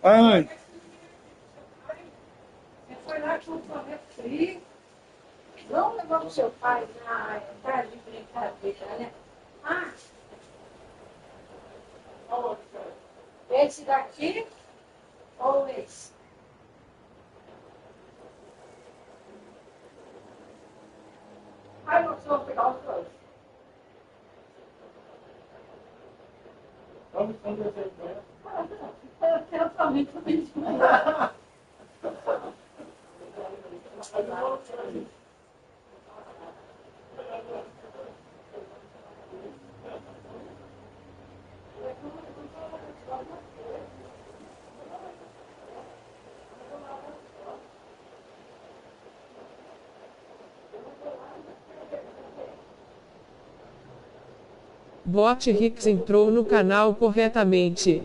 Ai, Você foi lá com o refri. Vamos levar o seu pai na tarde de brincadeira, né? Ah, esse daqui ou esse? Aí nós vamos pegar os dois. Eu também tô pensando. Bot Rix entrou no canal corretamente.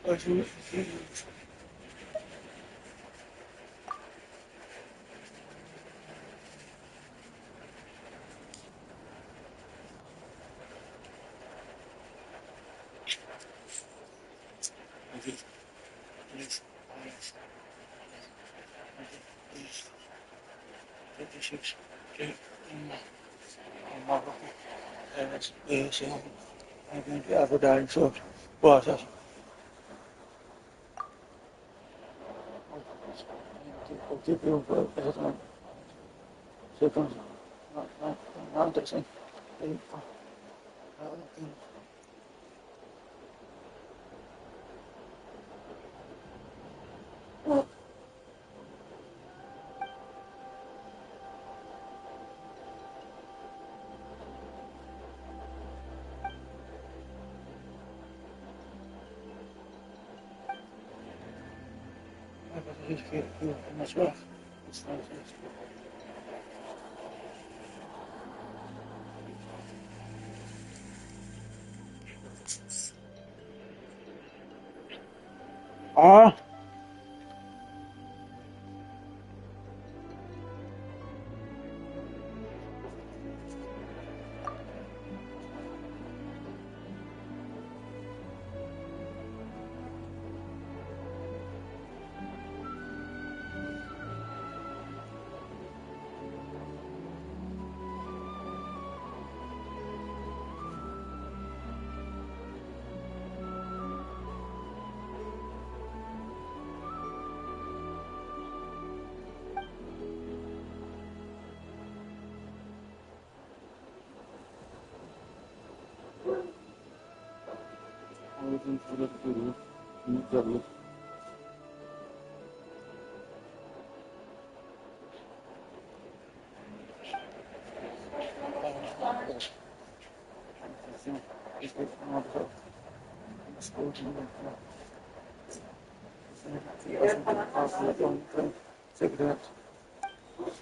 Ah,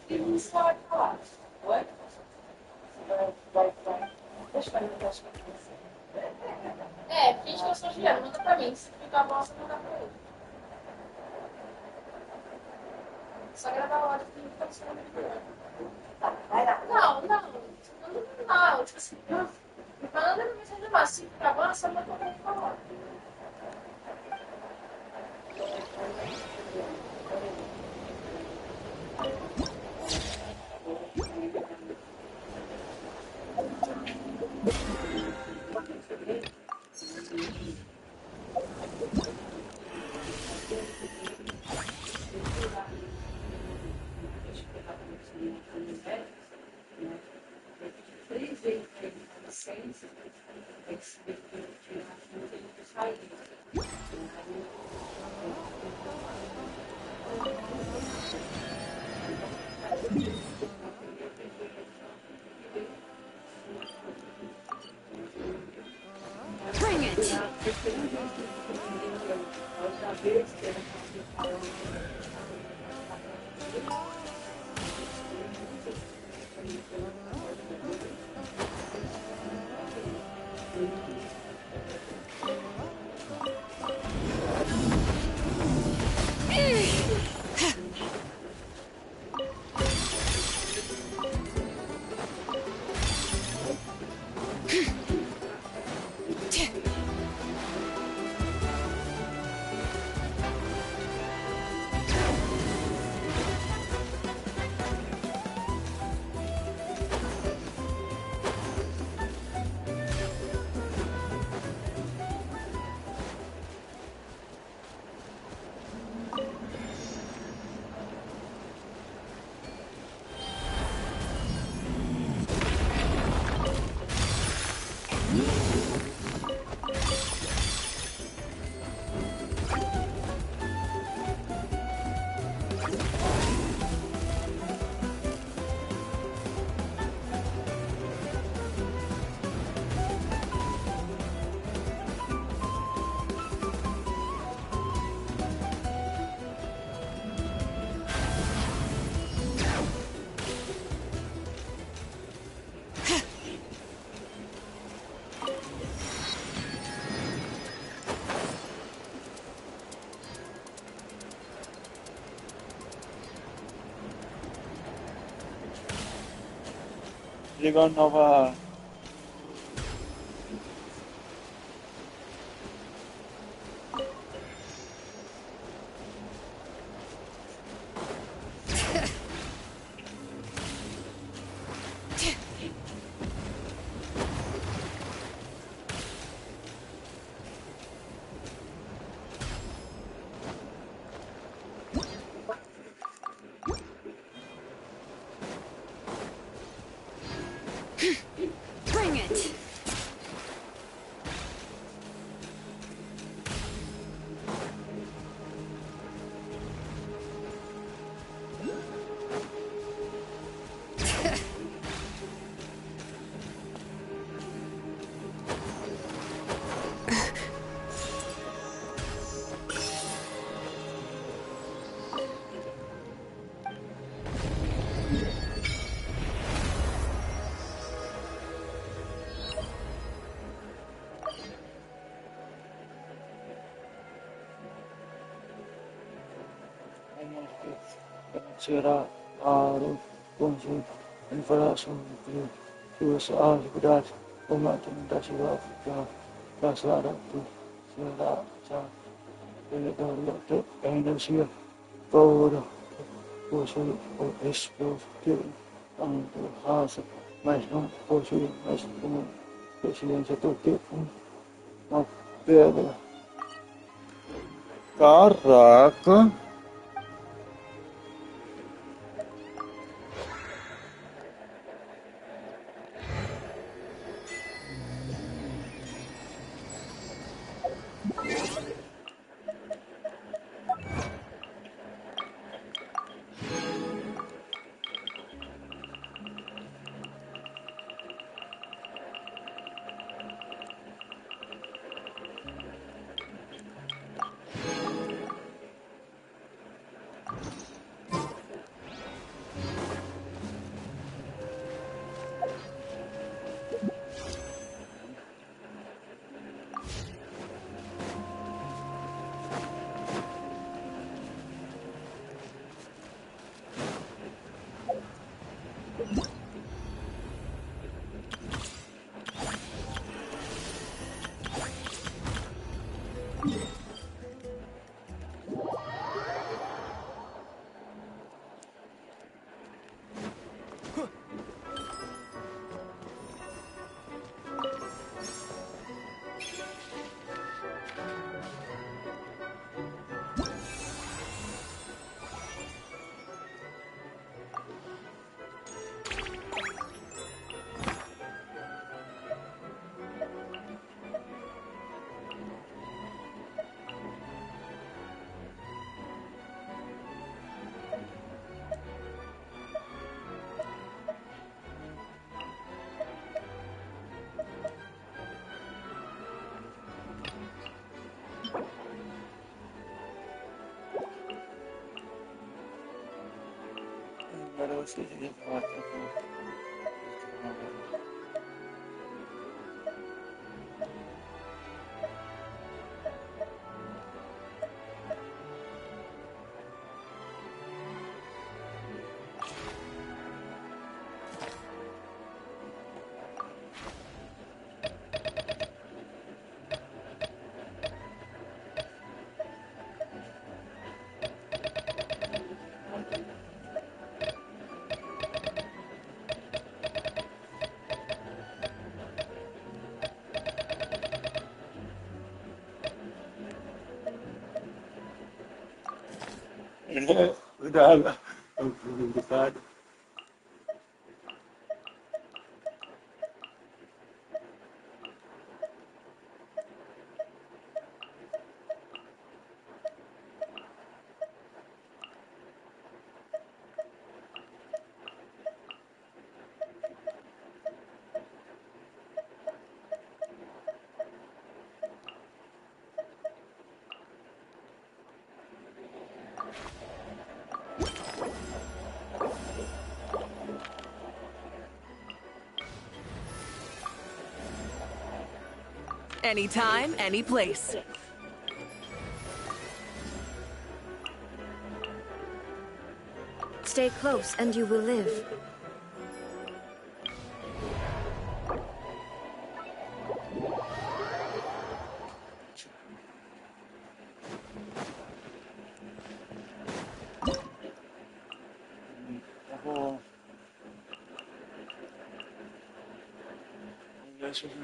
E não pode falar. Oi? Deixa eu ver, acho que finge que eu sou Juliana, manda pra mim. Se ficar bom, você manda pra ele. Só gravar a hora que fica no seu nome de Não, não, tipo assim, me manda uma mensagem lá. Se ficar bom, você manda pra mim falar. Bring it! Liga nova. Bring it! Será aro conjunto informação de suas atividades como a tentativa da passada por será já perdendo a energia para possui o espírito tanto raça, mas não possui mais como presidência do tipo uma pedra. Caraca! Agora você já volta aqui. Cuidado, eu fui indicado. Anytime, any place. Stay close and you will live. eso ya.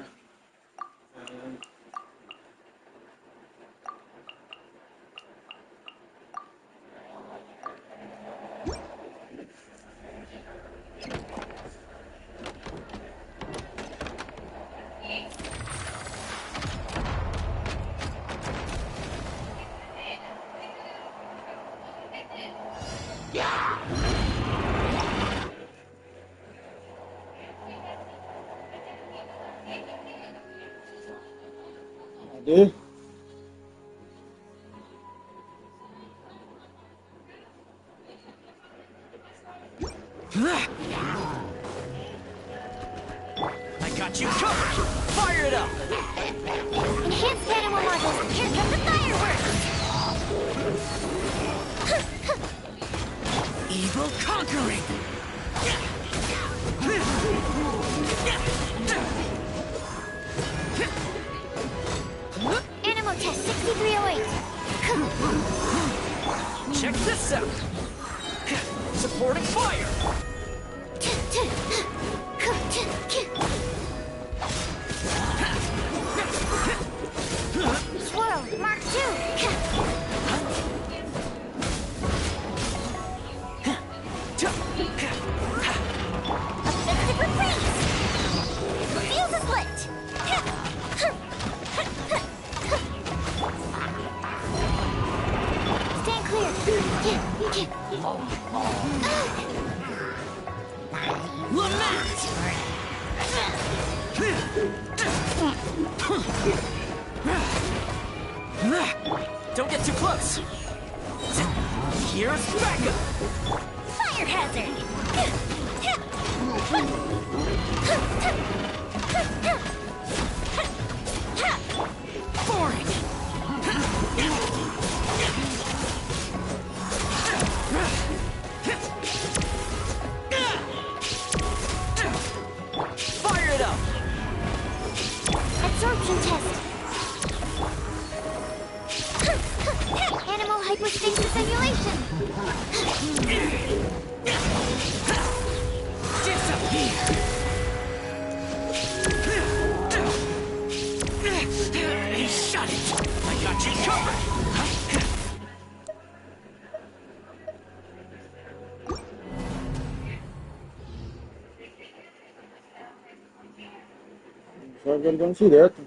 Cadê? I got you covered! Fire it up! Enhanced animal modules, here comes the fireworks! Evil conquering! Animal test 6308. Check this out! Supporting fire! Swirl, Mark 2. Offensive reprise! Fuse is lit! Stand clear! Lament! Don't get too close! Here's backup! Fire hazard! Boring! Fire it up! Absorption test! Animal hypostasis simulation! Disappear! Shut it! I got you covered! Só jogando direto.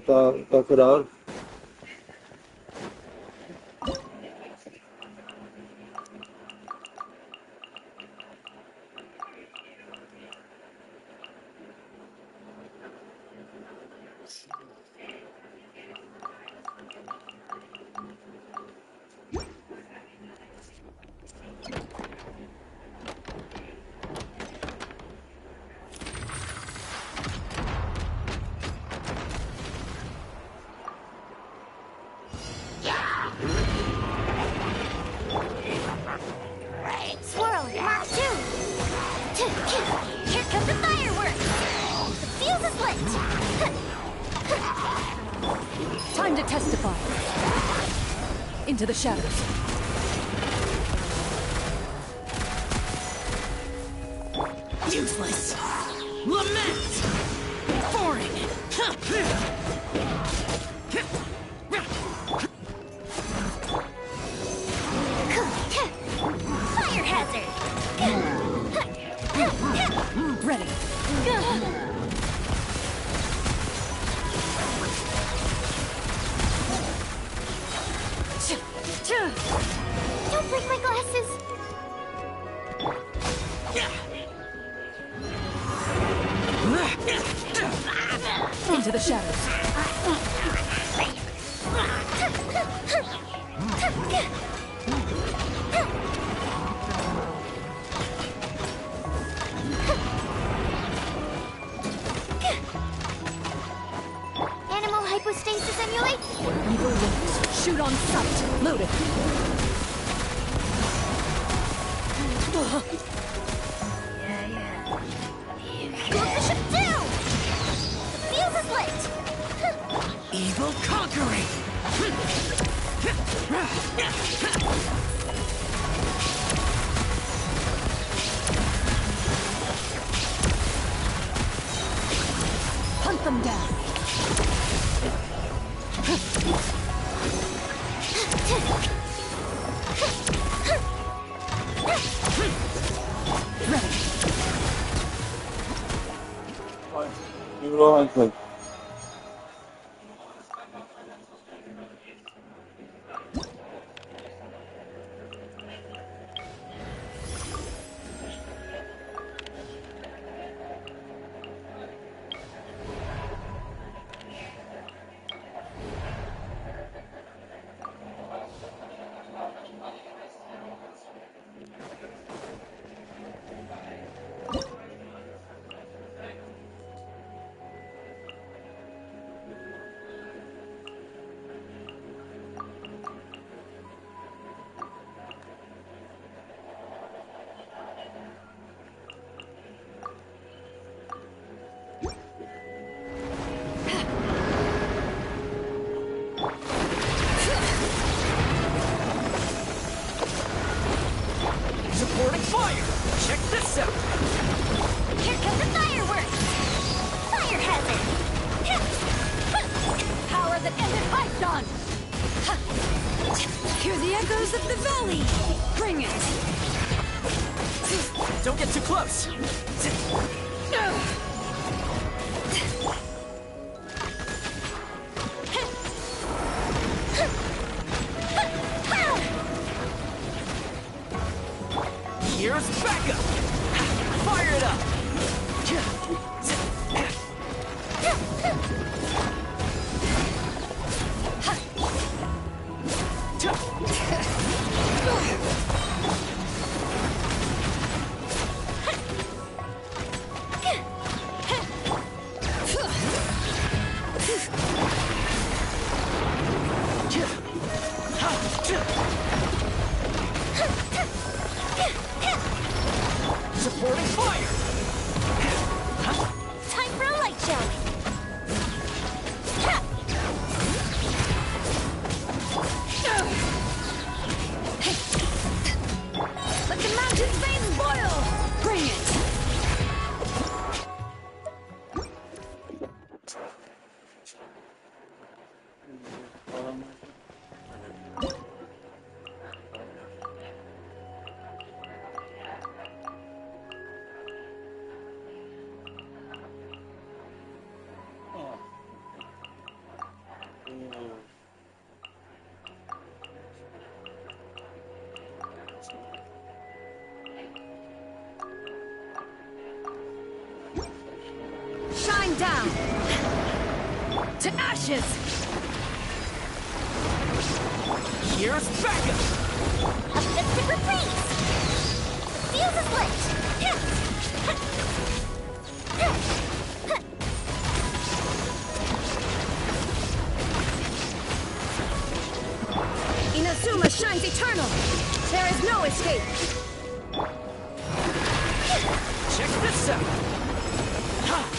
Tá curado. Swirl, Mark 2! Here comes the fireworks! The fuse is lit! Time to testify. Into the shadows. Useless! Lament! Boring! Fire hazard! Ready. Don't break my glasses! Into the shadows. Animal hypostasis simulation! Evil wings. Shoot on sight. Loaded. Go bishop down! The fuse is lit! Evil conquering! them down. Ready. Virou antes, velho. Supporting fire! Check this out! Here comes the fireworks! Fire hazard! Power that ended Python! Hear the echoes of the valley! Bring it! Don't get too close! Here's backup! Fire it up! Supporting fire! Time for a light show! Let the mountain veins boil! Bring it! Shine down! To ashes! Here's backup! A mystic reprise! Fuse is lit! Inazuma shines eternal! There is no escape! Check this out! Fire!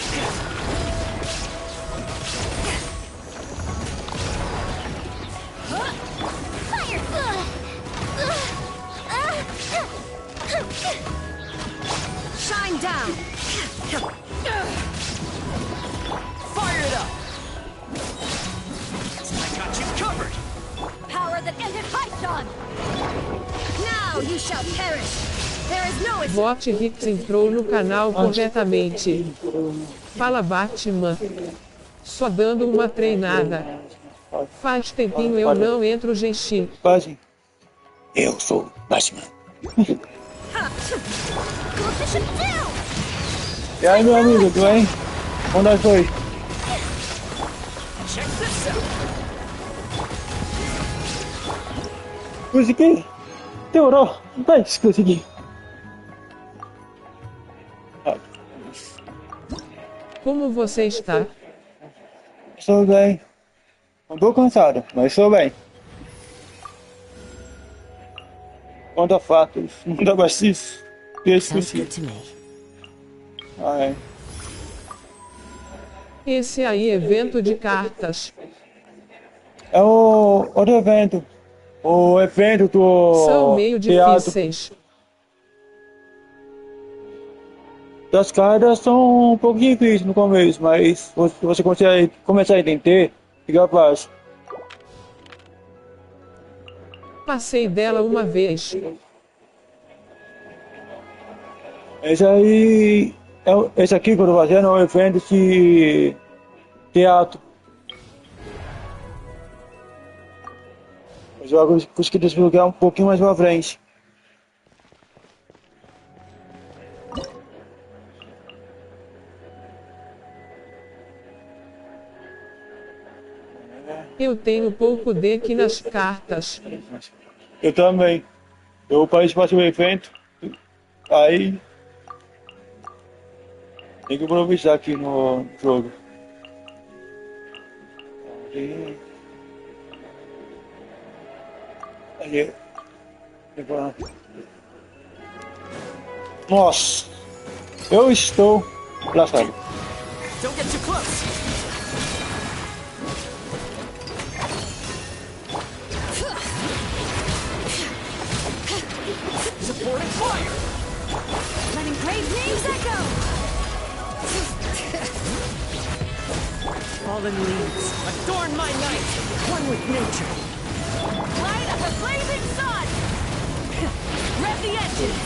Shine down! Fire it up! I got you covered! Power that ended Python! Now you shall perish! There is no escape! Bot Hicks entrou no canal corretamente. Fala Batman. Só dando uma treinada. Faz tempinho eu não entro Genshin. Pagem. Eu sou Batman. E aí, meu amigo, tudo bem? Onde foi? Check this out! Consegui! Demorou! Mas consegui! Como você está? Estou bem. Um pouco cansado, mas estou bem. Conta fatos, não dá baixíssimo. Sounds good to me. Ai. Esse aí evento de cartas. É o outro evento. O evento do São meio teatro. difíceis. Das cartas são um pouco difíceis no começo, mas se você consegue começar a entender, fica fácil. Passei dela uma vez. Esse aí, esse aqui que eu tô fazendo é um evento de teatro. Mas eu vou conseguir desbloquear um pouquinho mais pra frente. Eu tenho pouco deck nas cartas. Eu também. Eu participar do evento, aí tem que improvisar aqui no jogo. Aí. Nossa, eu estou lascado. Don't get too close. Supporting fire. Letting great names echo. Fallen leaves, adorn my night. One with nature. Light of the blazing sun. Rev the engines.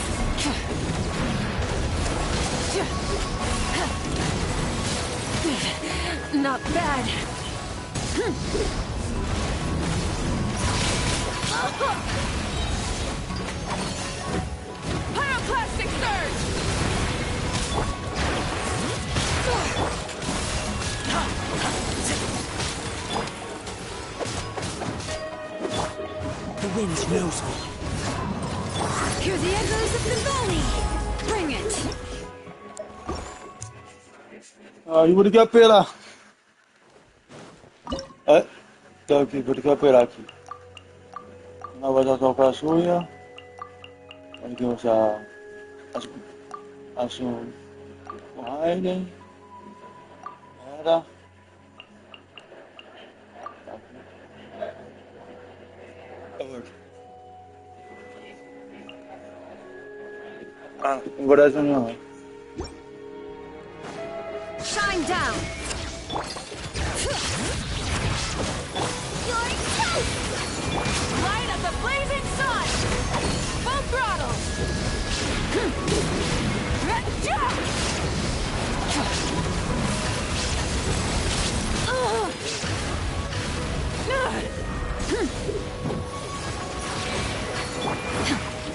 Not bad. Pyroclastic surge! The wind knows me. Hear the echoes of the valley. Bring it. Aí vou ter que apelar. É, tá aqui, vou ter que apelar aqui. Não vai dar tocar a sua. Vai ter que usar as o Raiden. Era. Ah, agora não. Shine down. You're toast. Light of the blazing sun. Full throttle.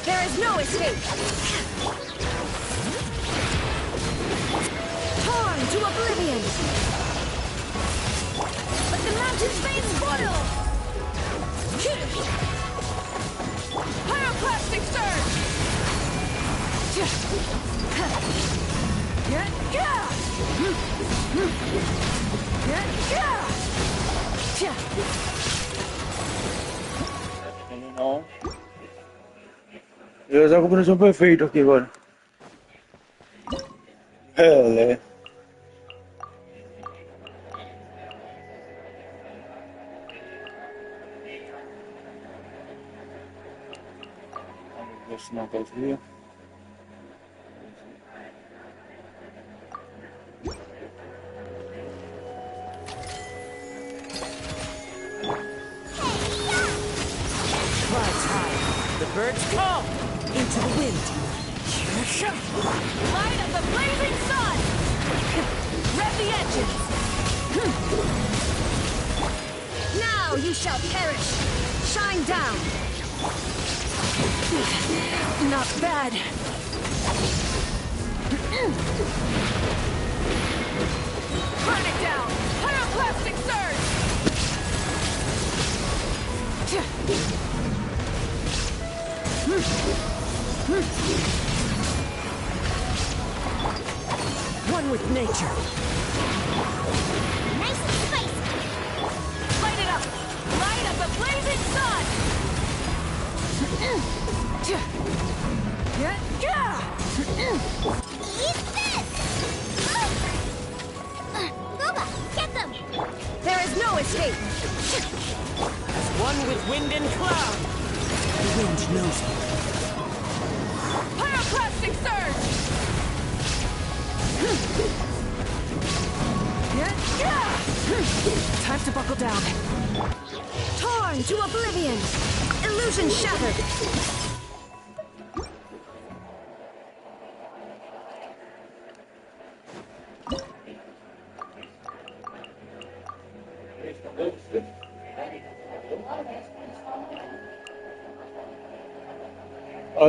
There is no escape. Torn to oblivion. But the mountains may spoil. Pyroclastic surge. Não. Eu já combinação perfeita aqui agora. É. Vamos ver se não quer ver. Clouds high. The birds call. Into the wind. Light of the blazing sun. Rev the engines. Now you shall perish. Shine down. Not bad. Burn it down. Pyroclastic surge. One with nature. Nice and spicy. Light it up. Light of the blazing sun. Eat this! Goba, get them! There is no escape. One with wind and cloud. The wind knows me. Pyroclastic surge. Time to buckle down. Torn to oblivion. Illusion shattered.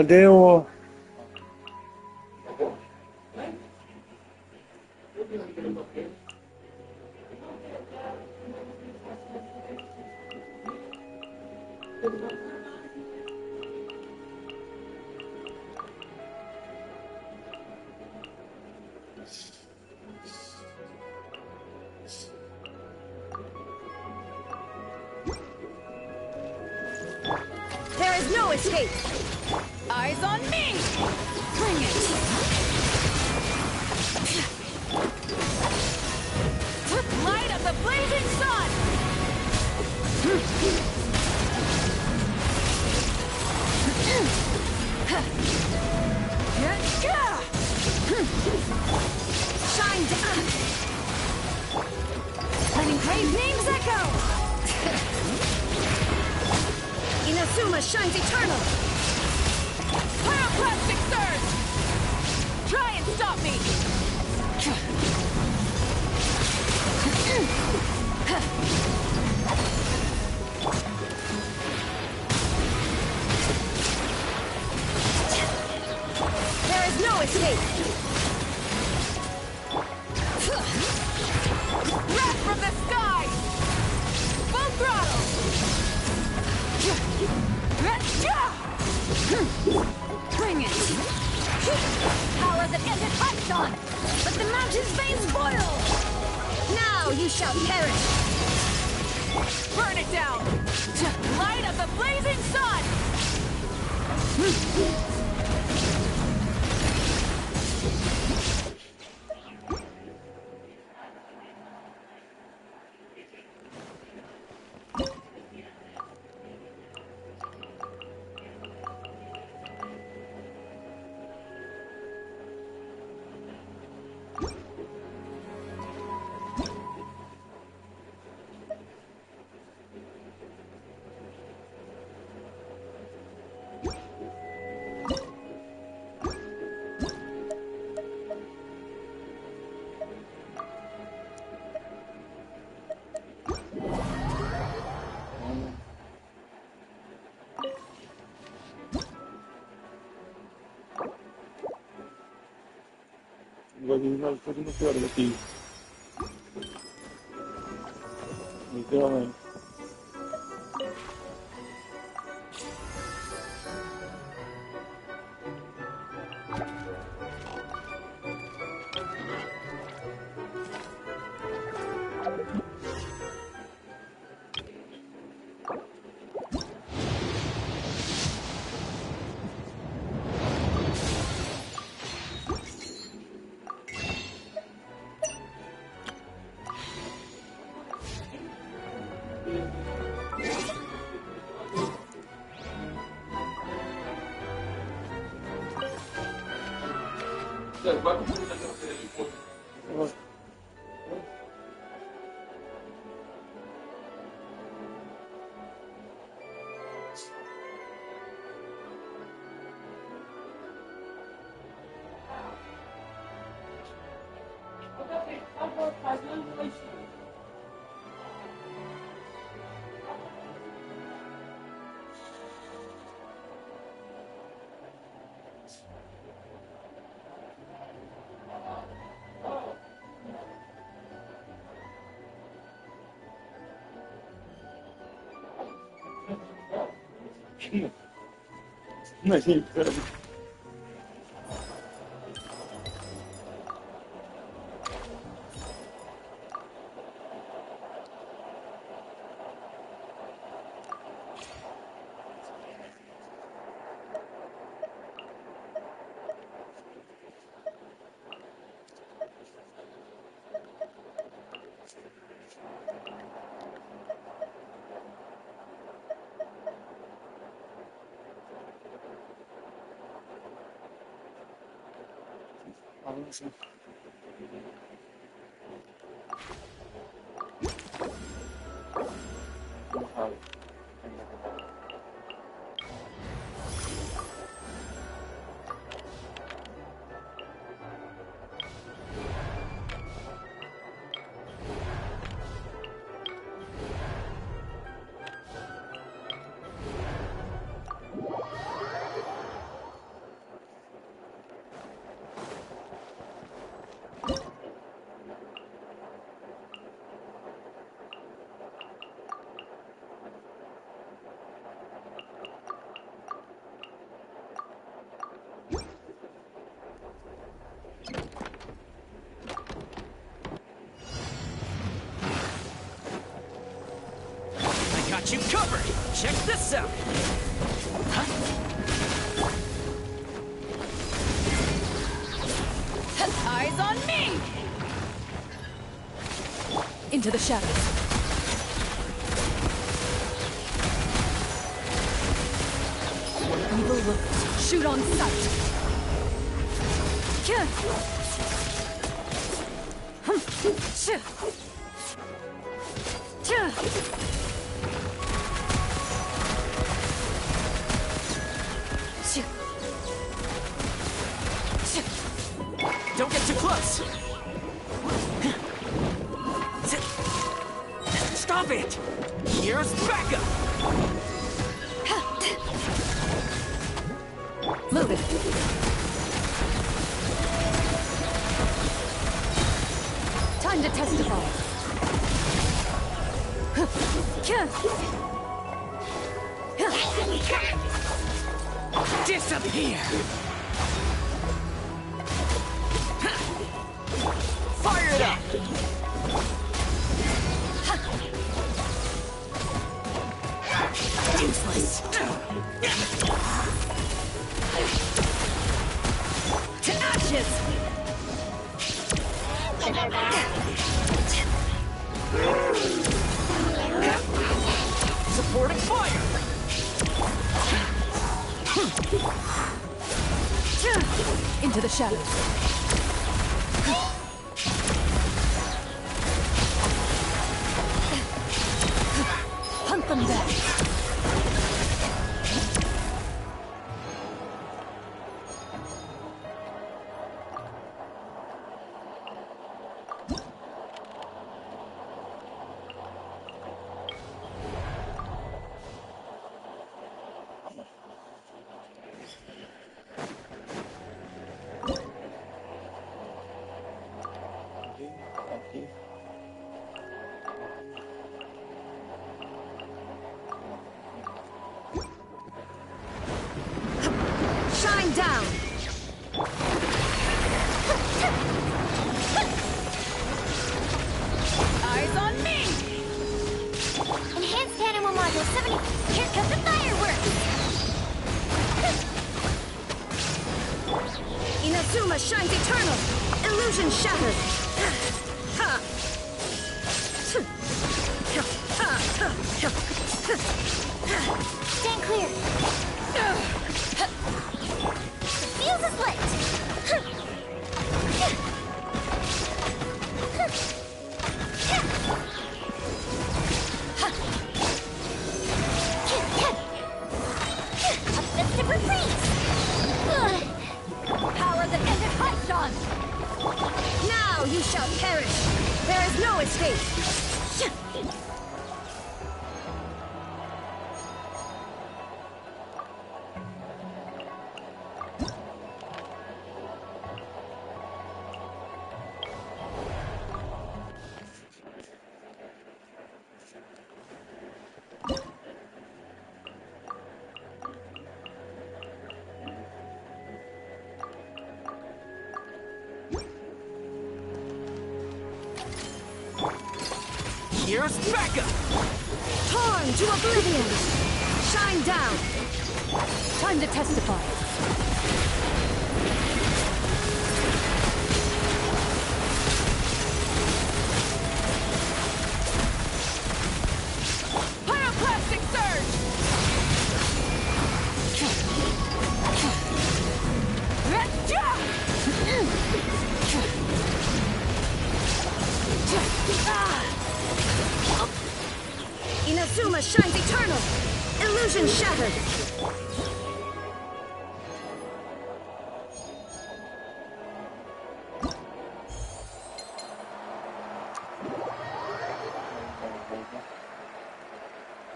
Deu. There is no escape. Eyes on me. Bring it. Light of the blazing sun. Shine down. Letting brave names echo. Inazuma shines eternal. Pyroclastic surge. Try and stop me. There is no escape. Wrath from the sky. Full throttle. Bring it. Power that ended Python. Let the mountain's veins boil. Now you shall perish. Burn it down. Light of the blazing sun. Vai vir mais coisa no pior daqui. Literalmente. Imagina, cara. Awesome. sabe. Got you covered! Check this out! Eyes on me! Into the shadows. Evil looks. Shoot on sight. Don't get too close! Stop it! Here's backup! Move it. Time to testify. Disappear! Fire it up! Useless. To ashes! Supporting fire! Into the shadows. Hunt them down. Aqui. Shine down. Eyes on me. Enhanced animal module 70. Here comes the fireworks. Inazuma shines eternal. Illusion shattered. Stand clear. The fuse is lit. A festive reprise. Power that ended Python. Now you shall perish. There is no escape. Here's backup! Torn to oblivion. Shine down. Time to testify. Pyroclastic surge! Inazuma shines eternal! Illusion shattered!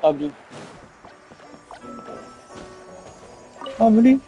Abli. Abli.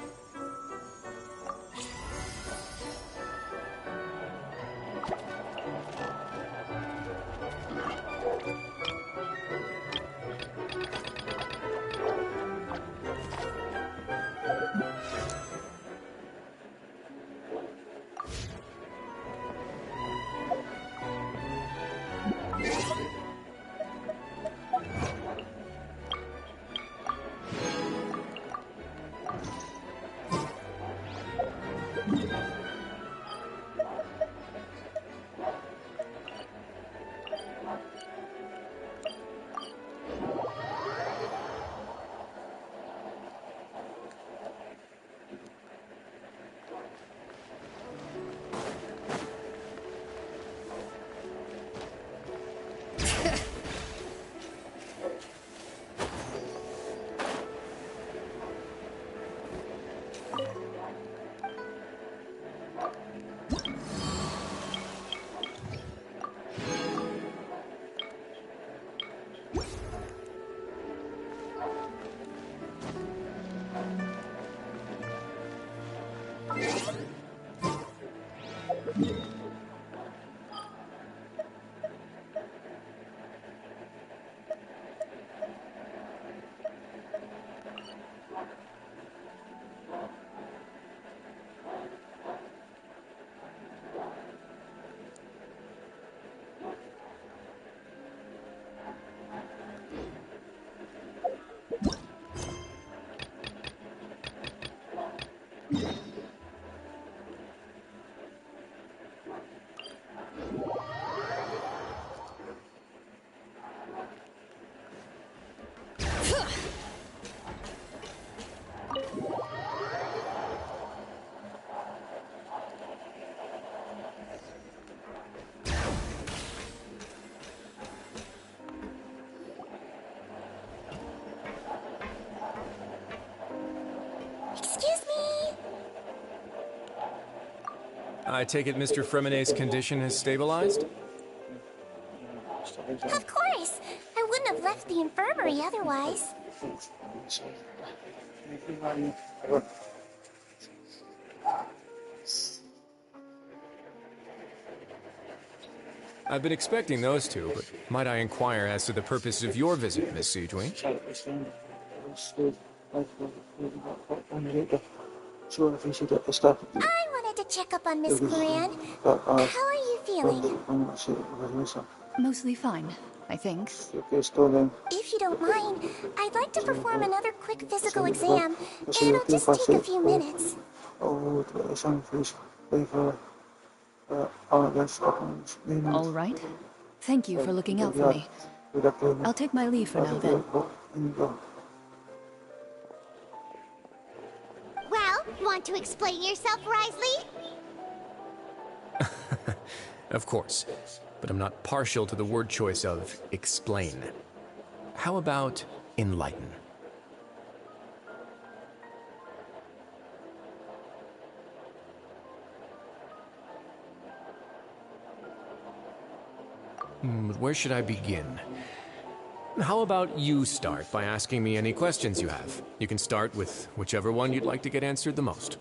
Excuse me. I take it Mr. Fremonet's condition has stabilized? Of course. I wouldn't have left the infirmary otherwise. I've been expecting those two, but might I inquire as to the purpose of your visit, Miss Seedwing? I wanted to check up on Miss Moran. How are you feeling? Mostly fine, I think. If you don't mind, I'd like to perform another quick physical exam. It'll just take a few minutes. All right. Thank you for looking out for me. I'll take my leave for now then. Well, want to explain yourself, Risley? Of course, but I'm not partial to the word choice of explain. How about enlighten? But where should I begin? How about you start by asking me any questions you have? You can start with whichever one you'd like to get answered the most.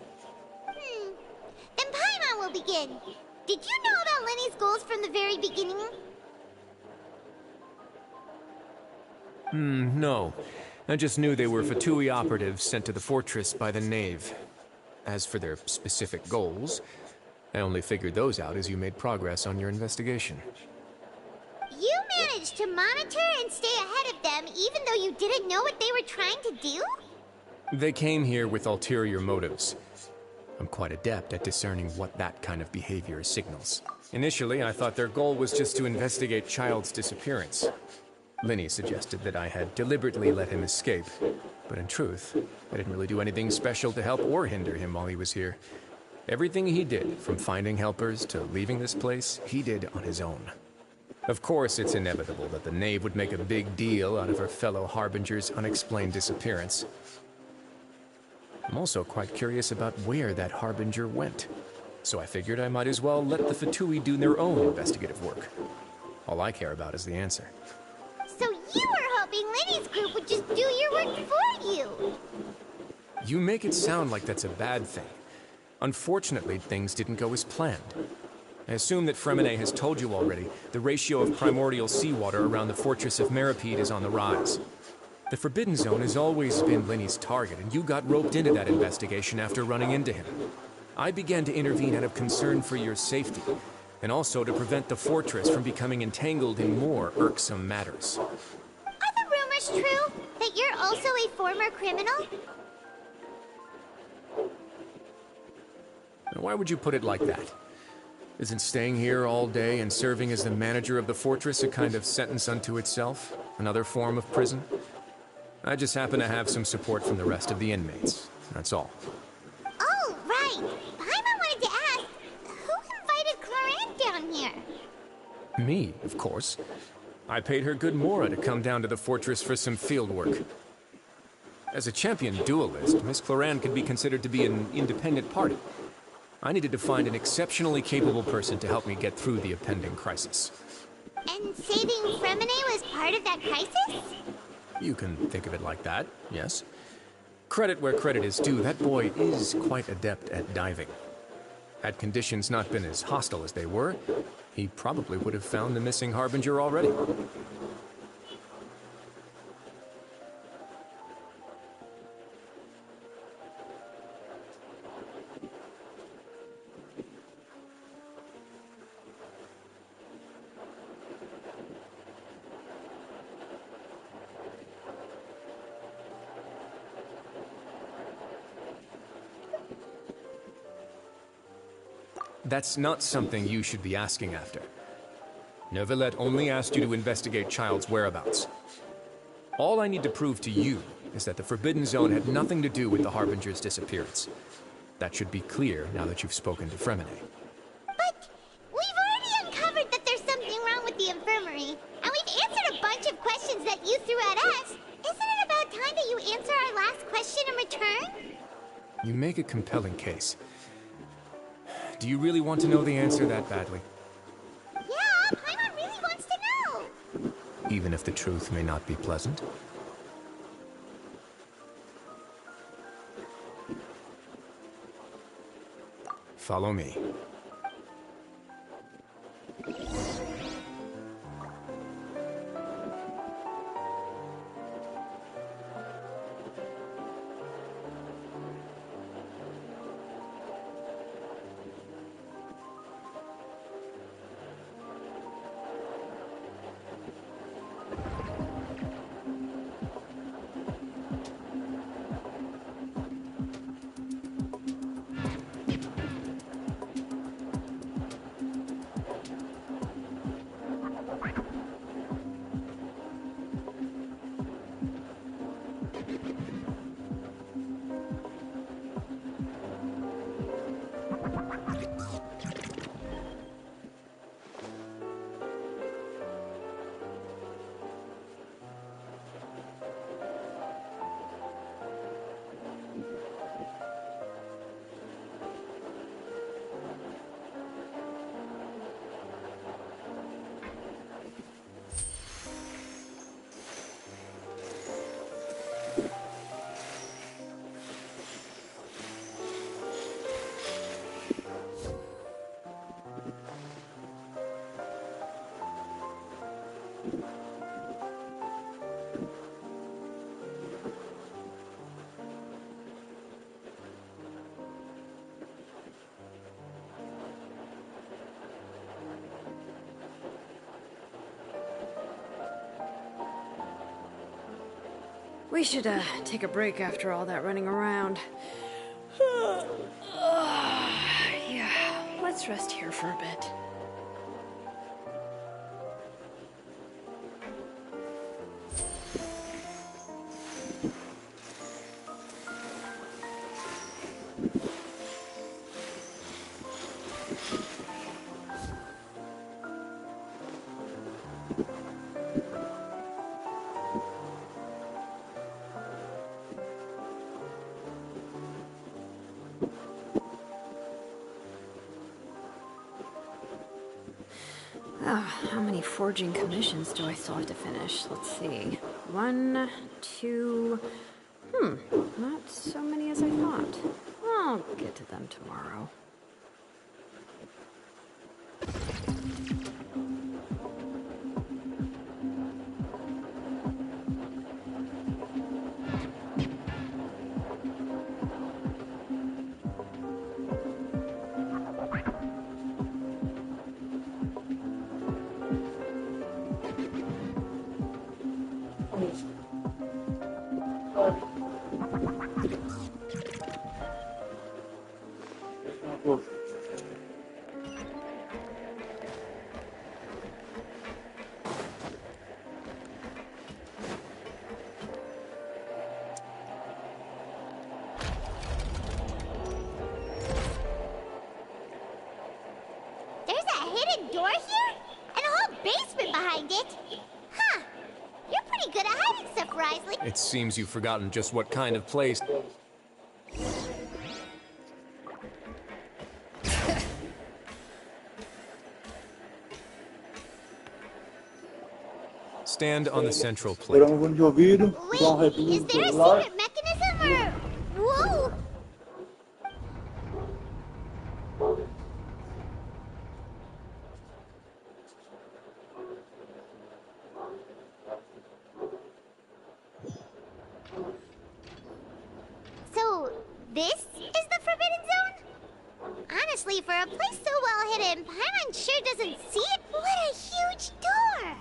Then Paimon will begin. Did you know about Lenny's goals from the very beginning? No. I just knew they were Fatui operatives sent to the fortress by the Knave. As for their specific goals, I only figured those out as you made progress on your investigation. You managed to monitor and stay ahead of them even though you didn't know what they were trying to do? They came here with ulterior motives. I'm quite adept at discerning what that kind of behavior signals. Initially, I thought their goal was just to investigate Child's disappearance. Linny suggested that I had deliberately let him escape, but in truth, I didn't really do anything special to help or hinder him while he was here. Everything he did, from finding helpers to leaving this place, he did on his own. Of course, it's inevitable that the knave would make a big deal out of her fellow Harbinger's unexplained disappearance. I'm also quite curious about where that Harbinger went, so I figured I might as well let the Fatui do their own investigative work. All I care about is the answer. So you were hoping Lenny's group would just do your work for you! You make it sound like that's a bad thing. Unfortunately, things didn't go as planned. I assume that Fremine has told you already, the ratio of primordial seawater around the fortress of Meripede is on the rise. The Forbidden Zone has always been Lenny's target, and you got roped into that investigation after running into him. I began to intervene out of concern for your safety, and also to prevent the fortress from becoming entangled in more irksome matters. Are the rumors true? That you're also a former criminal? Why would you put it like that? Isn't staying here all day and serving as the manager of the fortress a kind of sentence unto itself? Another form of prison? I just happen to have some support from the rest of the inmates. That's all. Oh, right. Paimon wanted to ask, who invited Clorant down here? Me, of course. I paid her good mora to come down to the fortress for some field work. As a champion duelist, Miss Cloran could be considered to be an independent party. I needed to find an exceptionally capable person to help me get through the impending crisis. And saving Fremine was part of that crisis? You can think of it like that, yes. Credit where credit is due, that boy is quite adept at diving. Had conditions not been as hostile as they were, he probably would have found the missing Harbinger already. That's not something you should be asking after. Neuvillette only asked you to investigate Child's whereabouts. All I need to prove to you is that the Forbidden Zone had nothing to do with the Harbinger's disappearance. That should be clear now that you've spoken to Fremine. But we've already uncovered that there's something wrong with the infirmary, and we've answered a bunch of questions that you threw at us. Isn't it about time that you answer our last question in return? You make a compelling case. Do you really want to know the answer that badly? Yeah, Paimon really wants to know. Even if the truth may not be pleasant? Follow me. We should, take a break after all that running around. Yeah, let's rest here for a bit. Oh, how many forging commissions do I still have to finish? Let's see. 1, 2... not so many as I thought. I'll get to them tomorrow. There's a hidden door here? And a whole basement behind it? Huh. You're pretty good at hiding stuff, Risley. It seems you've forgotten just what kind of place. Stand on the central plate. Programa de ouvido, dá Wait, replay is no there a celular. secret mechanism or... Whoa! So, this is the Forbidden Zone? Honestly, for a place so well hidden, Paimon sure doesn't see it. What a huge door!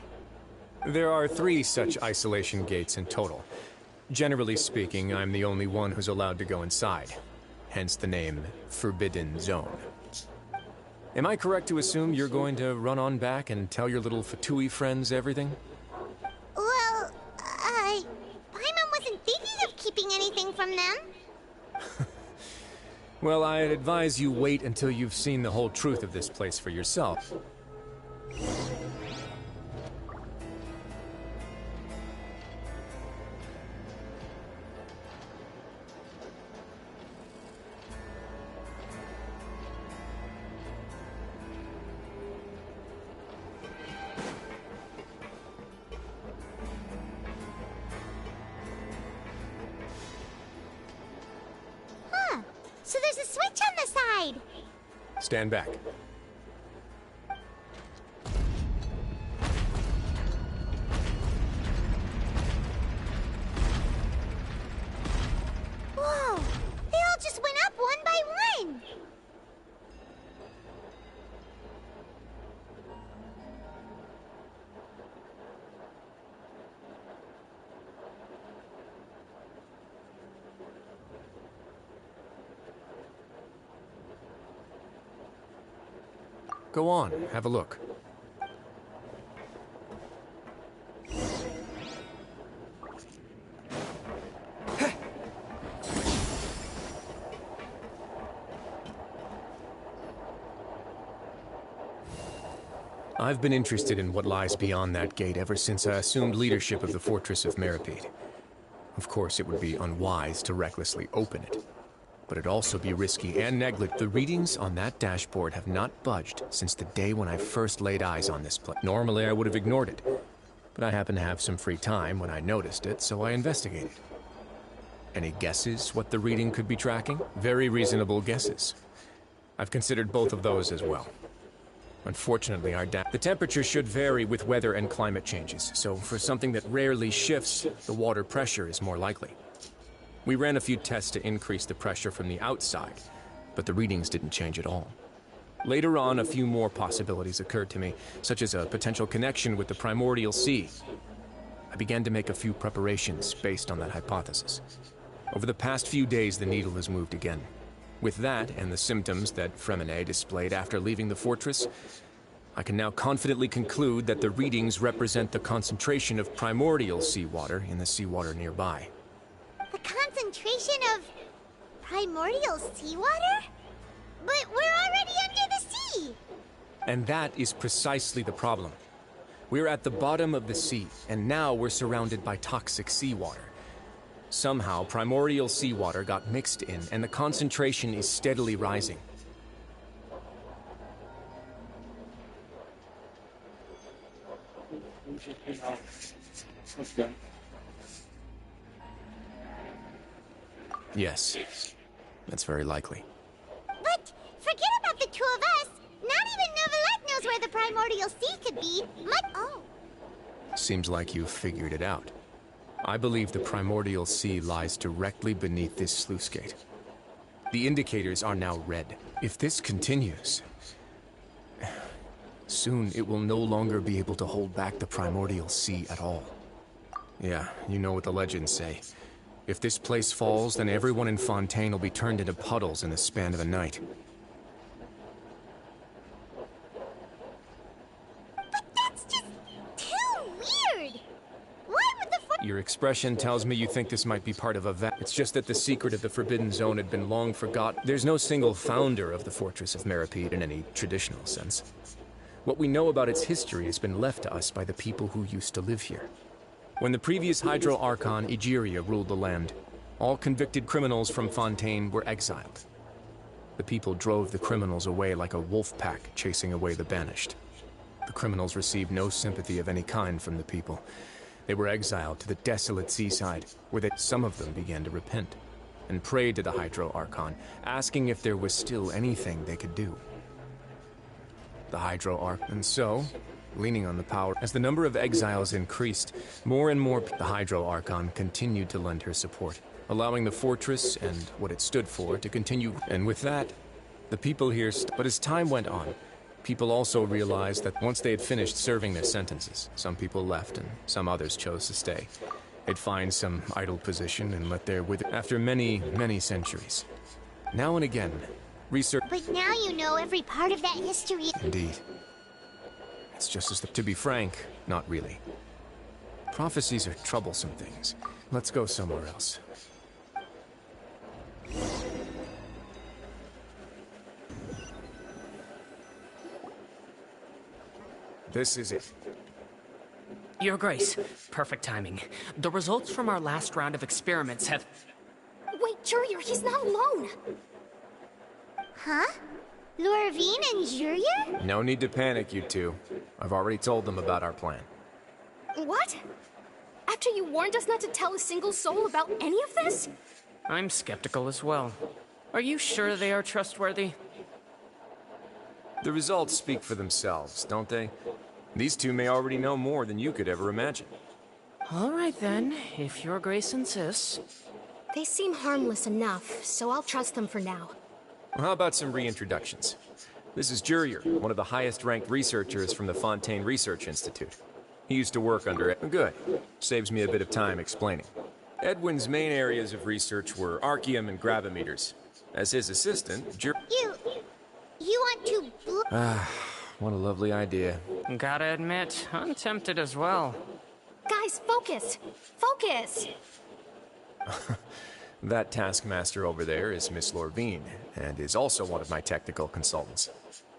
There are 3 such isolation gates in total. Generally speaking, I'm the only one who's allowed to go inside. Hence the name Forbidden Zone. Am I correct to assume you're going to run on back and tell your little Fatui friends everything? Well, Paimon wasn't thinking of keeping anything from them. Well, I'd advise you wait until you've seen the whole truth of this place for yourself. Huh. So there's a switch on the side. Stand back. Whoa! They all just went up one by one! Go on, have a look. I've been interested in what lies beyond that gate ever since I assumed leadership of the Fortress of Meripede. Of course, it would be unwise to recklessly open it. But it'd also be risky and negligent. The readings on that dashboard have not budged since the day when I first laid eyes on this place. Normally, I would have ignored it. But I happened to have some free time when I noticed it, so I investigated. Any guesses what the reading could be tracking? Very reasonable guesses. I've considered both of those as well. Unfortunately, the temperature should vary with weather and climate changes, so for something that rarely shifts, the water pressure is more likely. We ran a few tests to increase the pressure from the outside, but the readings didn't change at all. Later on, a few more possibilities occurred to me, such as a potential connection with the primordial sea. I began to make a few preparations based on that hypothesis. Over the past few days, the needle has moved again. With that, and the symptoms that Fremine displayed after leaving the fortress, I can now confidently conclude that the readings represent the concentration of primordial seawater in the seawater nearby. The concentration of primordial seawater? But we're already under the sea! And that is precisely the problem. We're at the bottom of the sea, and now we're surrounded by toxic seawater. Somehow, primordial seawater got mixed in, and the concentration is steadily rising. Okay. Yes, that's very likely. But forget about the two of us. Not even Neuvillette knows where the primordial sea could be. Oh. Seems like you've figured it out. I believe the primordial sea lies directly beneath this sluice gate. The indicators are now red. If this continues, soon it will no longer be able to hold back the primordial sea at all. Yeah, you know what the legends say. If this place falls, then everyone in Fontaine will be turned into puddles in the span of a night. But that's just too weird! Why would the Your expression tells me you think this might be part of a It's just that the secret of the Forbidden Zone had been long forgotten. There's no single founder of the Fortress of Meripede in any traditional sense. What we know about its history has been left to us by the people who used to live here. When the previous Hydro Archon, Egeria, ruled the land, all convicted criminals from Fontaine were exiled. The people drove the criminals away like a wolf pack chasing away the banished. The criminals received no sympathy of any kind from the people. They were exiled to the desolate seaside, where some of them began to repent, and prayed to the Hydro Archon, asking if there was still anything they could do. The Hydro Archon. And so, leaning on the power, as the number of exiles increased, more and more the Hydro Archon continued to lend her support, allowing the fortress and what it stood for to continue. And with that, the people here but as time went on, people also realized that once they had finished serving their sentences, some people left and some others chose to stay. They'd find some idle position and let their wither after many, many centuries. Now and again, research. But now you know every part of that history. Indeed. It's just as to be frank, not really. Prophecies are troublesome things. Let's go somewhere else. This is it. Your Grace, perfect timing. The results from our last round of experiments have... Wait, Jurier, he's not alone! Huh? Lorvine and Jurier? No need to panic, you two. I've already told them about our plan. What? After you warned us not to tell a single soul about any of this? I'm skeptical as well. Are you sure they are trustworthy? The results speak for themselves, don't they? These two may already know more than you could ever imagine. All right then, if Your Grace insists. They seem harmless enough, so I'll trust them for now. Well, how about some reintroductions? This is Jurier, one of the highest-ranked researchers from the Fontaine Research Institute. He used to work under it. Good. Saves me a bit of time explaining. Edwin's main areas of research were archaeum and gravimeters. As his assistant, You want to... What a lovely idea. Gotta admit, I'm tempted as well. Guys, focus! Focus! That taskmaster over there is Miss Lorvine, and is also one of my technical consultants.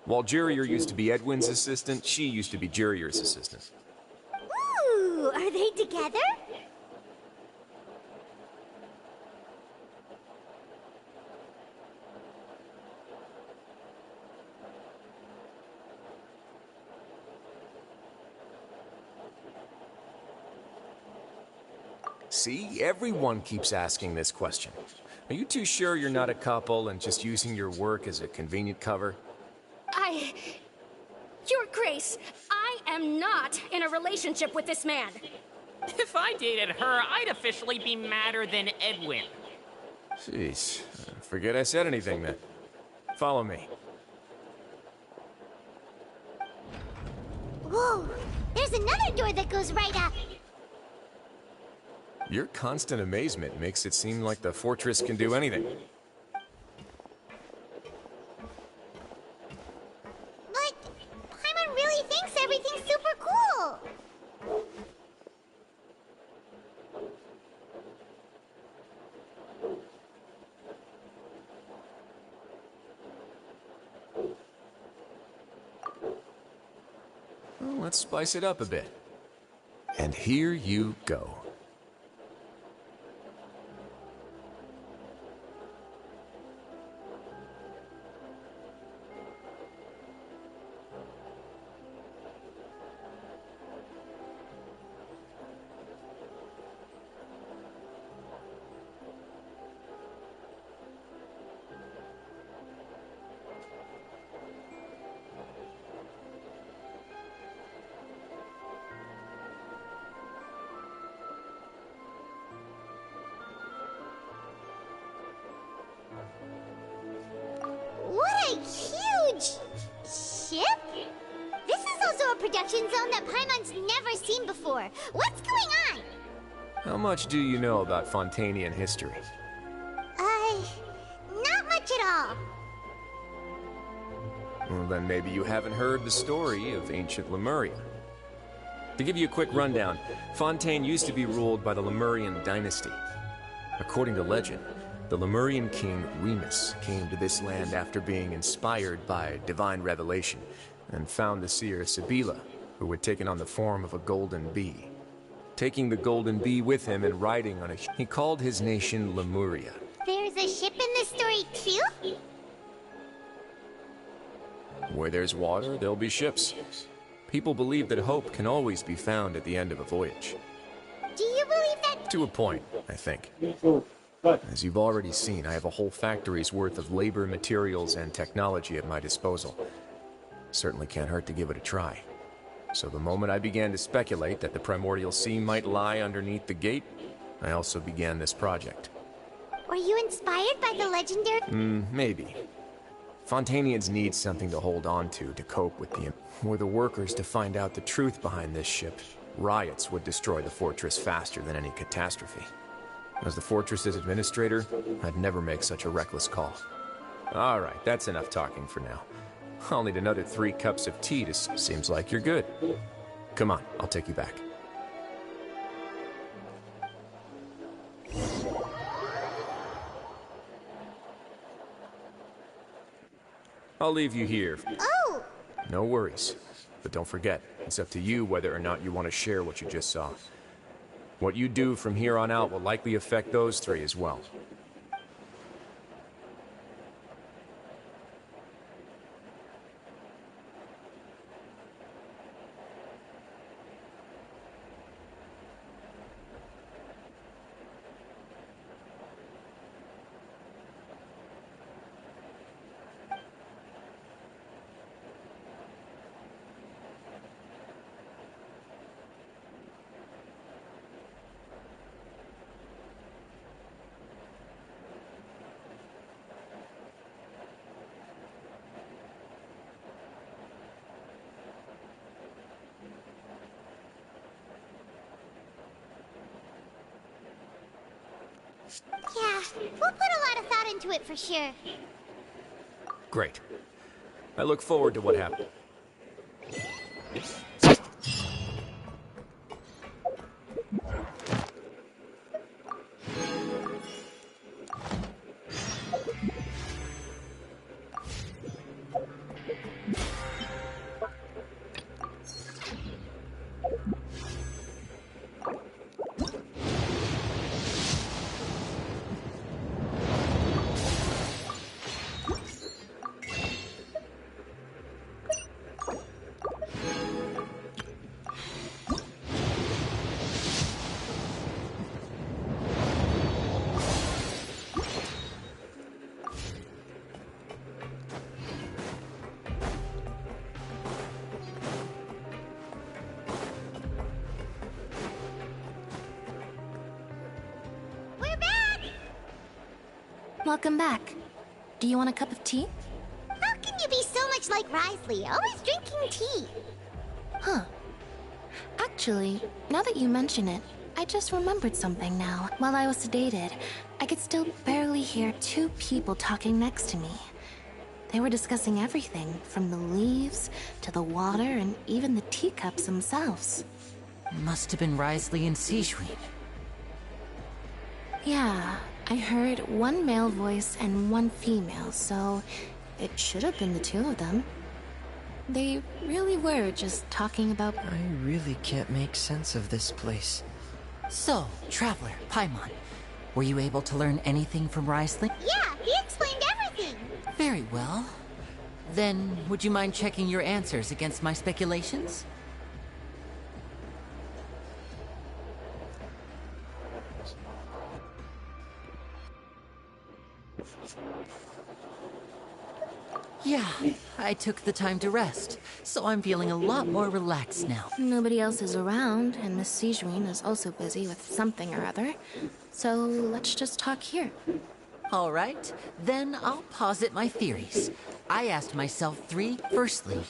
While Jurier used to be Edwin's assistant, she used to be Jurier's assistant. Ooh, are they together? See, everyone keeps asking this question. Are you too sure you're not a couple and just using your work as a convenient cover? Your Grace, I am not in a relationship with this man. If I dated her, I'd officially be madder than Edwin. Jeez, forget I said anything then. Follow me. Whoa, there's another door that goes right up. Your constant amazement makes it seem like the fortress can do anything. But Paimon really thinks everything's super cool. Well, let's spice it up a bit. And here you go. What a huge ship! This is also a production zone that Paimon's never seen before. What's going on? How much do you know about Fontanian history? Not much at all. Well, then maybe you haven't heard the story of ancient Lemuria. To give you a quick rundown, Fontaine used to be ruled by the Lemurian dynasty. According to legend, the Lemurian king Remus came to this land after being inspired by divine revelation and found the seer Sibila, who had taken on the form of a golden bee. Taking the golden bee with him and riding on it, he called his nation Lemuria. There's a ship in this story too? Where there's water, there'll be ships. People believe that hope can always be found at the end of a voyage. Do you believe that? To a point, I think. As you've already seen, I have a whole factory's worth of labor, materials, and technology at my disposal. Certainly can't hurt to give it a try. So the moment I began to speculate that the primordial sea might lie underneath the gate, I also began this project. Were you inspired by the legendary? Maybe. Fontanians need something to hold on to cope with the... Were the workers to find out the truth behind this ship, riots would destroy the fortress faster than any catastrophe. As the fortress's administrator, I'd never make such a reckless call. Alright, that's enough talking for now. I'll need another 3 cups of tea to... Seems like you're good. Come on, I'll take you back. I'll leave you here. Oh! No worries. But don't forget, it's up to you whether or not you want to share what you just saw. What you do from here on out will likely affect those 3 as well. Yeah, we'll put a lot of thought into it for sure. Great. I look forward to what happened. Welcome back. Do you want a cup of tea? How can you be so much like Risley, always drinking tea? Huh. Actually, now that you mention it, I just remembered something now. While I was sedated, I could still barely hear 2 people talking next to me. They were discussing everything, from the leaves, to the water, and even the teacups themselves. Must have been Risley and Sijun. Yeah, I heard 1 male voice and 1 female, so it should have been the 2 of them. They really were just talking about... I really can't make sense of this place. So, Traveler, Paimon, were you able to learn anything from Riesling? Yeah, he explained everything. Very well. Then, would you mind checking your answers against my speculations? Yeah, I took the time to rest, so I'm feeling a lot more relaxed now. Nobody else is around, and Miss Sijouin is also busy with something or other. So let's just talk here. All right, then I'll posit my theories. I asked myself three. Firstly,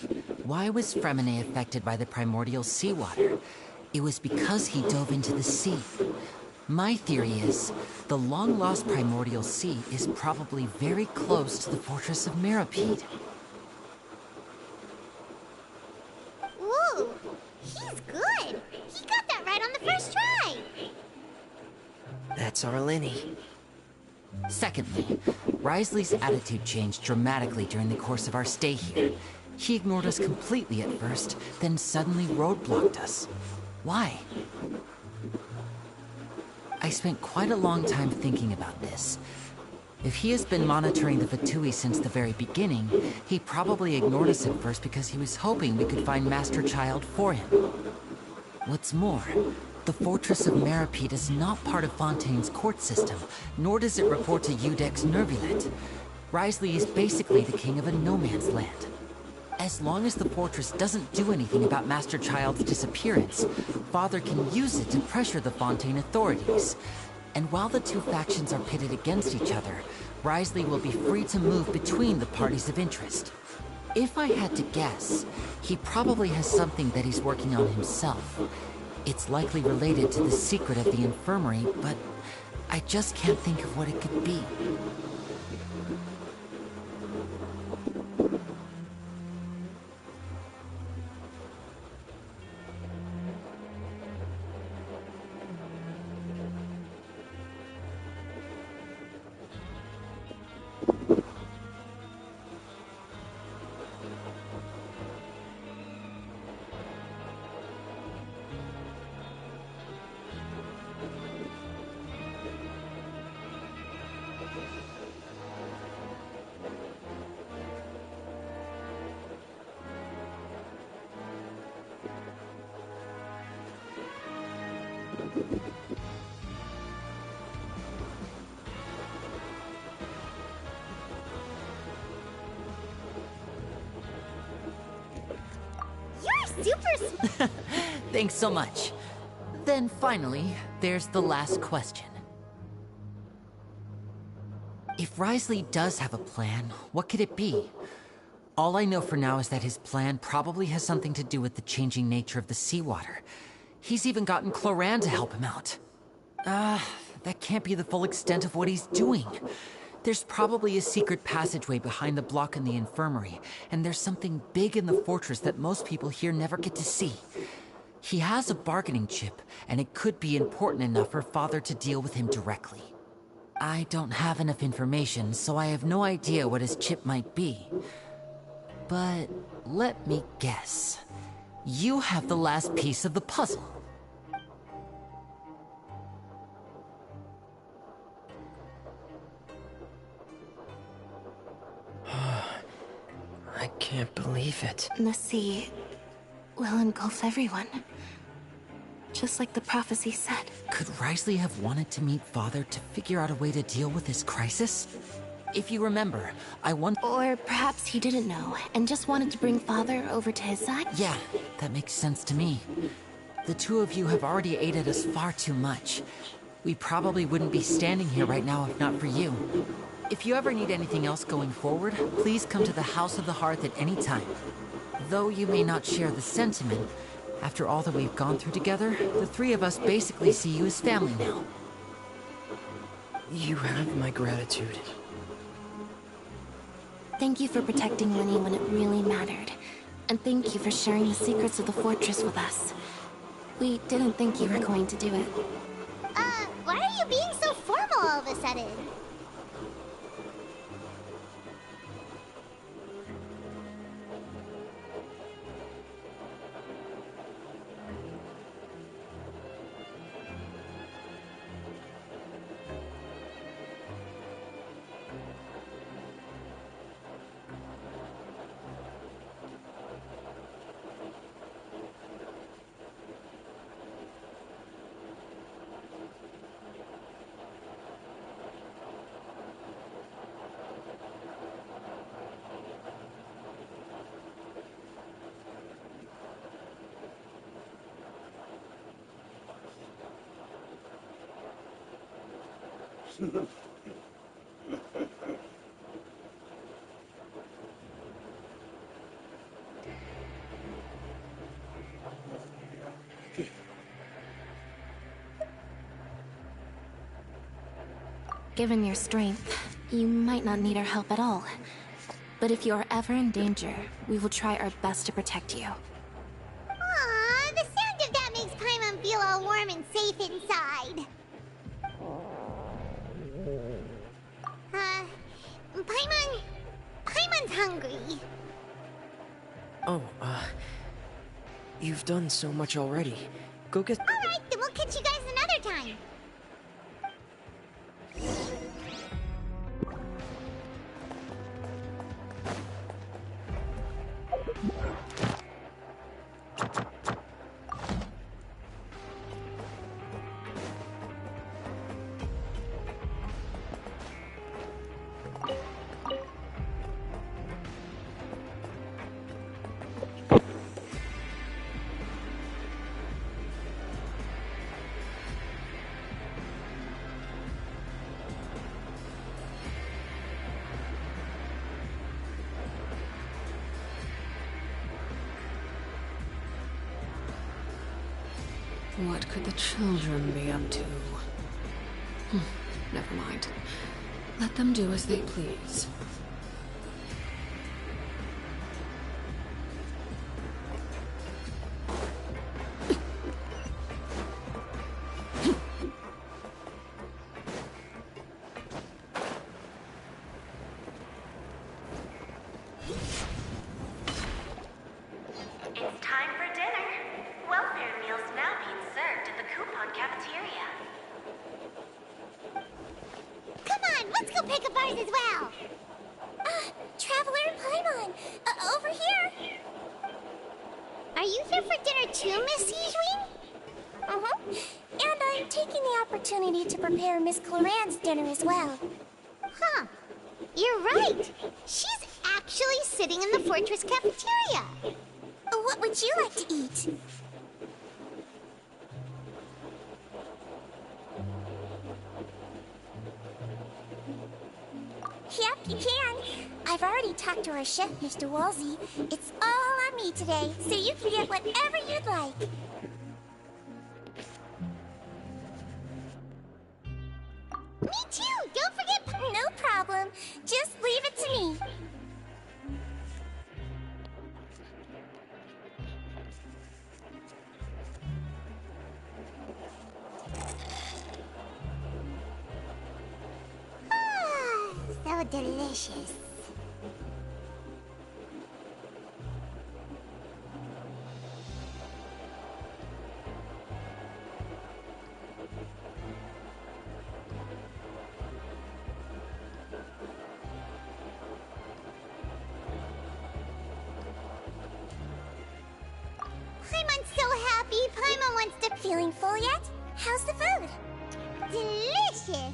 why was Fremine affected by the primordial seawater? It was because he dove into the sea. My theory is, the long-lost primordial sea is probably very close to the fortress of Meripede. Ooh, he's good. He got that right on the first try. That's our Lenny. Secondly, Risley's attitude changed dramatically during the course of our stay here. He ignored us completely at first, then suddenly roadblocked us. Why? I spent quite a long time thinking about this. If he has been monitoring the Fatui since the very beginning, he probably ignored us at first because he was hoping we could find Master Child for him. What's more, the Fortress of Meripede is not part of Fontaine's court system, nor does it report to Udex Nervulet. Risley is basically the king of a no-man's land. As long as the fortress doesn't do anything about Master Child's disappearance, Father can use it to pressure the Fontaine authorities. And while the two factions are pitted against each other, Risley will be free to move between the parties of interest. If I had to guess, he probably has something that he's working on himself. It's likely related to the secret of the infirmary, but I just can't think of what it could be. You're super... Thanks so much. Then finally, there's the last question. If Risley does have a plan, what could it be? All I know for now is that his plan probably has something to do with the changing nature of the seawater. He's even gotten Cloran to help him out. That can't be the full extent of what he's doing. There's probably a secret passageway behind the block in the infirmary, and there's something big in the fortress that most people here never get to see. He has a bargaining chip, and it could be important enough for Father to deal with him directly. I don't have enough information, so I have no idea what his chip might be. But let me guess. You have the last piece of the puzzle. I can't believe it. The sea will engulf everyone. Just like the prophecy said. Could Risley have wanted to meet Father to figure out a way to deal with this crisis? If you remember, Or perhaps he didn't know, and just wanted to bring Father over to his side? Yeah, that makes sense to me. The two of you have already aided us far too much. We probably wouldn't be standing here right now if not for you. If you ever need anything else going forward, please come to the House of the Hearth at any time. Though you may not share the sentiment, after all that we've gone through together, the three of us basically see you as family now. You have my gratitude. Thank you for protecting Winnie when it really mattered. And thank you for sharing the secrets of the fortress with us. We didn't think you were going to do it. Why are you being so formal all of a sudden? Given your strength, you might not need our help at all. But if you are ever in danger, we will try our best to protect you. Aww, the sound of that makes Paimon feel all warm and safe inside. Paimon's hungry. Oh, you've done so much already. Go get... Alright, then we'll catch you guys another time. What could the children be up to? Never mind. Let them do as they please. It's time for dinner. Welfare meals now being served in the coupon cafeteria. Come on, let's go pick up ours as well. Traveler Paimon, over here. Are you here for dinner too, Miss Yijun? And I'm taking the opportunity to prepare Miss Cloran's dinner as well. Huh. You're right. She's actually sitting in the fortress cafeteria. What would you like to eat? Yep, you can. I've already talked to our chef, Mr. Wolsey. It's all on me today, so you can get whatever you'd like. Me too! Don't forget... No problem. Just leave it to me. So delicious. Paimon's so happy. Paimon wants to... Feeling full yet? How's the food? Delicious.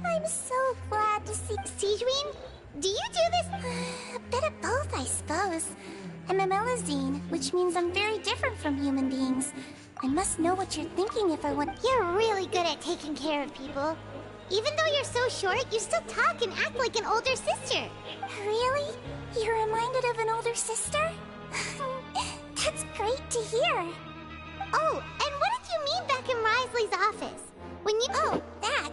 I'm so glad to see... Yijun, do you do this? A bit of both, I suppose. I'm a Melazine, which means I'm very different from human beings. I must know what you're thinking if I want... You're really good at taking care of people. Even though you're so short, you still talk and act like an older sister. Really? You're reminded of an older sister? That's great to hear. Oh, and what did you mean back in Risley's office? When you... Oh, that.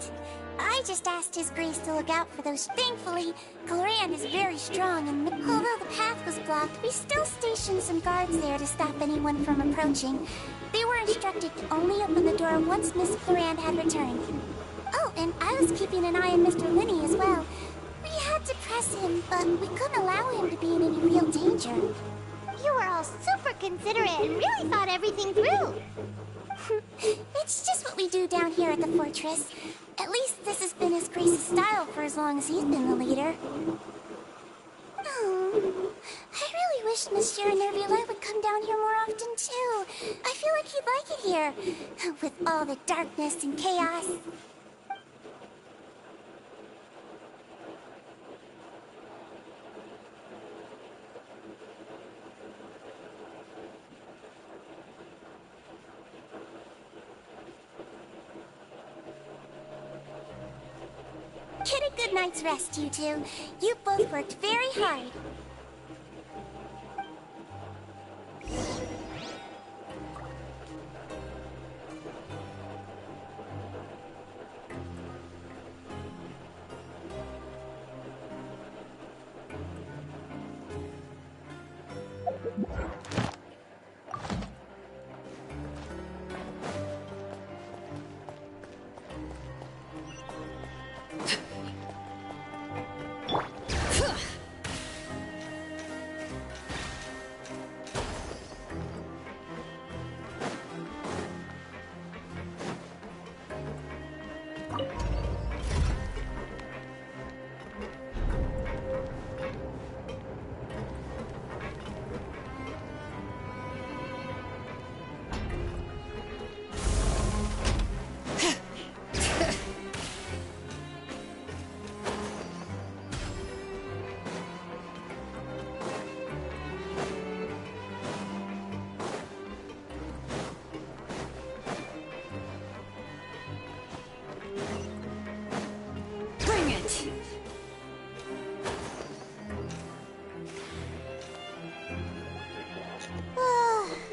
I just asked His Grace to look out for those. Thankfully, Cloran is very strong, and although the path was blocked, we still stationed some guards there to stop anyone from approaching. They were instructed to only open the door once Miss Cloran had returned. Oh, and I was keeping an eye on Mr. Linney as well. We had to press him, but we couldn't allow him to be in any real danger. You were all super considerate and really thought everything through. It's just what we do down here at the fortress. At least this has been His Grace's style for as long as he's been the leader. Oh, I really wish Monsieur Nervula would come down here more often too. I feel like he'd like it here, with all the darkness and chaos. night's rest, you two. You both worked very hard.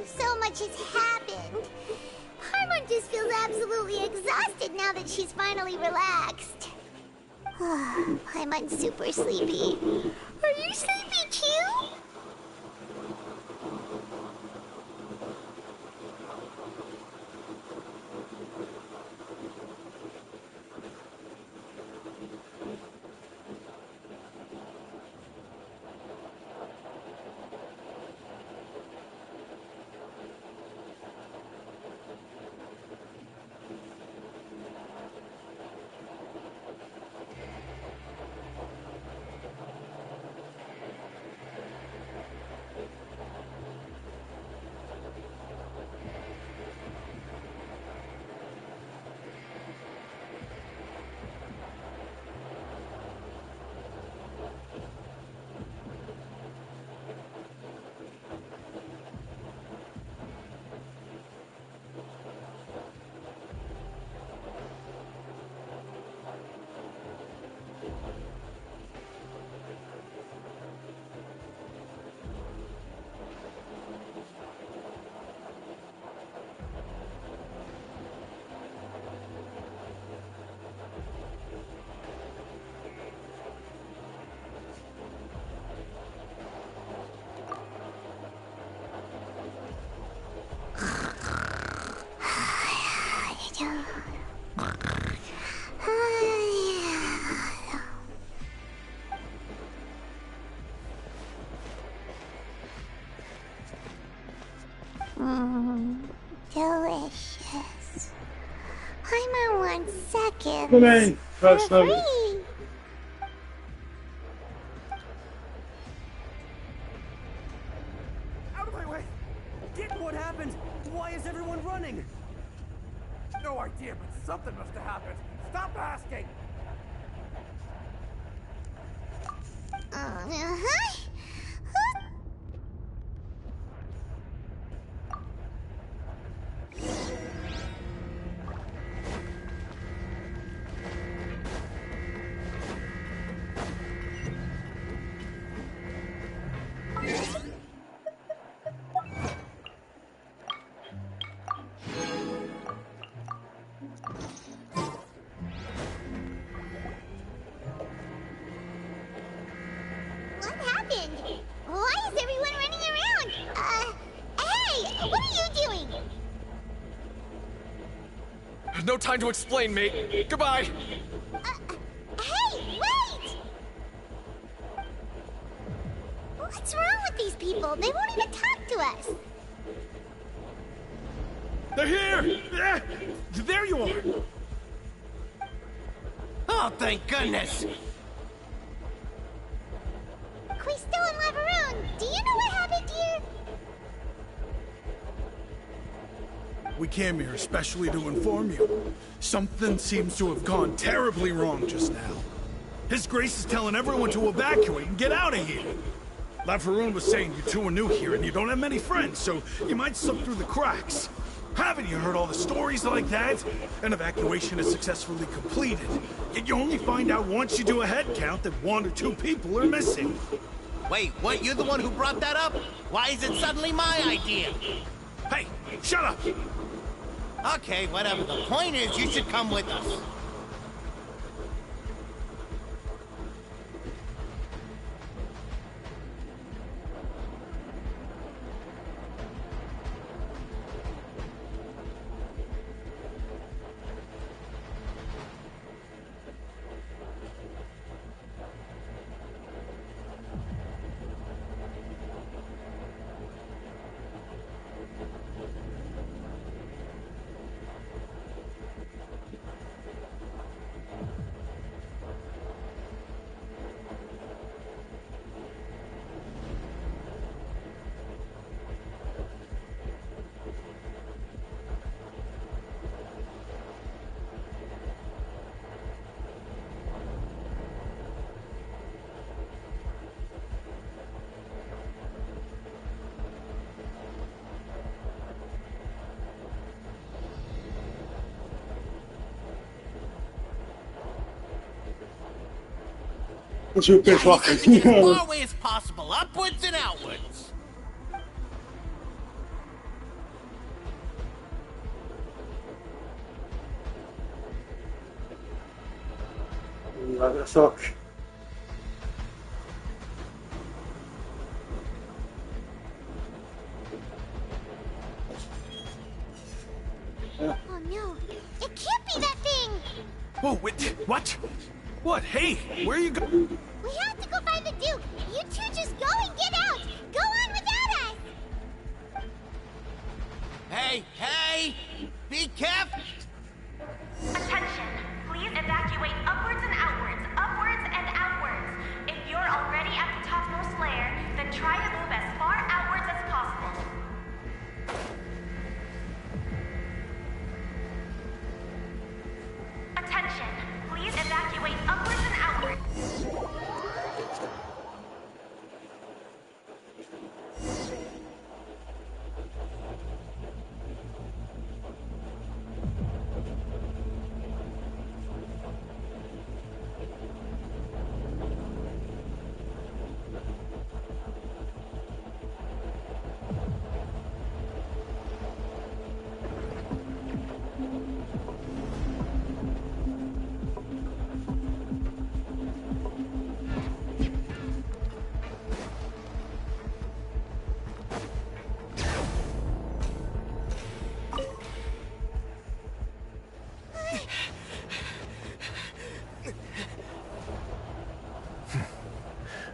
So much has happened. Paimon just feels absolutely exhausted now that she's finally relaxed. Paimon's super sleepy. Are you sleepy too? Delicious. I'm on 1 second. Também, For fast free. Out of my way! Get what happened! Why is everyone running? No idea, but something must have happened. Stop asking! Uh-huh. What happened? Why is everyone running around? Hey, what are you doing? There's no time to explain, mate. Goodbye. Hey, wait! What's wrong with these people? They won't even talk to us. They're here! There you are! Oh, thank goodness! Quisto and Laveroon, do you know what happened here? We came here especially to inform you. Something seems to have gone terribly wrong just now. His Grace is telling everyone to evacuate and get out of here. Laveroon was saying you two are new here and you don't have many friends, so you might slip through the cracks. Haven't you heard all the stories like that? An evacuation is successfully completed, yet you only find out once you do a head count that 1 or 2 people are missing. Wait, what? You're the one who brought that up? Why is it suddenly my idea? Hey, shut up! Okay, whatever. The point is, you should come with us. Super fuck. As far away as possible, upwards and outwards. Olha só. Oh no, it can't be that thing! Whoa, wait, what? What? Hey, where are you going? We have to go find the Duke! You two just go and get out! Go on without us! Hey, hey! Be careful! Attention! Please evacuate upwards and outwards. If you're already at the topmost layer, then try to move as far outwards as possible. Attention! Please evacuate upwards and outwards.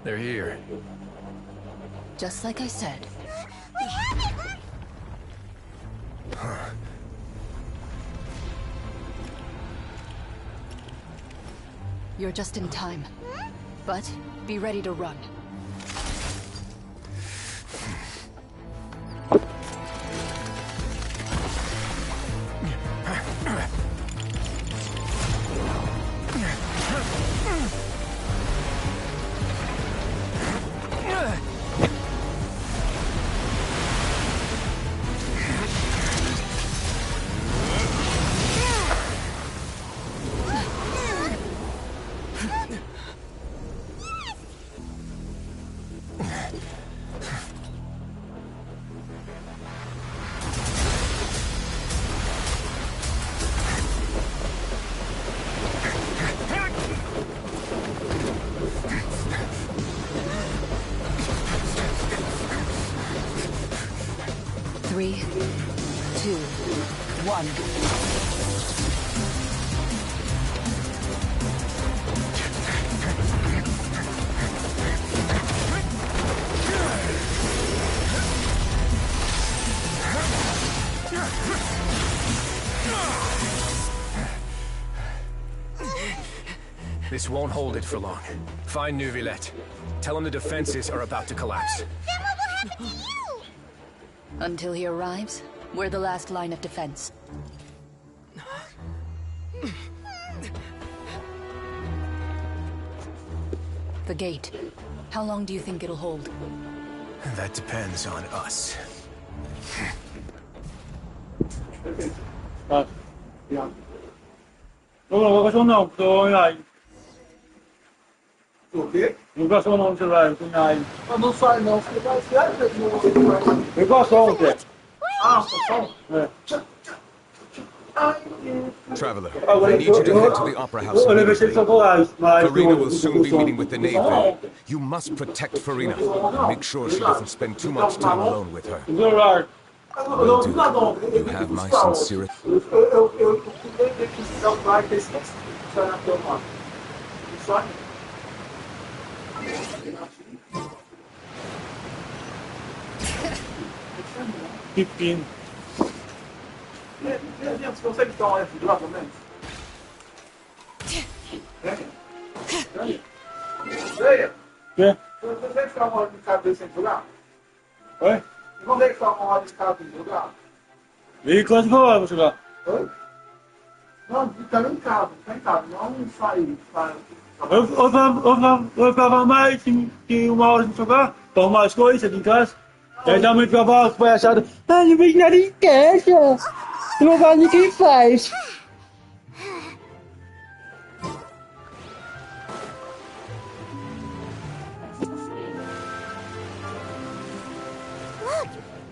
They're here. Just like I said. We have it! You're just in time. But be ready to run. Three, 2, 1. This won't hold it for long. Find Neuvillette. Tell him the defenses are about to collapse. Then what will happen to you? Until he arrives, we're the last line of defense. The gate. How long do you think it'll hold? That depends on us. Ah. Allora, questo não, tô aí. O quê? Não gastou não, celular, não tem aí. Mas não sai não, você vai ser aí mesmo, você vai. Eu gosto, Zé. Ah, só. É. Traveler, I need you to head to the Opera House immediately. Farina will soon be meeting with the knave there. You must protect Farina and make sure she doesn't spend too much time alone with her. Will do. You have my sincerest... Eu tenho que salvar esse mano. Só Pepino. Você consegue dar uma F2 pelo menos? Leia. Quê? Você consegue ficar uma hora de cada vez sem jogar? Oi? Você consegue ficar uma hora de cada vez sem jogar? E quanto que eu vou jogar? Oi? Não, ficar em casa, não sair. Eu ficava mais que uma hora sem jogar, para arrumar as coisas aqui em casa. Aí também ficava palhaçada. Ah, não vejo nada em casa. Eu não faz ninguém faz. Look!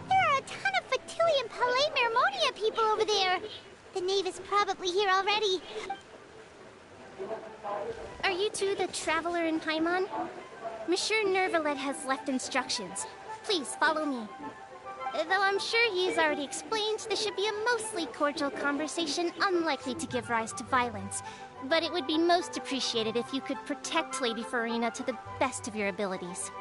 There are a ton of Fatui and Palais Mermonia people over there. The knave is probably here already. Are you two the traveler in Paimon? Monsieur Nervalet has left instructions. Please follow me. Though I'm sure he's already explained, this should be a mostly cordial conversation, unlikely to give rise to violence. But it would be most appreciated if you could protect Lady Farina to the best of your abilities.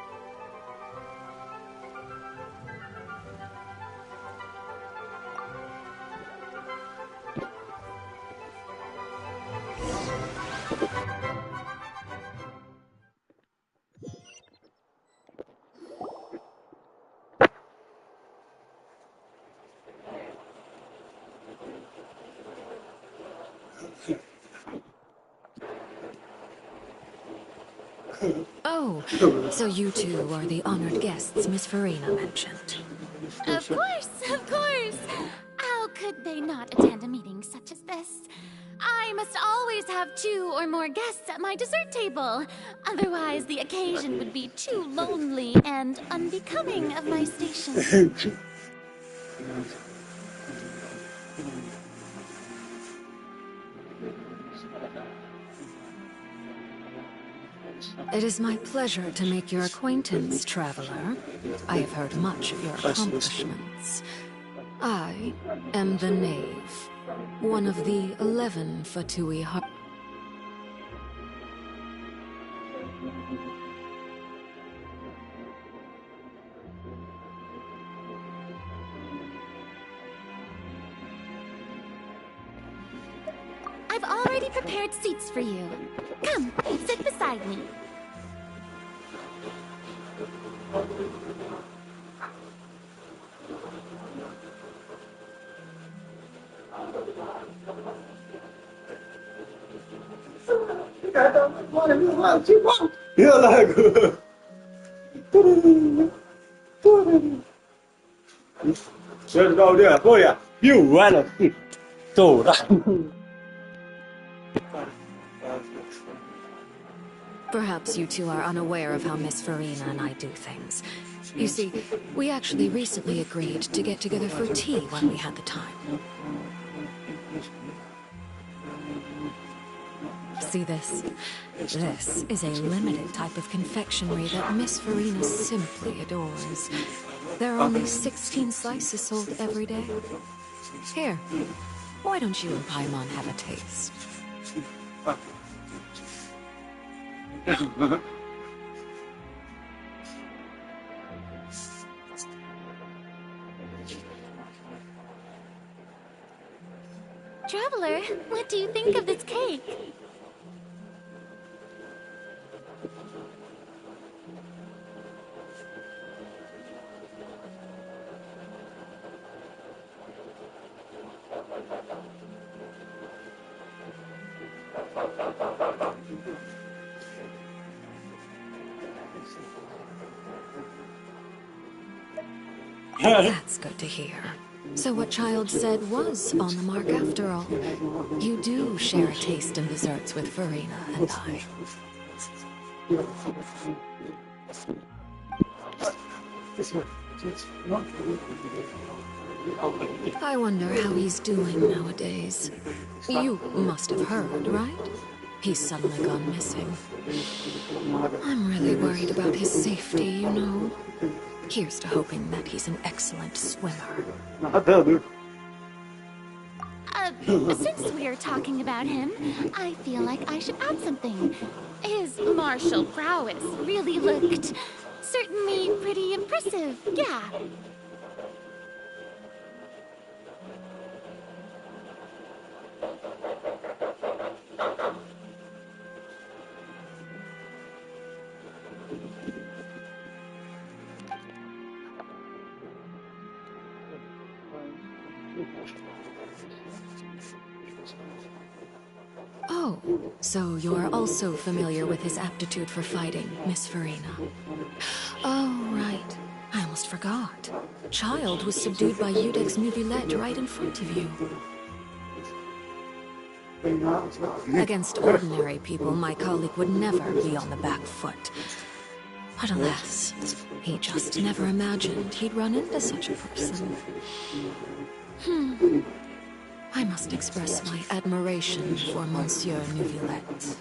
Oh, so you two are the honored guests Miss Farina mentioned. Of course, of course. How could they not attend a meeting such as this? I must always have 2 or more guests at my dessert table. Otherwise, the occasion would be too lonely and unbecoming of my station. It is my pleasure to make your acquaintance, traveler. I have heard much of your accomplishments. I am the knave, one of the 11 Fatui I've already prepared seats for you. Come, sit beside me. Eu largo. Deixa eu ver, olha, viu ela aqui toda. Perhaps you two are unaware of how Miss Farina and I do things. You see, we actually recently agreed to get together for tea when we had the time. See this? This is a limited type of confectionery that Miss Farina simply adores. There are only 16 slices sold every day. Here, why don't you and Paimon have a taste? Traveler, what do you think of this cake? That's good to hear. So what Child said was on the mark after all. You do share a taste in desserts with Farina and I. I wonder how he's doing nowadays. You must have heard, right? He's suddenly gone missing. I'm really worried about his safety, you know. Here's to hoping that he's an excellent swimmer. Since we're talking about him, I feel like I should add something. His martial prowess really looked certainly pretty impressive, yeah. Oh, so you're also familiar with his aptitude for fighting, Miss Farina. Oh, right. I almost forgot. Child was subdued by Udex Nuvillette right in front of you. Against ordinary people, my colleague would never be on the back foot. But alas, he just never imagined he'd run into such a person. I must express my admiration for Monsieur Nuvillette.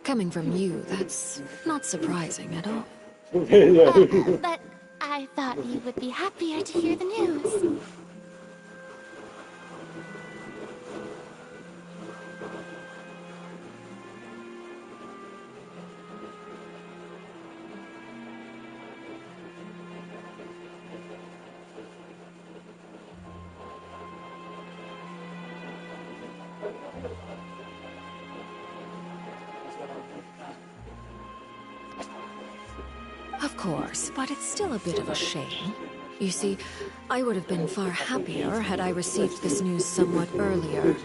Coming from you, that's not surprising at all. But I thought you would be happier to hear the news. Of course, but it's still a bit of a shame. You see, I would have been far happier had I received this news somewhat earlier.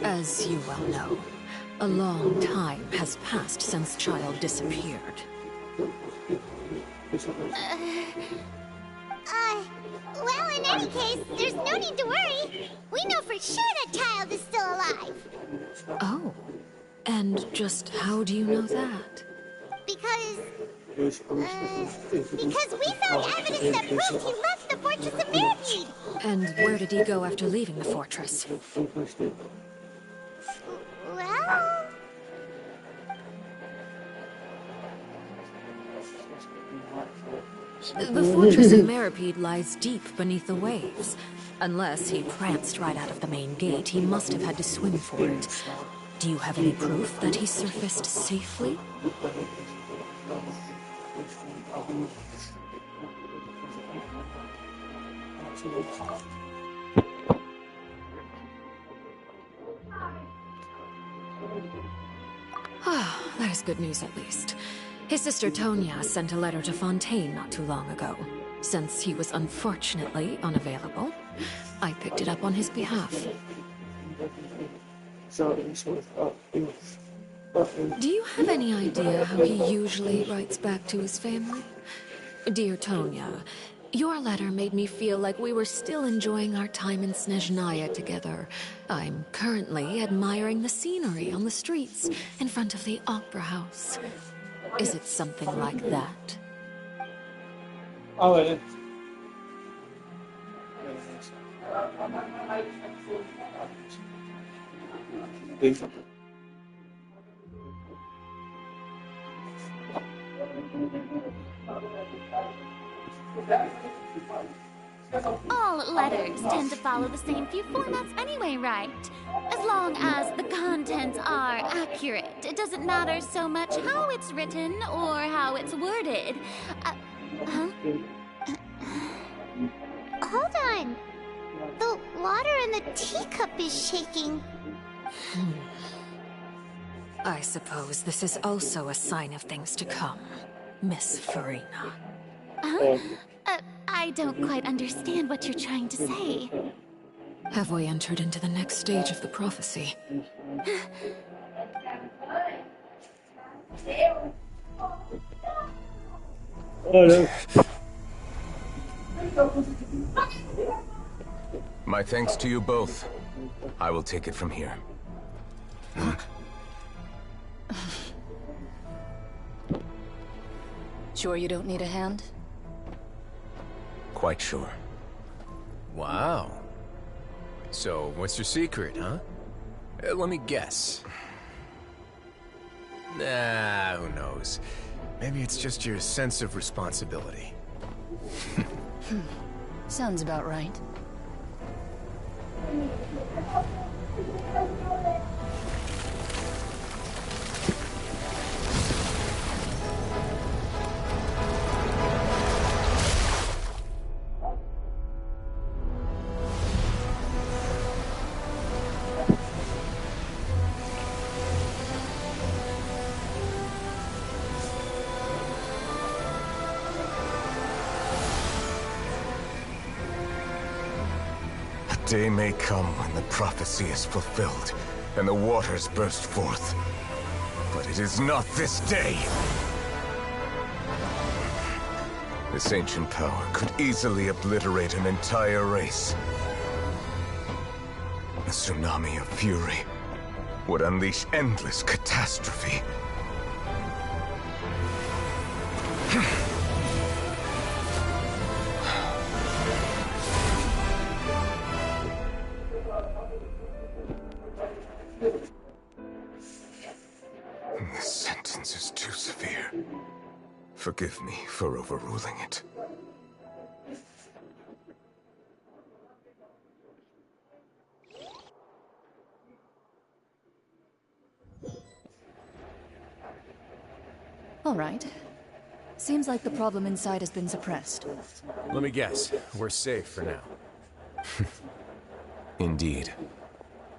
As you well know, a long time has passed since Child disappeared. Well, in any case, there's no need to worry. We know for sure that Child is still alive. Oh, and just how do you know that? Because we found evidence that proved he left the Fortress of Mirapede. And where did he go after leaving the fortress? Well... The Fortress of Mirapede lies deep beneath the waves. Unless he pranced right out of the main gate, he must have had to swim for it. Do you have any proof that he surfaced safely? Ah, that is good news at least. His sister Tonya sent a letter to Fontaine not too long ago. Since he was unfortunately unavailable, I picked it up on his behalf. Do you have any idea how he usually writes back to his family? Dear Tonya, your letter made me feel like we were still enjoying our time in Snezhnaya together. I'm currently admiring the scenery on the streets in front of the Opera House. Is it something like that? Oh, it is. All letters tend to follow the same few formats anyway, right? As long as the contents are accurate, it doesn't matter so much how it's written or how it's worded. Hold on. The water in the teacup is shaking. I suppose this is also a sign of things to come, Miss Farina. I don't quite understand what you're trying to say. Have we entered into the next stage of the prophecy? My thanks to you both. I will take it from here. Sure you don't need a hand? Quite sure. Wow. So, what's your secret, huh? Let me guess. Nah, who knows? Maybe it's just your sense of responsibility. Sounds about right. Day may come when the prophecy is fulfilled, and the waters burst forth. But it is not this day! This ancient power could easily obliterate an entire race. A tsunami of fury would unleash endless catastrophe. This sentence is too severe. Forgive me for overruling it. All right. Seems like the problem inside has been suppressed. Let me guess. We're safe for now. Indeed.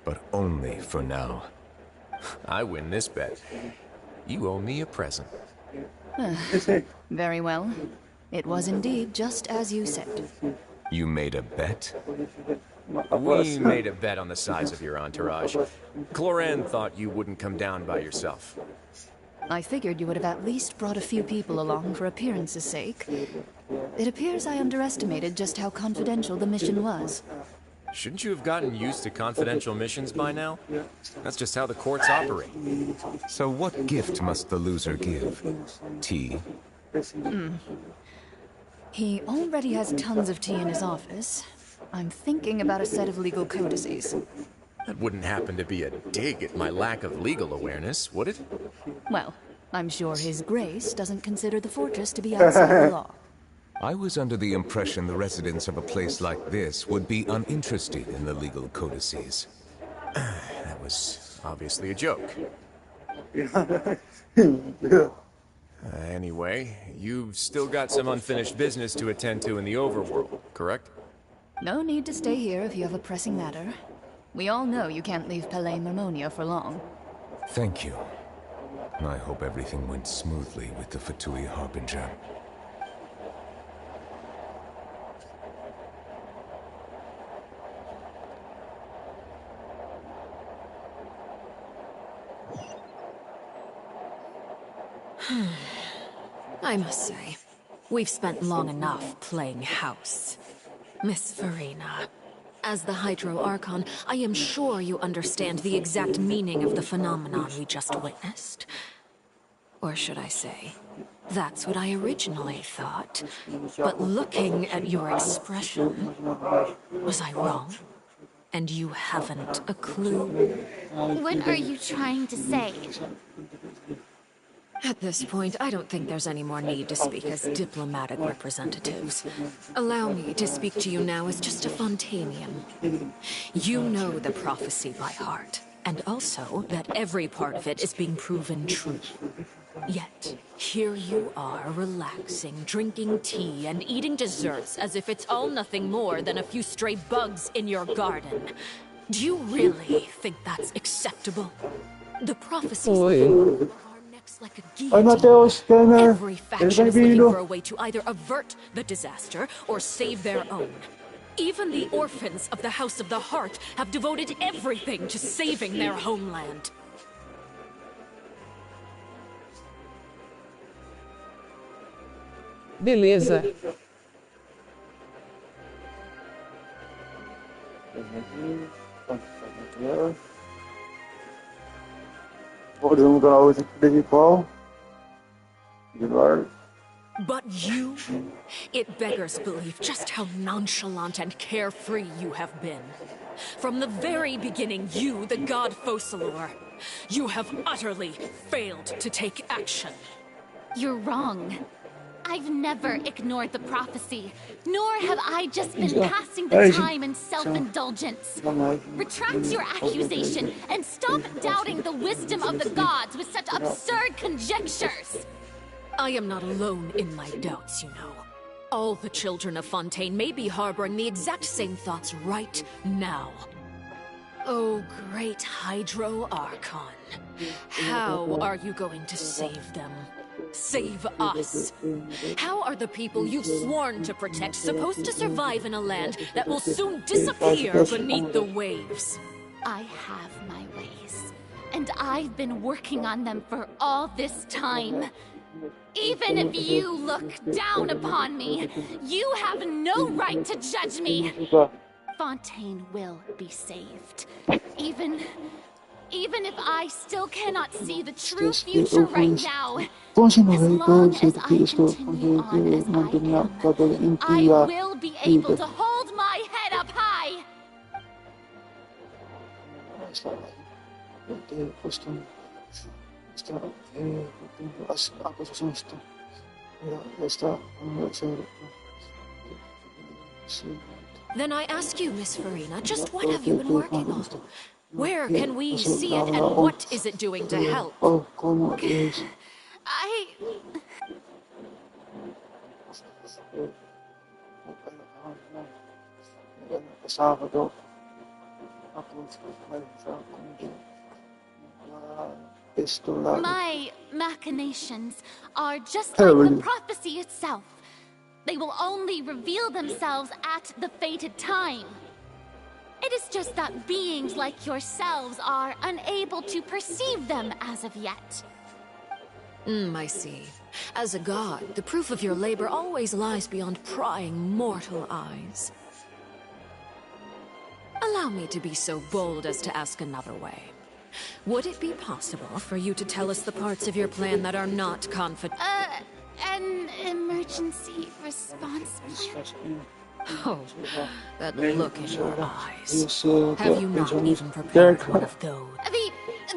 But only for now. I win this bet. You owe me a present. Very well. It was indeed just as you said. You made a bet? We made a bet on the size of your entourage. Cloran thought you wouldn't come down by yourself. I figured you would have at least brought a few people along for appearance's sake. It appears I underestimated just how confidential the mission was. Shouldn't you have gotten used to confidential missions by now? That's just how the courts operate. So what gift must the loser give? Tea? He already has tons of tea in his office. I'm thinking about a set of legal codices. That wouldn't happen to be a dig at my lack of legal awareness, would it? Well, I'm sure His Grace doesn't consider the fortress to be outside the law. I was under the impression the residents of a place like this would be uninterested in the legal codices. That was obviously a joke. Anyway, you've still got some unfinished business to attend to in the overworld, correct? No need to stay here if you have a pressing matter. We all know you can't leave Palais Mermonia for long. Thank you. I hope everything went smoothly with the Fatui Harbinger. I must say, we've spent long enough playing house. Miss Farina, as the Hydro Archon, I am sure you understand the exact meaning of the phenomenon we just witnessed. Or should I say, that's what I originally thought. But looking at your expression, was I wrong? And you haven't a clue? What are you trying to say? At this point, I don't think there's any more need to speak as diplomatic representatives. Allow me to speak to you now as just a Fontanian. You know the prophecy by heart, and also that every part of it is being proven true. Yet, here you are, relaxing, drinking tea, and eating desserts as if it's all nothing more than a few stray bugs in your garden. Do you really think that's acceptable? The prophecies like a guillotine. Every faction is looking for a way to either avert the disaster or save their own. Even the orphans of the House of the Heart have devoted everything to saving their homeland. Beleza. Vamos dar hoje de qual? But you? It beggars belief just how nonchalant and carefree you have been. From the very beginning, you, the god Focalor, you have utterly failed to take action. You're wrong. I've never ignored the prophecy, nor have I just been passing the time in self-indulgence. Retract your accusation and stop doubting the wisdom of the gods with such absurd conjectures. I am not alone in my doubts, you know. All the children of Fontaine may be harboring the exact same thoughts right now. Oh, great Hydro Archon. How are you going to save them? Save us? How are the people you've sworn to protect supposed to survive in a land that will soon disappear beneath the waves? I have my ways, and I've been working on them for all this time. Even if you look down upon me, you have no right to judge me. Fontaine will be saved. Even if I still cannot see the true future right now, as long as I continue on as I am, I will be able to hold my head up high. Then I ask you, Miss Farina, just what have you been working on? Where can we see it, and what is it doing to help? My machinations are just like the prophecy itself. They will only reveal themselves at the fated time. It is just that beings like yourselves are unable to perceive them as of yet. I see. As a god, the proof of your labor always lies beyond prying mortal eyes. Allow me to be so bold as to ask another way. Would it be possible for you to tell us the parts of your plan that are not confident? An emergency response plan? Oh, that look in your eyes. Have you not even prepared one of those?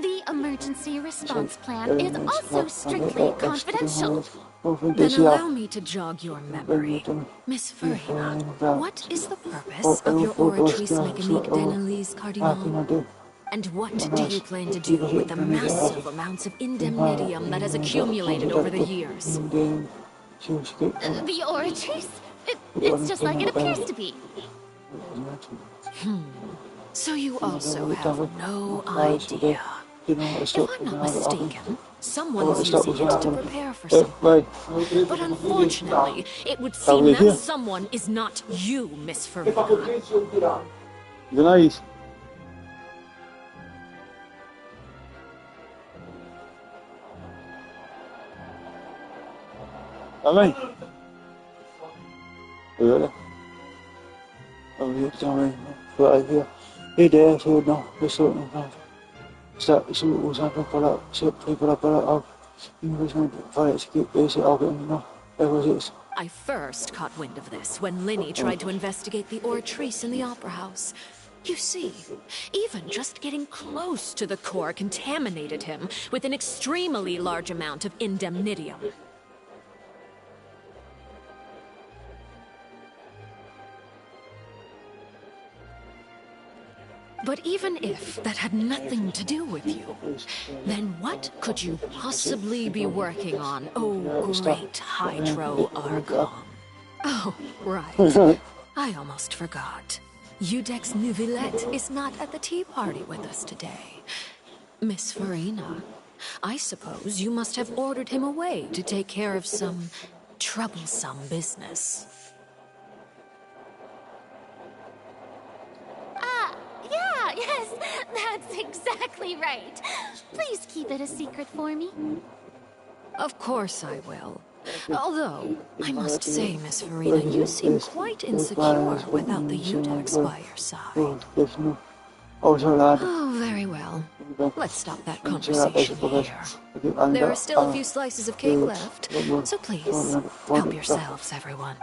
The emergency response plan is also strictly confidential. Then allow me to jog your memory. Miss Farina, what is the purpose of your Oratrice Mécanique d'Analyse Cardinal? And what do you plan to do with the massive amounts of indemnitium that has accumulated over the years? The Oratrice? It's just like it appears to be. So you also have no idea. If I'm not mistaken, someone is using it to prepare for something. But unfortunately, it would seem that someone is not you, Miss Farina. Amém? Olha. Também. Vai ver. Ideia sou não, pessoa não. Está usando para algo. Parece que esse algo não é isso. I first caught wind of this when Linny tried to investigate the Oratrice in the Opera House. You see, even just getting close to the core contaminated him with an extremely large amount of indemnitium. But even if that had nothing to do with you, then what could you possibly be working on, oh great Hydro Archon? Oh, right. I almost forgot. Udex Neuvillette is not at the tea party with us today. Miss Farina, I suppose you must have ordered him away to take care of some troublesome business. Yes, that's exactly right. Please keep it a secret for me. Of course I will. Although, I must say, Miss Farina, you seem quite insecure without the Udex by your side. Oh, very well. Let's stop that conversation here. There are still a few slices of cake left, so please, help yourselves, everyone.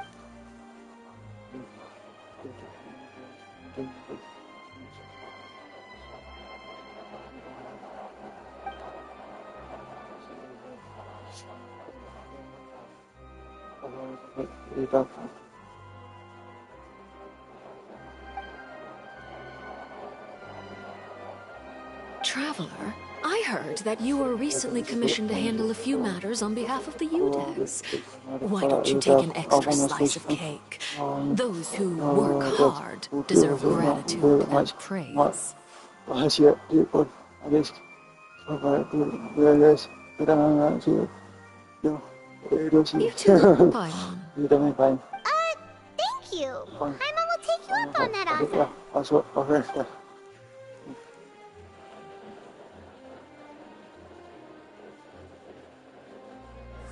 Traveler, I heard that you were recently commissioned to handle a few matters on behalf of the Udex. Why don't you take an extra slice of cake? Those who work hard deserve gratitude and praise. You too, Paimon. Thank you. Paimon will take you up on that offer.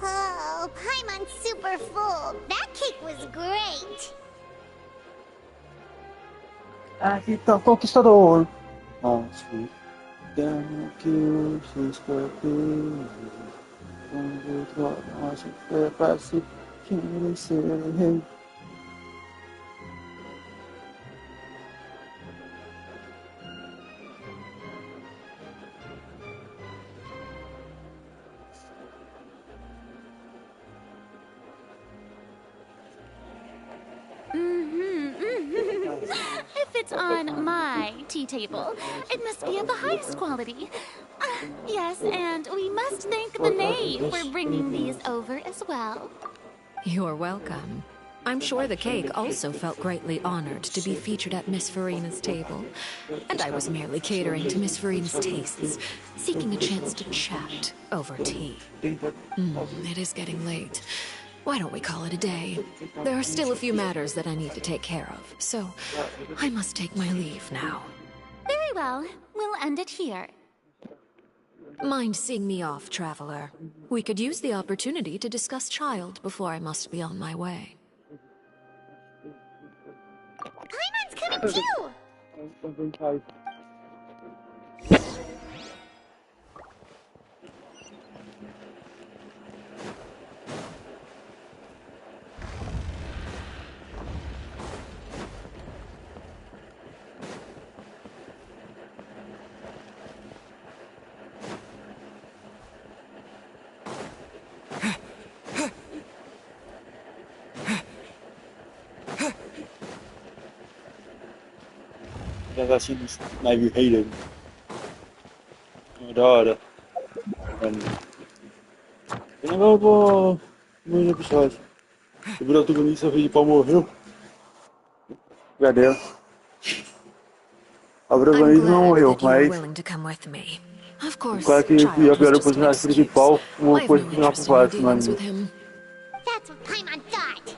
Oh, Paimon's super full. That cake was great. Aqui está o conquistador. Nosso dano que o se escapou. Quando nosso pé passe, quem ser rei. If it's on my tea table, it must be of the highest quality. Yes, and we must thank the knave for bringing these over as well. You're welcome. I'm sure the cake also felt greatly honored to be featured at Miss Farina's table. And I was merely catering to Miss Farina's tastes, seeking a chance to chat over tea. It is getting late. Why don't we call it a day? There are still a few matters that I need to take care of, so I must take my leave now. Very well. We'll end it here. Mind seeing me off, Traveler? We could use the opportunity to discuss Child before I must be on my way. Paimon's coming too! Assim, Navy Hayden. Da hora. Eu não vou no episódio. O protagonista principal morreu. Cadê? A protagonista não morreu, mas o cara que ia virar o personagem principal não foi final pro quarto, mano. That's what Paimon thought.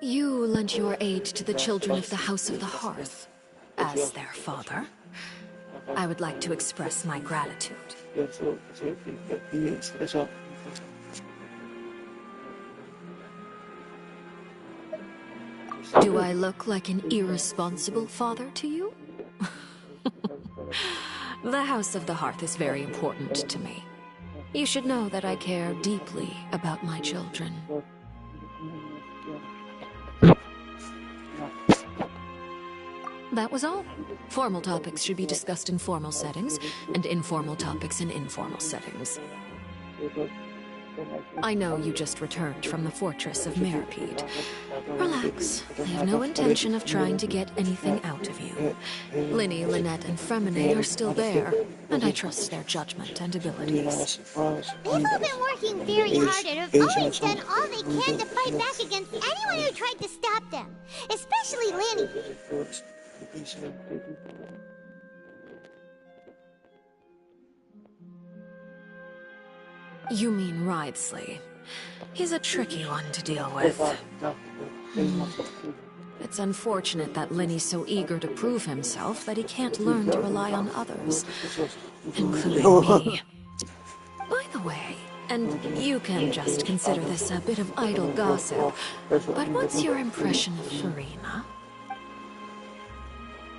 You lent your aid to the children of the House of the Hearth. As their father, I would like to express my gratitude. Do I look like an irresponsible father to you? The House of the Hearth is very important to me. You should know that I care deeply about my children. That was all. Formal topics should be discussed in formal settings, and informal topics in informal settings. I know you just returned from the fortress of Meripede. Relax. I have no intention of trying to get anything out of you. Linny, Lynette, and Fremine are still there, and I trust their judgment and abilities. People have been working very hard and have always done all they can to fight back against anyone who tried to stop them, especially Linny. You mean Wriothesley. He's a tricky one to deal with. It's unfortunate that Linny's so eager to prove himself that he can't learn to rely on others, including me. By the way, And you can just consider this a bit of idle gossip. But what's your impression of Farina?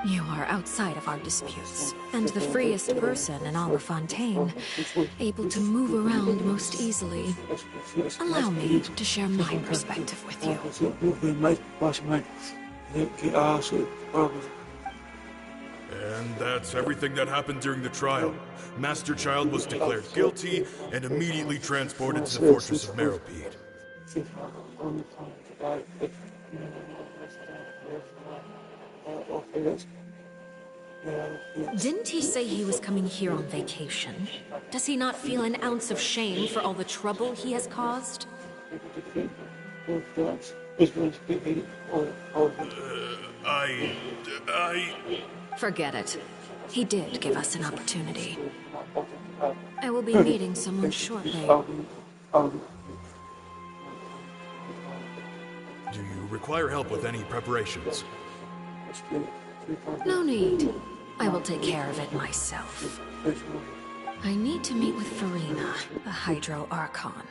You are outside of our disputes, and the freest person in all of Fontaine, able to move around most easily. Allow me to share my perspective with you. And that's everything that happened during the trial. Master Child was declared guilty and immediately transported to the fortress of Meropide. Didn't he say he was coming here on vacation? Does he not feel an ounce of shame for all the trouble he has caused? Forget it. He did give us an opportunity. I will be meeting someone shortly. Do you require help with any preparations? No need. I will take care of it myself. I need to meet with Farina, the Hydro Archon.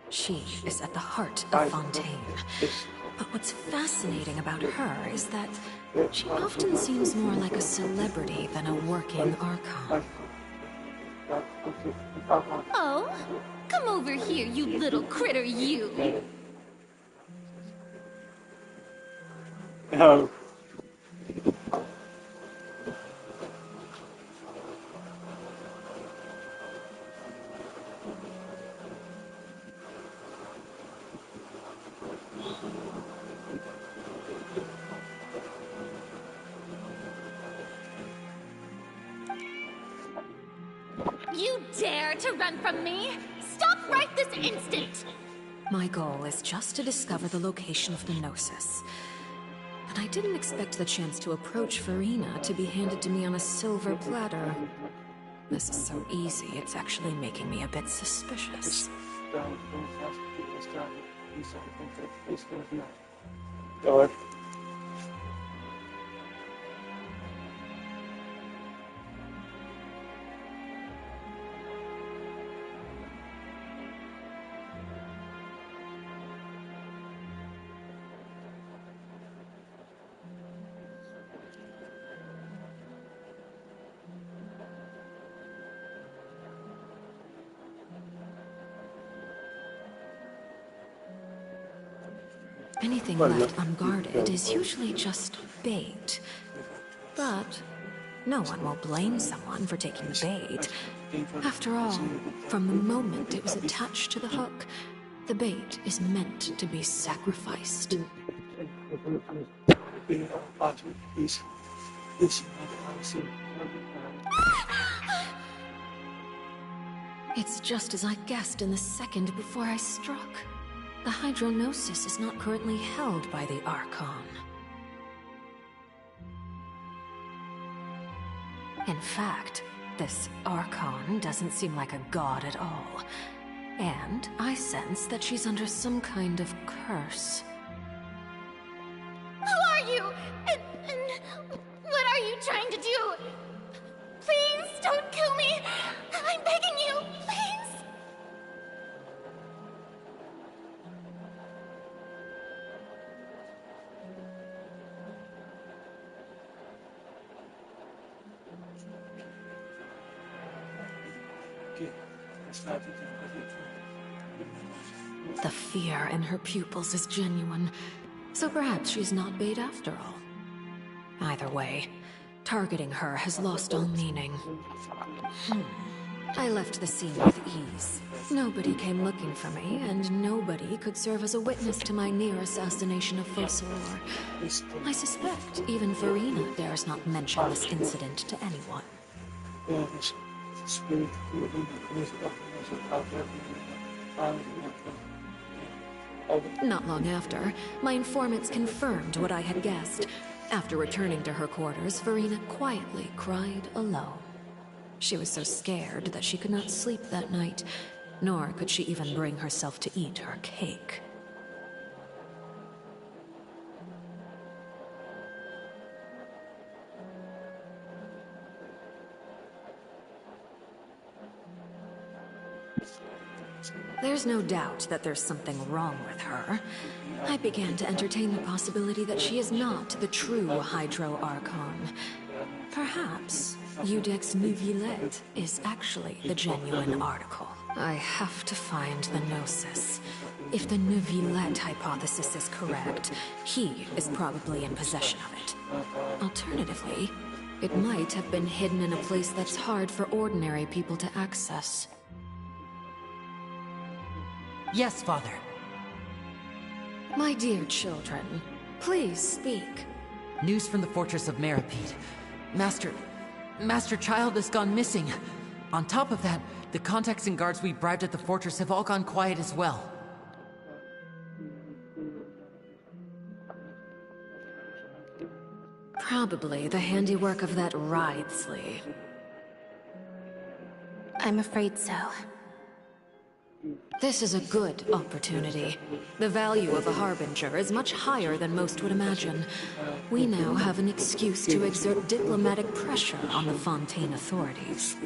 She is at the heart of Fontaine. But what's fascinating about her is that she often seems more like a celebrity than a working Archon. Oh, come over here, you little critter, you! Oh. You dare to run from me? Stop right this instant! My goal is just to discover the location of the Gnosis. But I didn't expect the chance to approach Farina to be handed to me on a silver platter. This is so easy, it's actually making me a bit suspicious. Anything left unguarded is usually just bait. But no one will blame someone for taking the bait. After all, from the moment it was attached to the hook, the bait is meant to be sacrificed. It's just as I guessed in the second before I struck. The Hydronosis is not currently held by the Archon. In fact, this Archon doesn't seem like a god at all. And I sense that she's under some kind of curse. Who are you? And what are you trying to do? Please don't kill me! I'm begging you, please! The fear in her pupils is genuine, so perhaps she's not bait after all. Either way, targeting her has lost all meaning. I left the scene with ease. Nobody came looking for me, and nobody could serve as a witness to my near assassination of Focalor. I suspect even Farina dares not mention this incident to anyone. Not long after, my informants confirmed what I had guessed. After returning to her quarters, Farina quietly cried alone. She was so scared that she could not sleep that night, nor could she even bring herself to eat her cake. There's no doubt that there's something wrong with her. I began to entertain the possibility that she is not the true Hydro Archon. Perhaps Eudex Neuvillette is actually the genuine article. I have to find the Gnosis. If the Neuvillette hypothesis is correct, he is probably in possession of it. Alternatively, it might have been hidden in a place that's hard for ordinary people to access. Yes, Father. My dear children, please speak. News from the fortress of Meripede. Master Child has gone missing. On top of that, the contacts and guards we bribed at the fortress have all gone quiet as well. Probably the handiwork of that Wriothesley. I'm afraid so. This is a good opportunity. The value of a Harbinger is much higher than most would imagine. We now have an excuse to exert diplomatic pressure on the Fontaine authorities.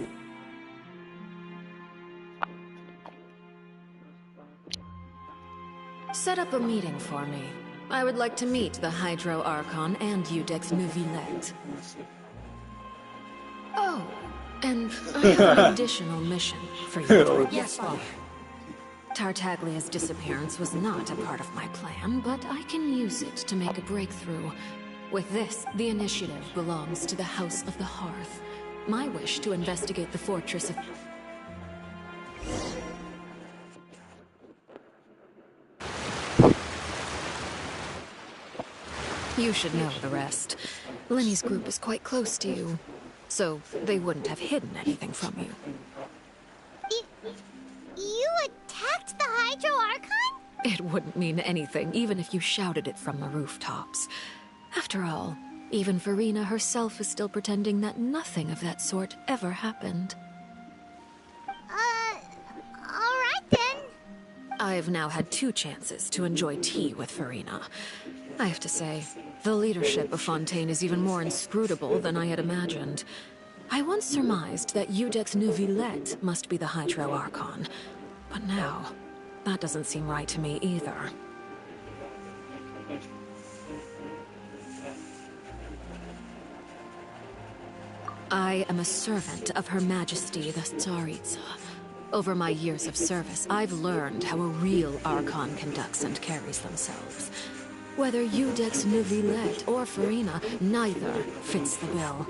Set up a meeting for me. I would like to meet the Hydro Archon and Eudex Neuvillette. Oh, and I have an additional mission for you. Yes, Father. Tartaglia's disappearance was not a part of my plan, but I can use it to make a breakthrough. With this, the initiative belongs to the House of the Hearth. My wish to investigate the fortress of... You should know the rest. Lenny's group is quite close to you, so they wouldn't have hidden anything from you. You attacked the Hydro Archon? It wouldn't mean anything, even if you shouted it from the rooftops. After all, even Farina herself is still pretending that nothing of that sort ever happened. Alright then. I've now had 2 chances to enjoy tea with Farina. I have to say, the leadership of Fontaine is even more inscrutable than I had imagined. I once surmised that Eudex Neuvillette must be the Hydro Archon, but now, that doesn't seem right to me either. I am a servant of Her Majesty the Tsaritsa. Over my years of service, I've learned how a real Archon conducts and carries themselves. Whether Eudex Neuvillette or Farina, neither fits the bill.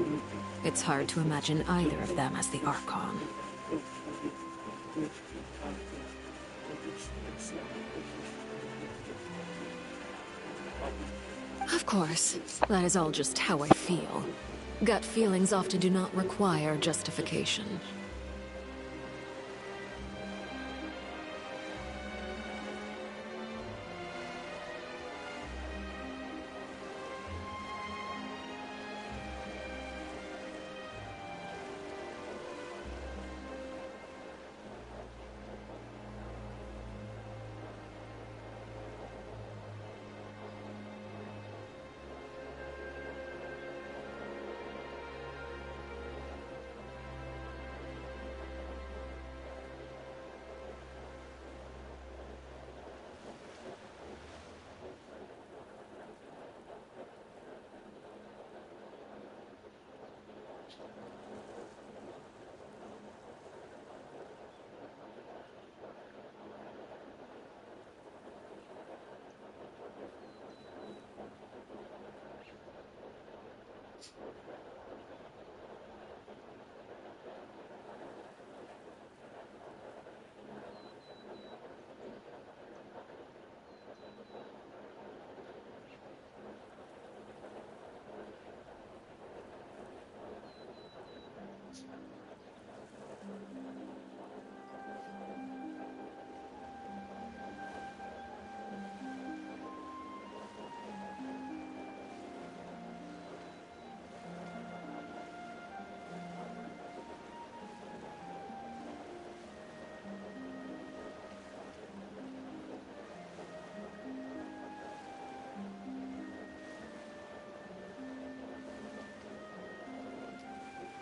It's hard to imagine either of them as the Archon. Of course, that is all just how I feel. Gut feelings often do not require justification.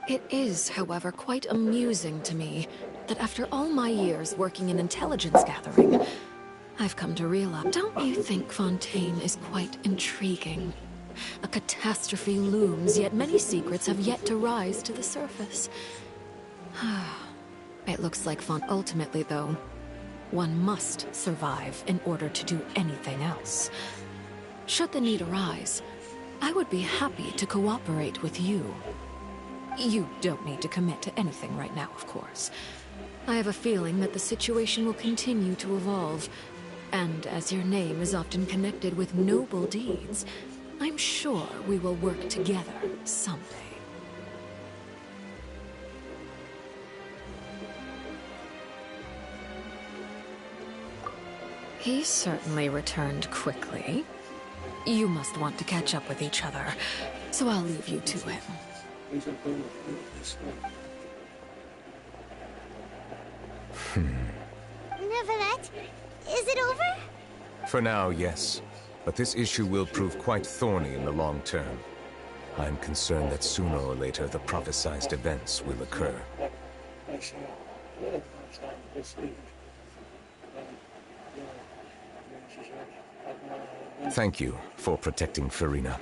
It is, however, quite amusing to me that after all my years working in intelligence gathering, I've come to realize, don't you think Fontaine is quite intriguing? A catastrophe looms, yet many secrets have yet to rise to the surface. It looks like ultimately, though, one must survive in order to do anything else. Should the need arise, I would be happy to cooperate with you. You don't need to commit to anything right now, of course. I have a feeling that the situation will continue to evolve, and as your name is often connected with noble deeds, I'm sure we will work together someday. He certainly returned quickly. You must want to catch up with each other, so I'll leave you to him. Neverlet, is it over? For now, yes. But this issue will prove quite thorny in the long term. I'm concerned that sooner or later the prophesized events will occur. Thank you for protecting Farina.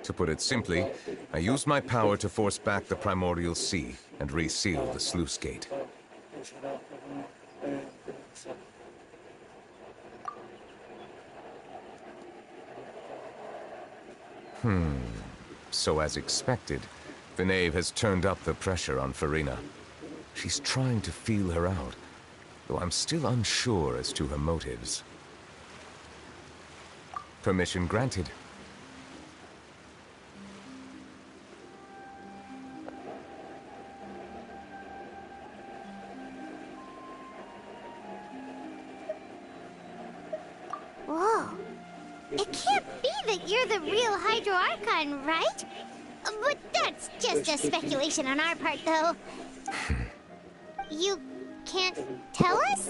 To put it simply, I used my power to force back the primordial sea and reseal the sluice gate. So as expected, the knave has turned up the pressure on Farina. She's trying to feel her out, though I'm still unsure as to her motives. Permission granted. Whoa. It can't be that you're the real Hydro Archon, right? But that's just a speculation on our part, though. You can't tell us?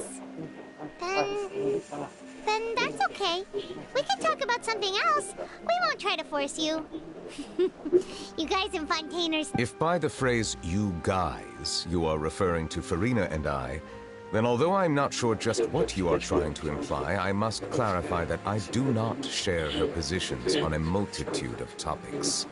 Then that's okay. We can talk about something else. We won't try to force you. You guys in Fontainers... If by the phrase, you guys, you are referring to Farina and I, then although I'm not sure just what you are trying to imply, I must clarify that I do not share her positions on a multitude of topics.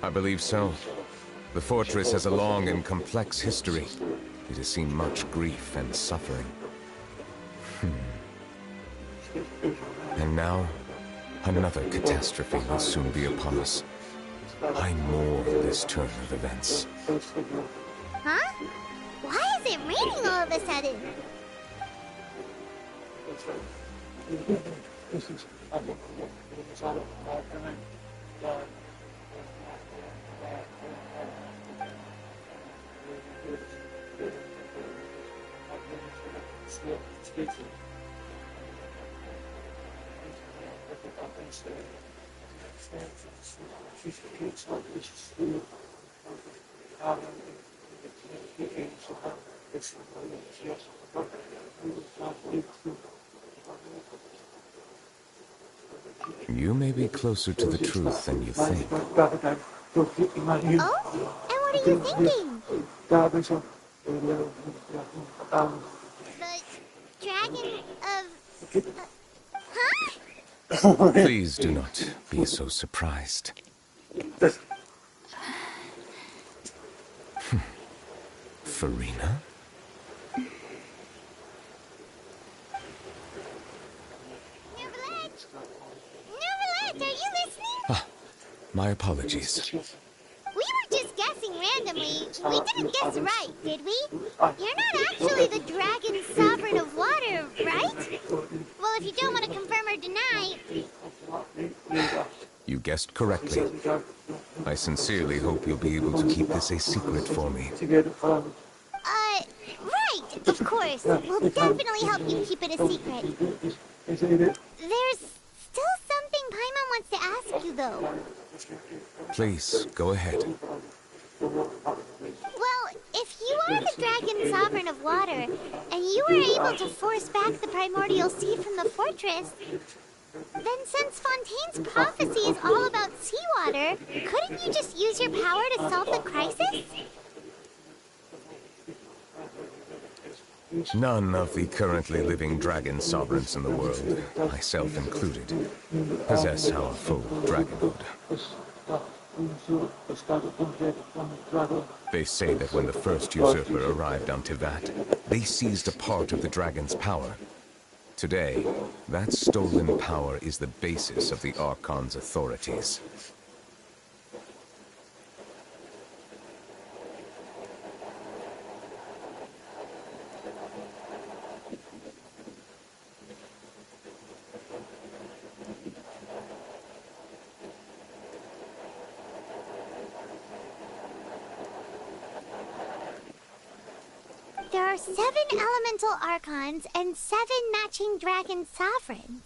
I believe so. The fortress has a long and complex history. It has seen much grief and suffering. And now, another catastrophe will soon be upon us. I mourn this turn of events. Huh? Why is it raining all of a sudden? You may be closer to the truth than you think. Oh? And what are you thinking? The dragon of... huh? Please do not be so surprised. Farina? Neverlet, are you listening? My apologies. We were just guessing randomly. We didn't guess right, did we? You're not actually the dragon sovereign of water, right? Well, if you don't want to confirm or deny... You guessed correctly. I sincerely hope you'll be able to keep this a secret for me. Right, of course. We'll definitely help you keep it a secret. There's wants to ask you, though. Please, go ahead. Well, if you are the Dragon Sovereign of Water, and you were able to force back the primordial sea from the fortress, then since Fontaine's prophecy is all about seawater, couldn't you just use your power to solve the crisis? None of the currently living dragon sovereigns in the world, myself included, possess our full dragonhood. They say that when the first usurper arrived on Tivat, they seized a part of the dragon's power. Today, that stolen power is the basis of the Archon's authorities. There are 7 elemental archons and 7 matching dragon sovereigns.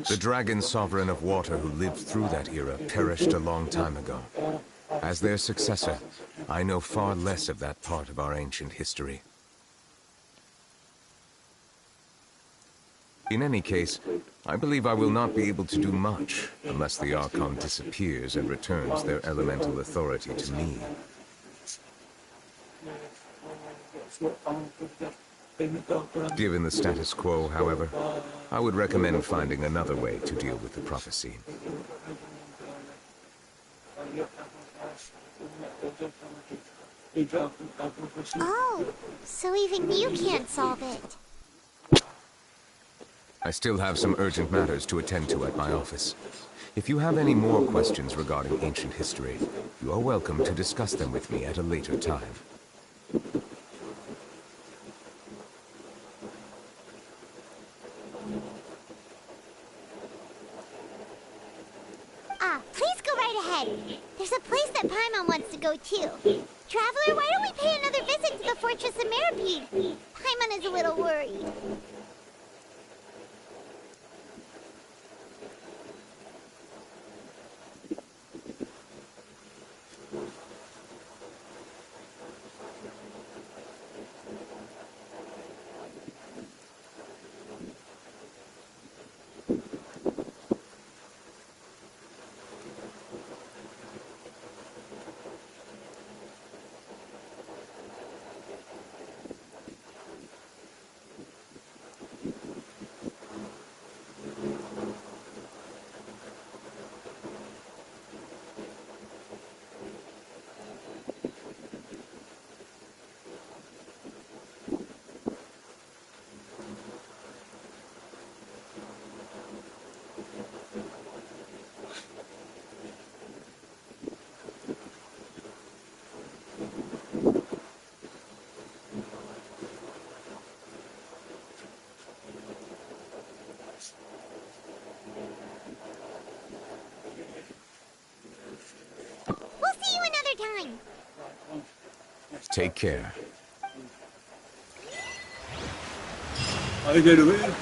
The dragon sovereign of water who lived through that era perished a long time ago. As their successor, I know far less of that part of our ancient history. In any case, I believe I will not be able to do much unless the Archon disappears and returns their elemental authority to me. Given the status quo, however, I would recommend finding another way to deal with the prophecy. Oh, so even you can't solve it. I still have some urgent matters to attend to at my office. If you have any more questions regarding ancient history, you are welcome to discuss them with me at a later time. Please go right ahead. There's a place that Paimon wants to go too. Traveler, why don't we pay another visit to the Fortress of Meripede? Paimon is a little worried. Take care. Ahí quiero ver.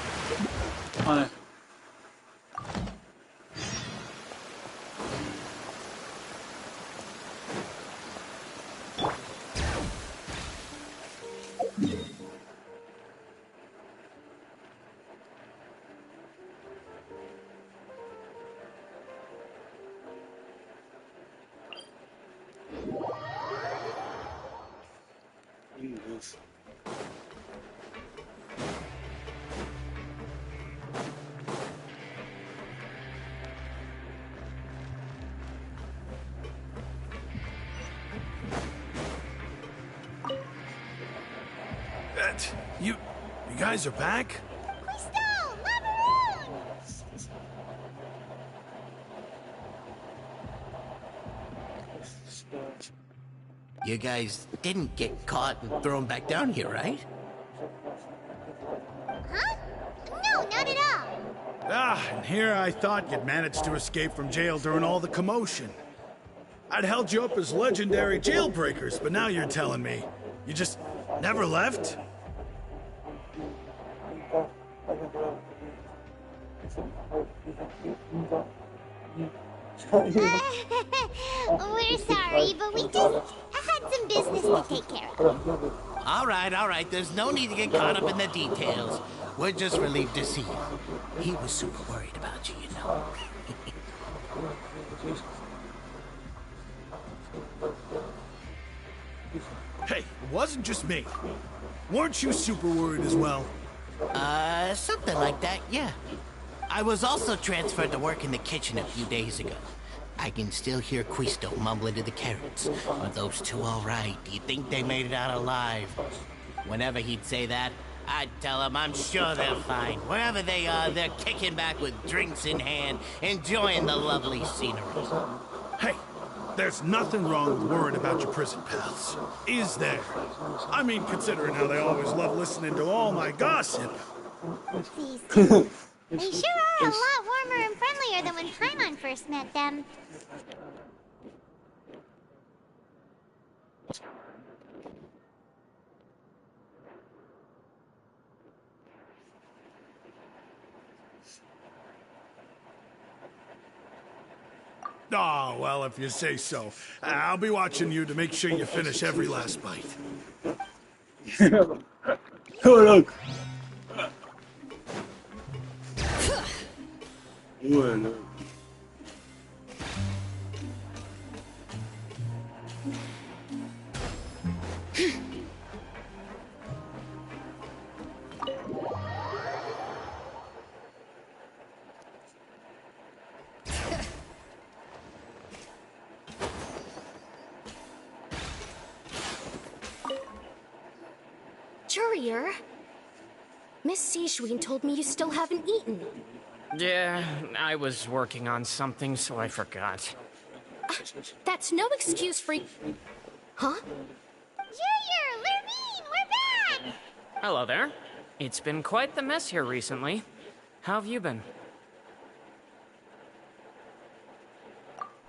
Vale. Jesus. You guys are back? You guys didn't get caught and thrown back down here, right? Huh? No, not at all. And here I thought you'd managed to escape from jail during all the commotion. I'd held you up as legendary jailbreakers, but now you're telling me you just never left? We're sorry, but we just had some business to take care of. All right. There's no need to get caught up in the details. We're just relieved to see you. He was super worried about you, you know. Hey, it wasn't just me. Weren't you super worried as well? Something like that, yeah. I was also transferred to work in the kitchen a few days ago. I can still hear Quisto mumbling to the carrots. Are those two all right? Do you think they made it out alive? Whenever he'd say that, I'd tell him I'm sure they're fine. Wherever they are, they're kicking back with drinks in hand, enjoying the lovely scenery. Hey, there's nothing wrong with worrying about your prison pals. Is there? I mean, considering how they always love listening to all my gossip. They sure are a lot warmer and friendlier than when Paimon first met them. Oh, well, if you say so. I'll be watching you to make sure you finish every last bite. Oh, look. Bueno. Courier, Miss Sijwin told me you still haven't eaten. Yeah, I was working on something, so I forgot. That's no excuse for... Huh? Junior, Lurvine, we're back! Hello there. It's been quite the mess here recently. How have you been?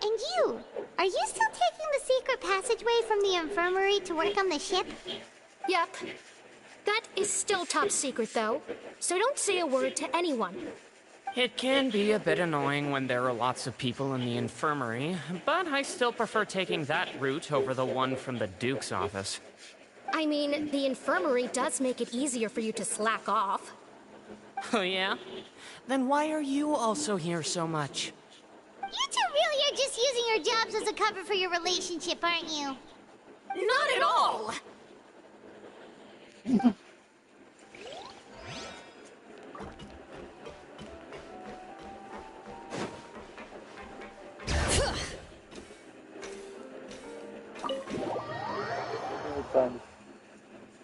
And you? Are you still taking the secret passageway from the infirmary to work on the ship? Yep. That is still top secret, though, so don't say a word to anyone. It can be a bit annoying when there are lots of people in the infirmary, but I still prefer taking that route over the one from the Duke's office. I mean, the infirmary does make it easier for you to slack off. Oh yeah? Then why are you also here so much? You two really are just using your jobs as a cover for your relationship, aren't you? Not at all!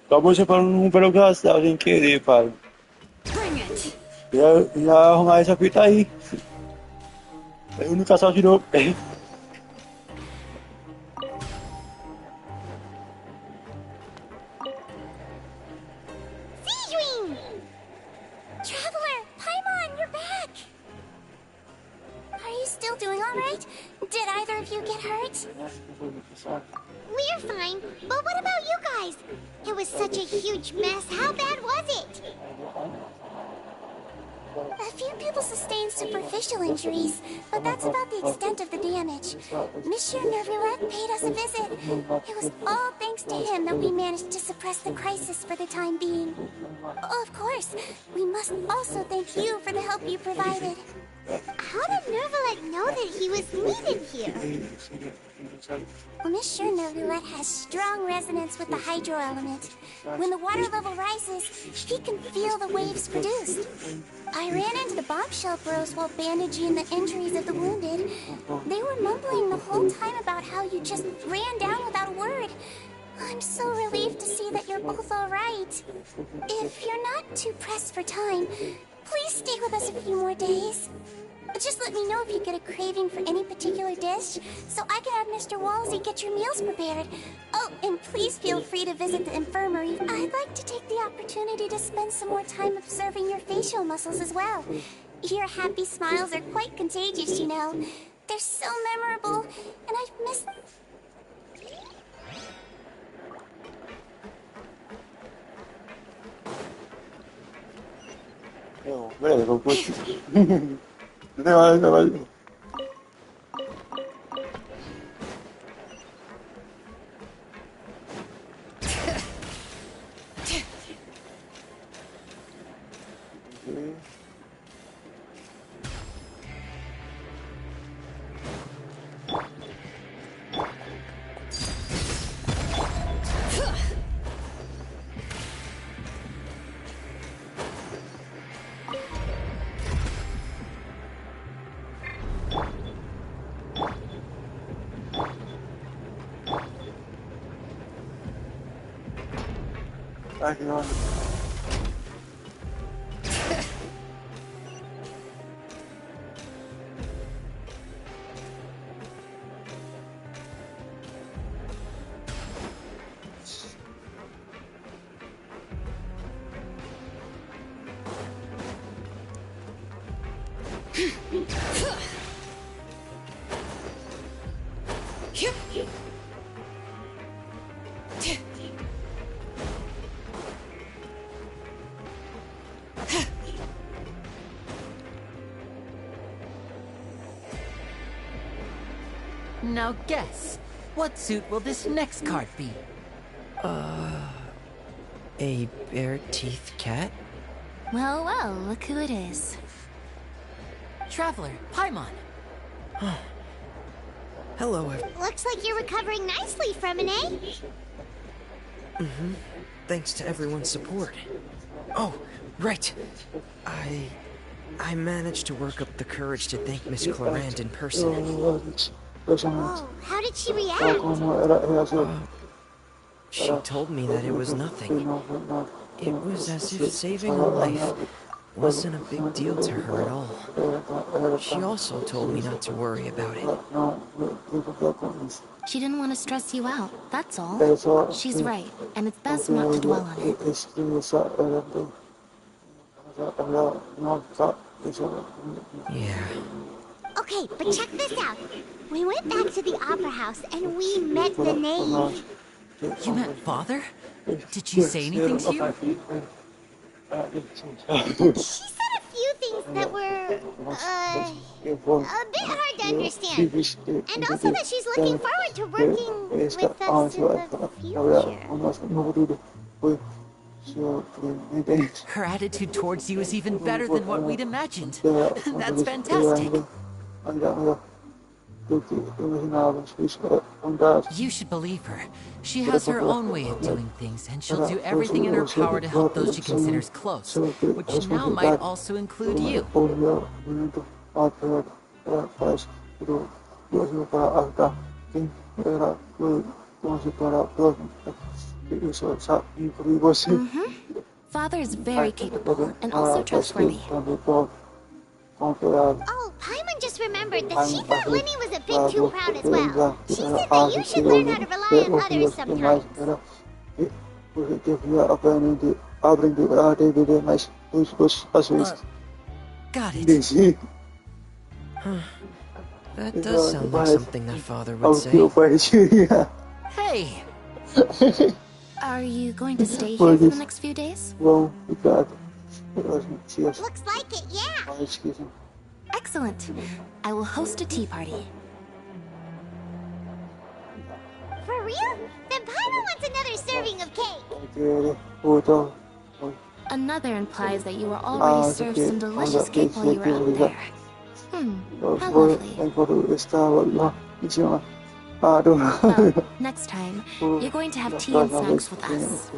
Acabou você falando um pelo gastado sem querer, pai. Já arrumar essa fita aí. Eu não caçar de novo. Sijwin! Traveler, Paimon, you're back! Are you still doing all right? Did either of you get hurt? We're fine, but what about you guys? It was such a huge mess. How bad was it? A few people sustained superficial injuries, but that's about the extent of the damage. Monsieur Neuvillette paid us a visit. It was all thanks to him that we managed to suppress the crisis for the time being. Of course, we must also thank you for the help you provided. How did Neuvillette know that he was needed here? Well, Monsieur Neuvillette has strong resonance with the hydro element. When the water level rises, he can feel the waves produced. I ran into the bombshell bros while bandaging the injuries of the wounded. They were mumbling the whole time about how you just ran down without a word. I'm so relieved to see that you're both all right. If you're not too pressed for time, please stay with us a few more days. Just let me know if you get a craving for any particular dish, so I can have Mr. Walsey get your meals prepared. Oh, and please feel free to visit the infirmary. I'd like to take the opportunity to spend some more time observing your facial muscles as well. Your happy smiles are quite contagious, you know. They're so memorable, and I've missed... Beleza, vou curtir. Não tem mais, não tem mais. Ai, que ódio. Now guess, what suit will this next card be? A bare-teethed cat? Well, well, look who it is. Traveler, Paimon. Hello, Looks like you're recovering nicely from an A. Mm-hmm. Thanks to everyone's support. Oh, right. I managed to work up the courage to thank Miss Clarant in person. Oh, how did she react? She told me that it was nothing. It was as if saving a life wasn't a big deal to her at all. She also told me not to worry about it. She didn't want to stress you out, that's all. She's right, and it's best not to dwell on it. Yeah. Okay, but check this out. We went back to the opera house and we met the knave. You met Father? Did she say anything to you? She said a few things that were, a bit hard to understand. And also that she's looking forward to working with us in the future. Her attitude towards you is even better than what we'd imagined. That's fantastic. You should believe her. She has her own way of doing things, and she'll do everything in her power to help those she considers close, which now might also include you. Father is very capable and also trustworthy. Oh, Paimon just remembered that she thought Linny was a bit too proud as well. She said that you should learn how to rely on others sometimes. Got it. That does sound like something that Father would say. Hey! Are you going to stay here for the next few days? Looks like it, yeah. Excellent. I will host a tea party. For real? Then Paimon wants another serving of cake. Another implies that you were already served some delicious cake while you were out there. How lovely. Well, next time, you're going to have tea and snacks with us.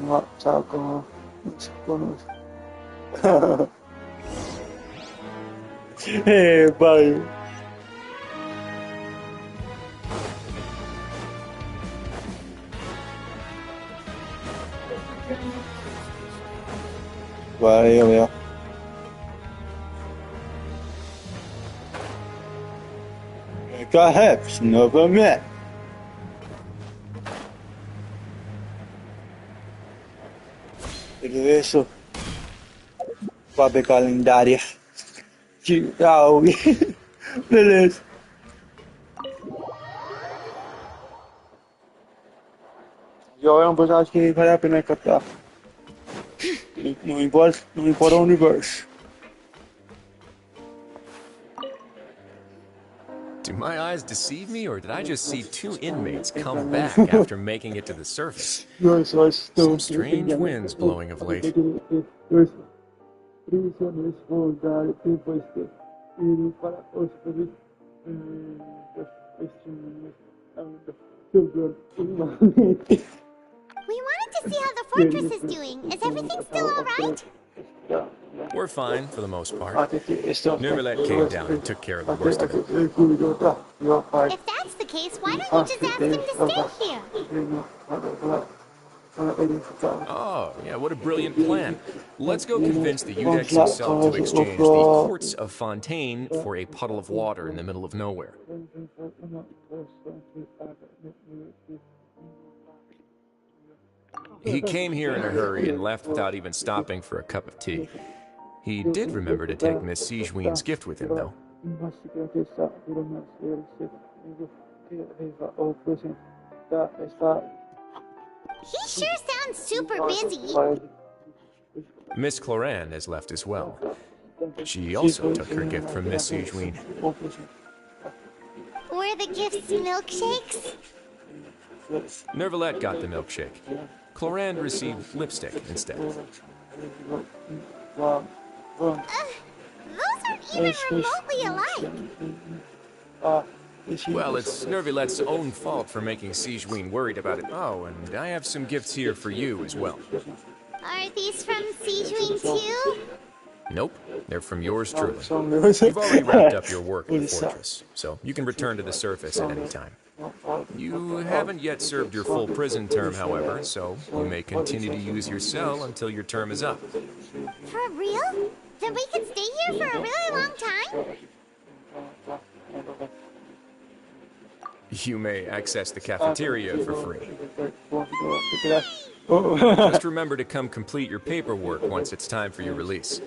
Hey, bye. Valeu, meu. Perhaps never met. Regreso para ver calendário. Tchau. Beleza. Eu é um personagem que vale a pena captar. Não importa o universo. Do my eyes deceive me, or did I just see two inmates come back after making it to the surface? Some strange winds blowing of late. We wanted to see how the fortress is doing. Is everything still alright? We're fine, for the most part. Neverlet came down and took care of the worst of it. If that's the case, why don't you just ask him to stay here? Oh, yeah, what a brilliant plan. Let's go convince the Udex himself to exchange the quartz of Fontaine for a puddle of water in the middle of nowhere. He came here in a hurry and left without even stopping for a cup of tea. He did remember to take Miss Sigewinne's gift with him, though. He sure sounds super busy. Miss Cloran has left as well. She also took her gift from Miss Sigewinne. Were the gifts milkshakes? Neverlet got the milkshake. Cloran received lipstick instead. Those aren't even remotely alike. Well, it's Neverlet's own fault for making Sigewinne worried about it. Oh, and I have some gifts here for you as well. Are these from Sigewinne too? Nope, they're from yours truly. You've already wrapped up your work in the fortress, so you can return to the surface at any time. You haven't yet served your full prison term, however, so you may continue to use your cell until your term is up. For real? Then we can stay here for a really long time? You may access the cafeteria for free. Just remember to come complete your paperwork once it's time for your release.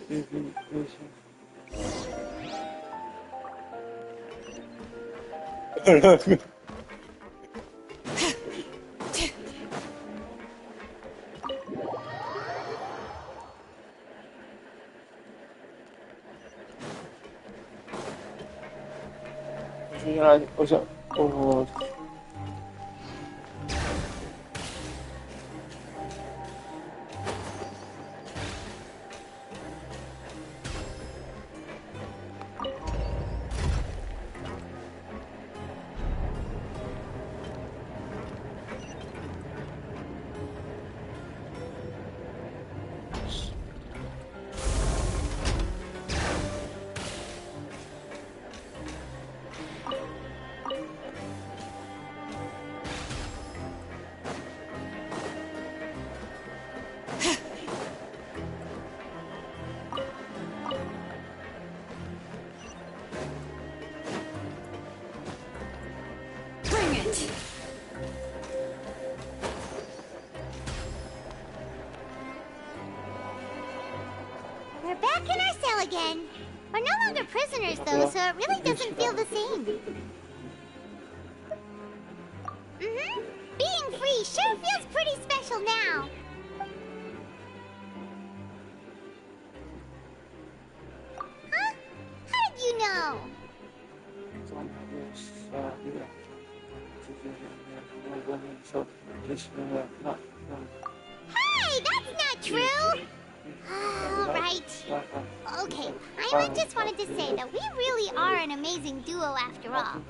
We're back in our cell again. We're no longer prisoners, though, so it really doesn't feel the same. Being free sure feels pretty special now. Huh? How did you know? Hey, that's not true! Alright. Okay, Paimon just wanted to say that we really are an amazing duo after all.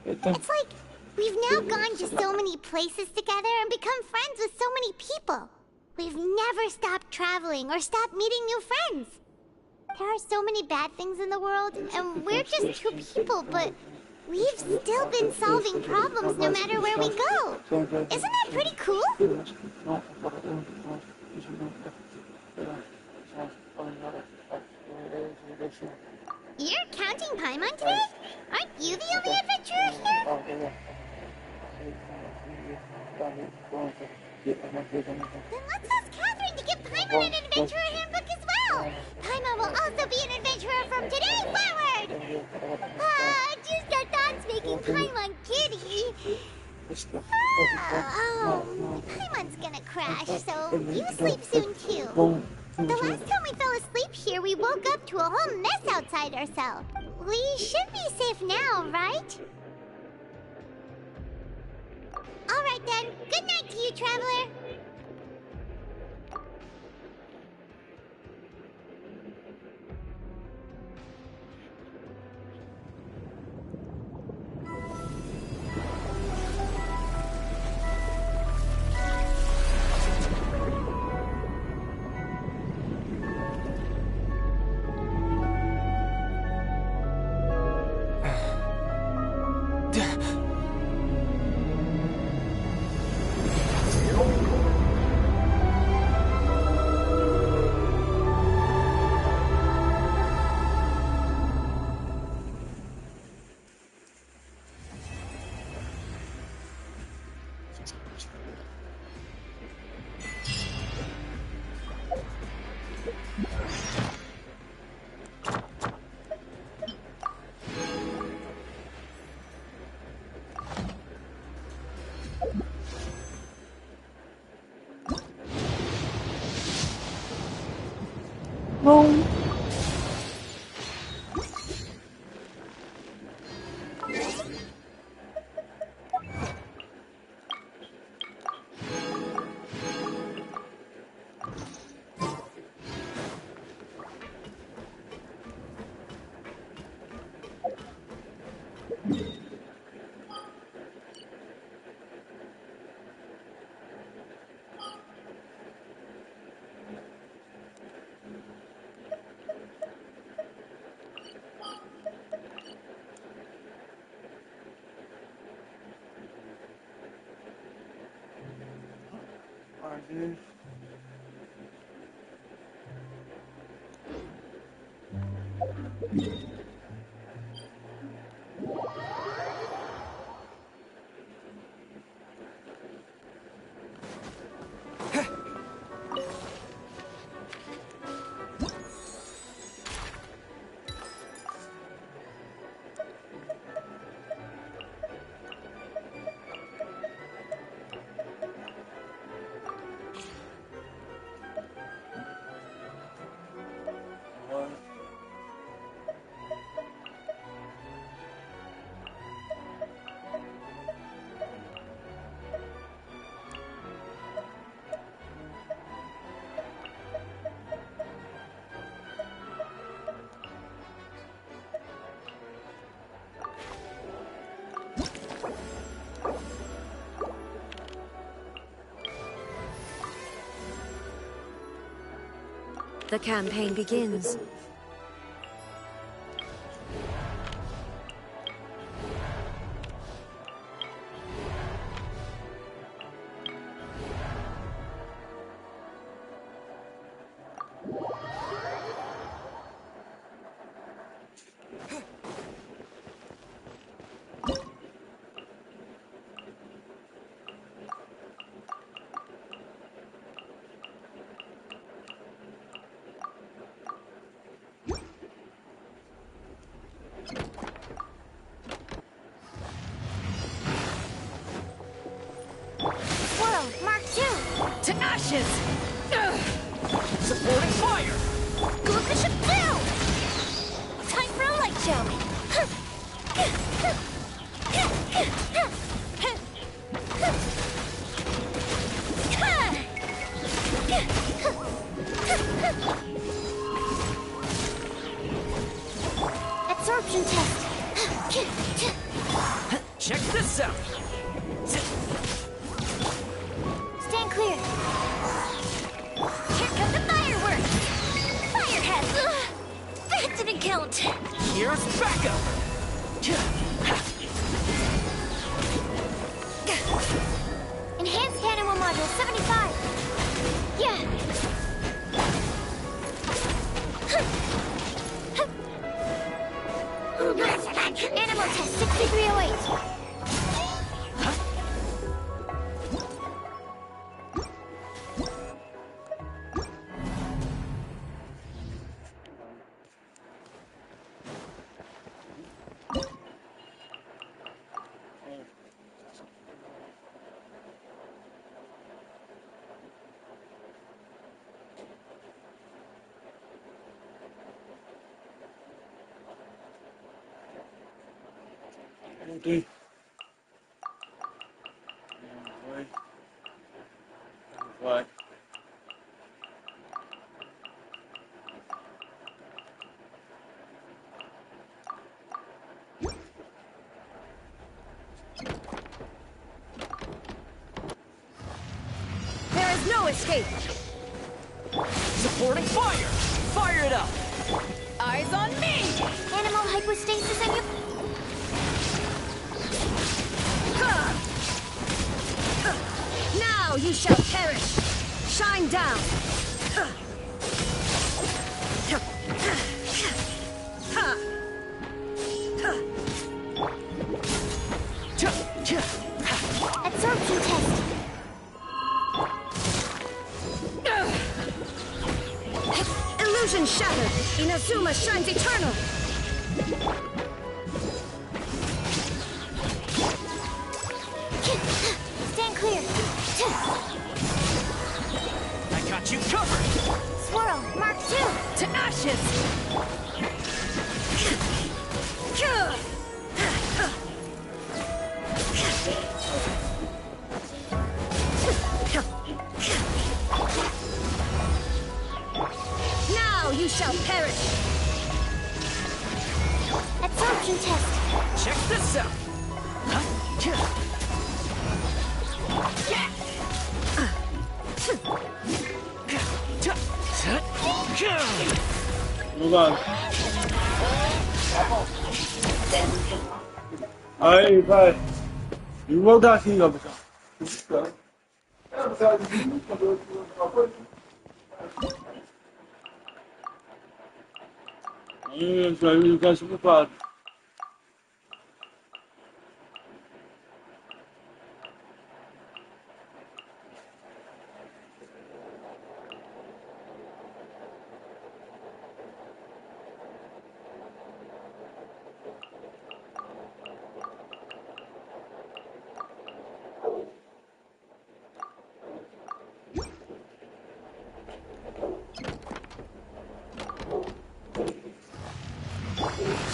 It's like we've now gone to so many places together and become friends with so many people. We've never stopped traveling or stopped meeting new friends. There are so many bad things in the world, and we're just two people, but we've still been solving problems no matter where we go. Isn't that pretty cool? You're counting Paimon today? Aren't you the only adventurer here? Then let's ask Catherine to give Paimon an adventurer handbook as well. Paimon will also be an adventurer from today forward. Just our thoughts making Paimon giddy. Paimon's gonna crash, so you sleep soon too. The last time we fell asleep here, we woke up to a whole mess outside our cell. We should be safe now, right? Alright then. Good night to you, Traveler. No. Dude. The campaign begins. Whoa, Mark II! To ashes! Supporting fire! Glucose 2! Time for a light show! Absorption test! Check this out! Stand clear! Here come the fireworks! Fireheads! That didn't count! Here's backup! Enhanced animal module 75! Yeah! Animal test 6308! escape. Supporting fire! Fire it up! Eyes on me! Animal hypostasis and you... Now you shall perish! Shine down! Absorption test. Illusion shattered! Inazuma shines eternal! Stand clear. I got you covered! Swirl, Mark 2. To ashes! Now you shall perish! Absorption test. Check this out! Move on. Aí, vai. E voltar aqui, ó, pessoal. Isso aí, o cara se prepara.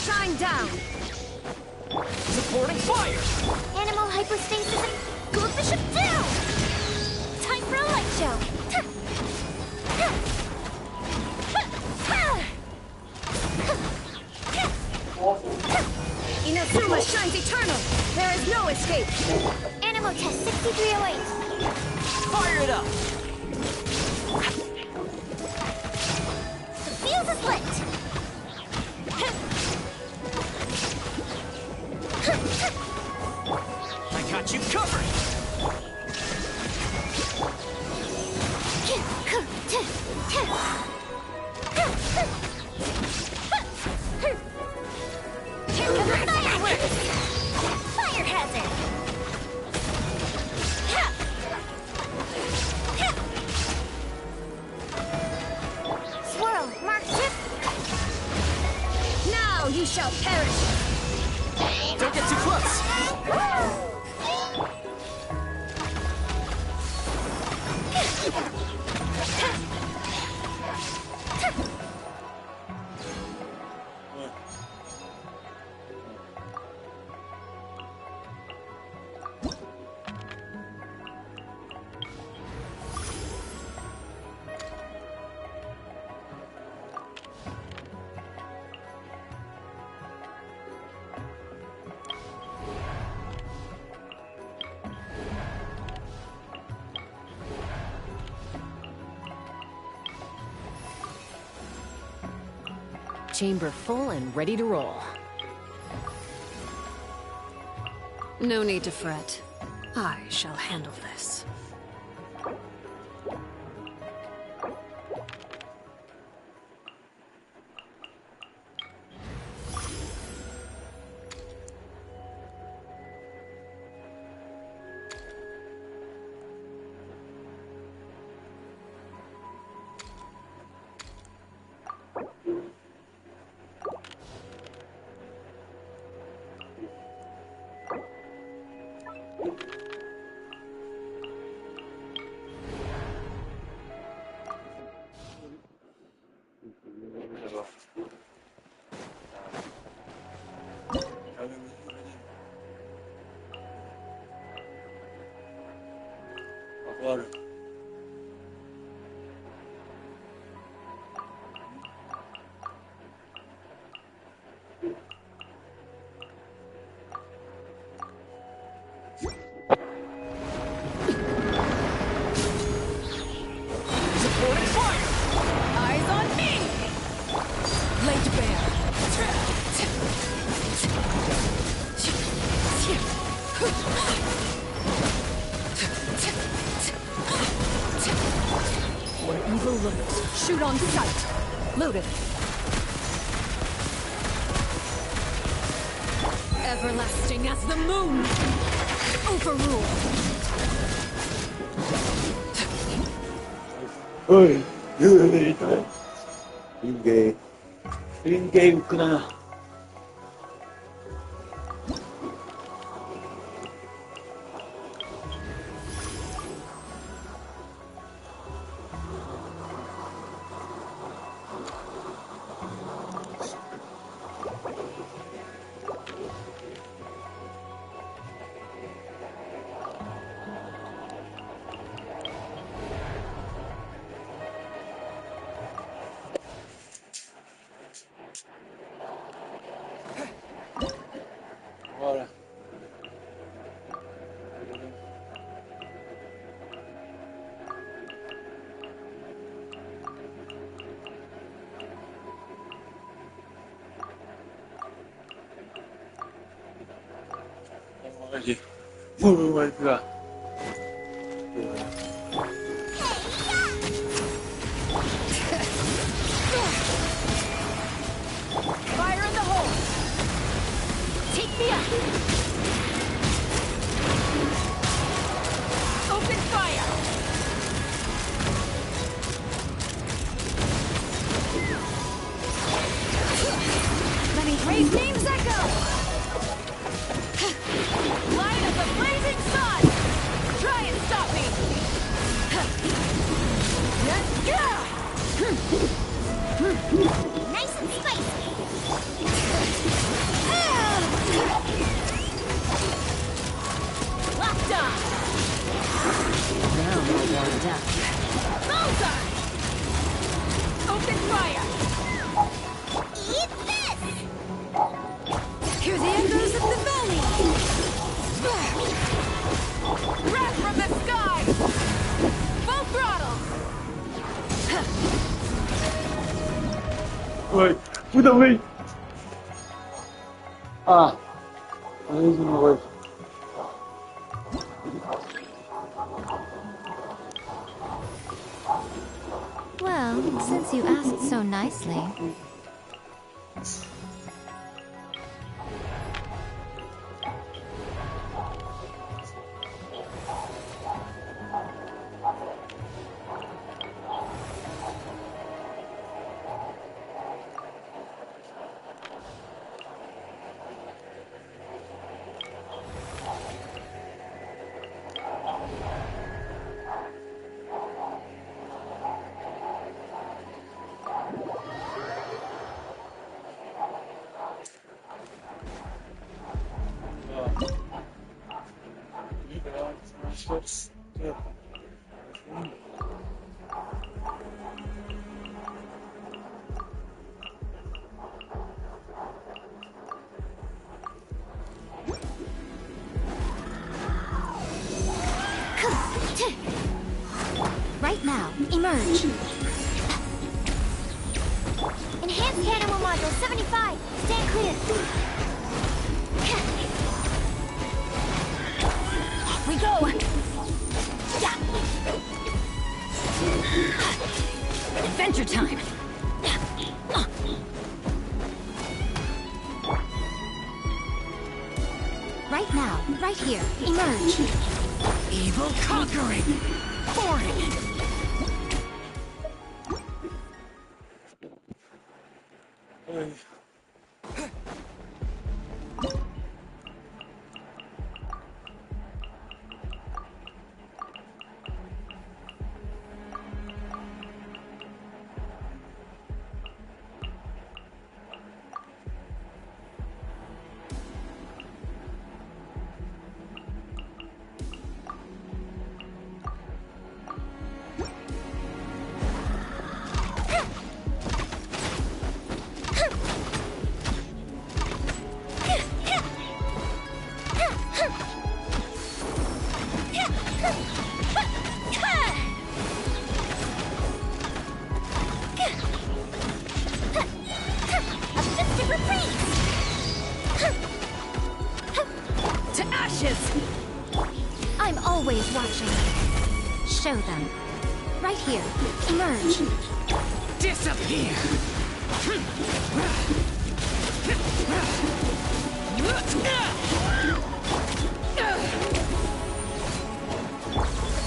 Shine down! Supporting fire! Animal hypostasis. Goes bishop down! Time for a light show. Inazuma shines eternal! There is no escape! Animal test 6308. Fire it up! The fuse is lit! I got you covered! Here comes the fireworks! Fire hazard! Swirl, Mark 2. Now you shall perish! Don't get too close! Chamber full and ready to roll. No need to fret. I shall handle this. Agora. on sight. Loaded. Everlasting as the moon. Overruled. Oi, ninguém 그나. Bora. Vai pegar. Fire in the hole. Take me up. Open fire. Let me great names echo. Light of the blazing sun. Try and stop me. Nice and spicy. Locked on. Now we're warmed up. Bullseye. Open fire. Eat this! Hear the echoes of the valley. Wrath from the sky. Full throttle. Oi, cuida bem. Ah, mais uma vez. Well, since you asked so nicely. Right now, emerge. Enhanced animal module 75. Stand clear. Off we go. Adventure time. Right now, right here, emerge. Evil conquering. Boring. I'm always watching. Show them. Right here. Emerge. Disappear!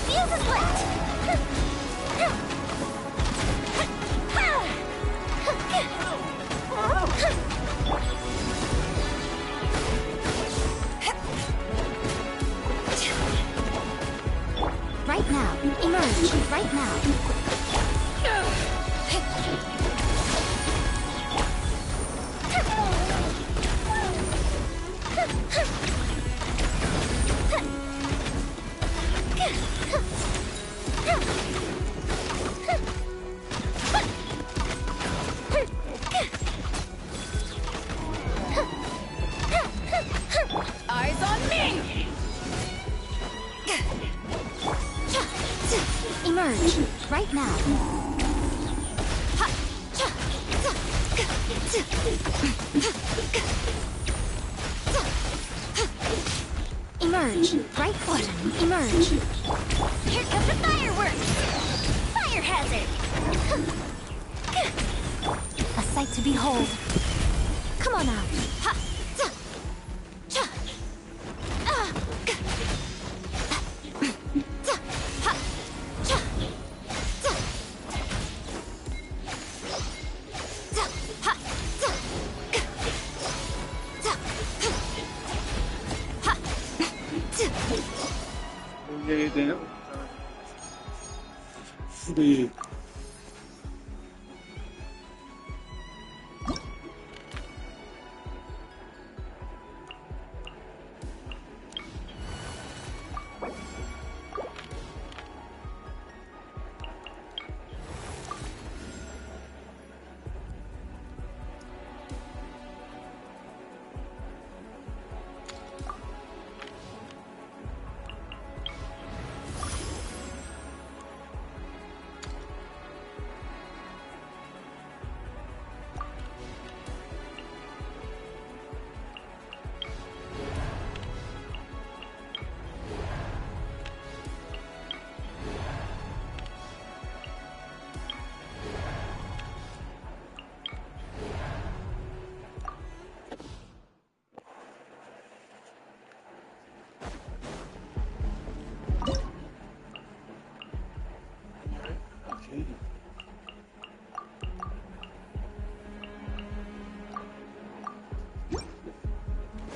Fuse is lit! Right now. Emerge. Right now. Eyes on me! Emerge. Right now. Emerge. Right button. Emerge. Here comes the fireworks! Fire hazard! A sight to behold. Come on out. 여기 되네요. 우리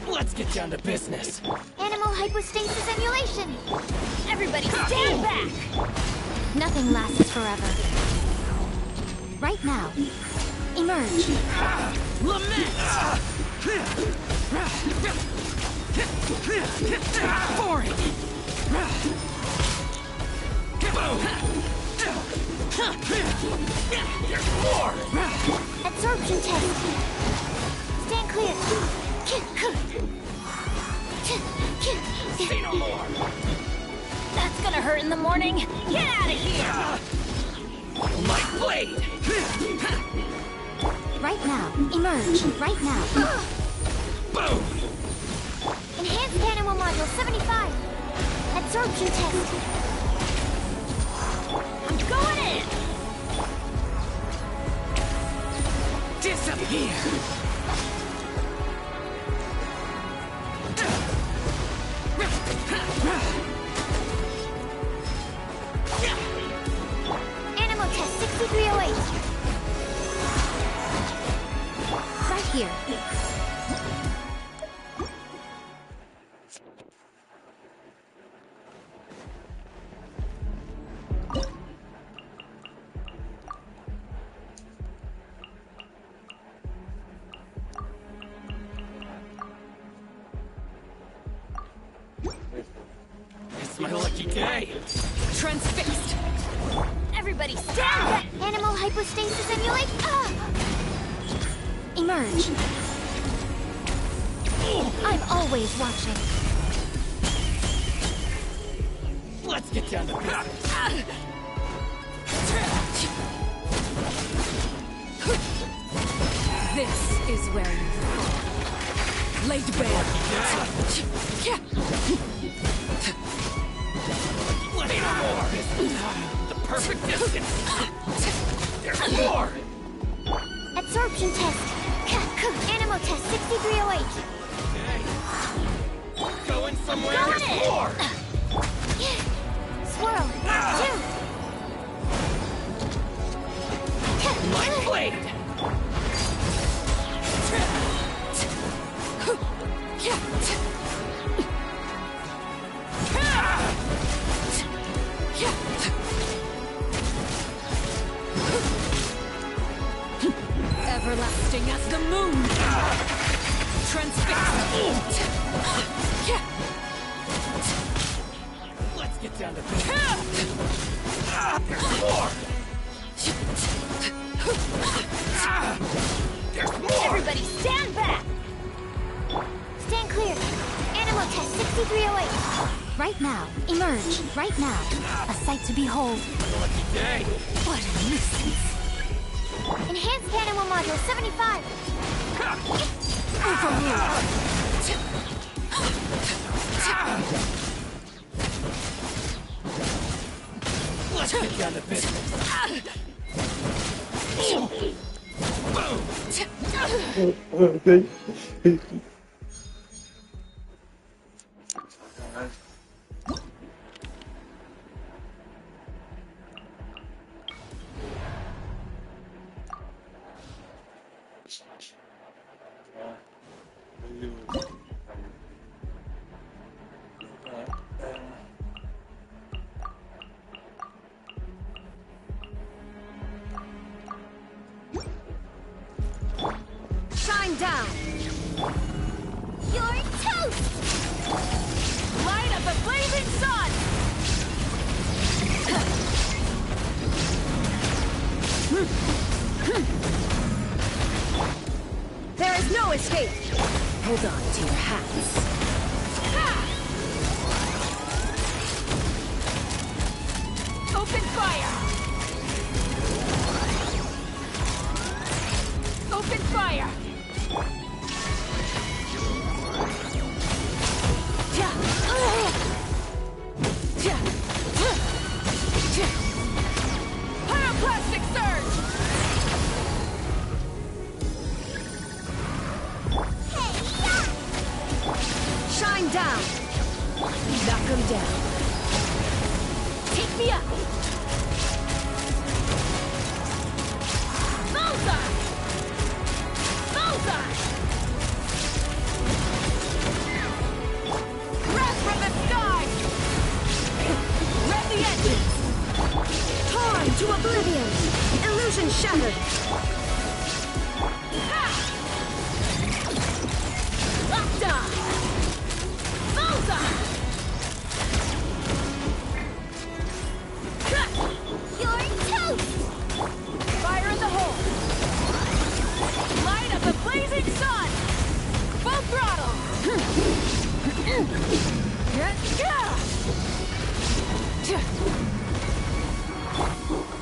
Let's get down to business. Animal hypostasis emulation! Everybody stand back! Nothing lasts forever. Right now. Emerge. Lament! Boring! There's more! Absorption test! Stand clear! Say no more! That's gonna hurt in the morning. Get out of here! My blade! Right now. Emerge. Right now. Boom! Enhanced animal module 75! Absorption test! I'm going in! Disappear! Animal test 6308! Right here. It's my lucky day. Transfixed! Everybody stand back! Animal hypostasis emulation! Emerge. I'm always watching. Let's get down to business. This is where you fall. Laid bare. Let's more. The perfect distance. There's More! Absorption test. Animal test 6308. Going somewhere? Got There's it! more! Swirl. Mark 2. My blade! Everlasting as the moon. Transfixed. Let's get down to business. There's more! There's more! Everybody stand back! Stand clear. Animal test 6308. Right now. Emerge. Right now. A sight to behold. Lucky day! What a nuisance. Enhanced animal module 75. Let's get down to business. Okay. Shine down. You're toast! Light of the blazing sun. There is no escape. Hold on to your hats. Open fire. Open fire. Pyroclastic surge! Shine down! Knock him down. Take me up! Bullseye! Bullseye! Breath from the sky! Rev the engines! Torn to oblivion! Illusion shattered! Ha! Octa! Bullseye! You're toast! Fire in the hole! Light of the blazing sun! Full throttle!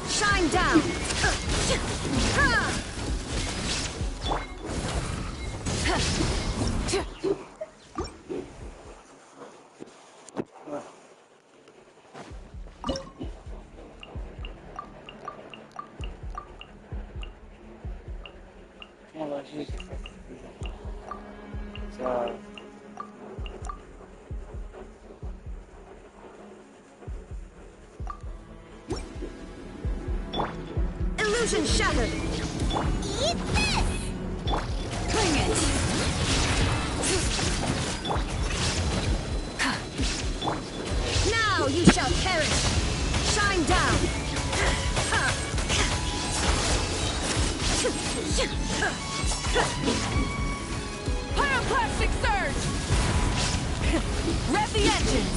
Shine down! Illusion shattered! Eat this! Bring it! Now you shall perish! Shine down! Pyroclastic surge! Rev the engines!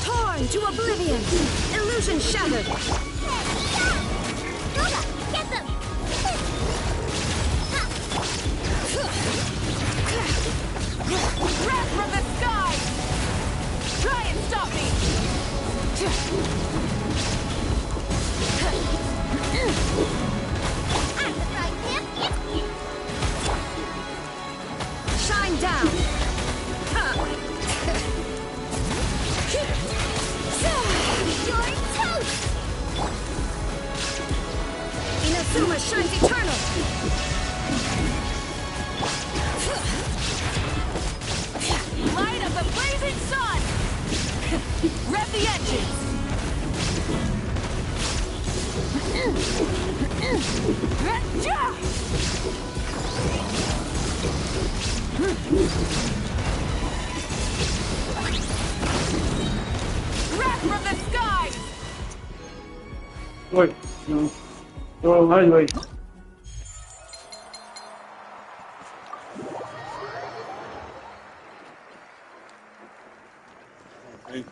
Torn to oblivion! Illusion shattered! Yoga, get them! Breath from the sky! Try and stop me! I'm the frying pan, Shine down! Satsuma shines eternal! Light of the blazing sun! Rev the engines! Wrath from the skies! Wait, no. Oh, wait. Okay.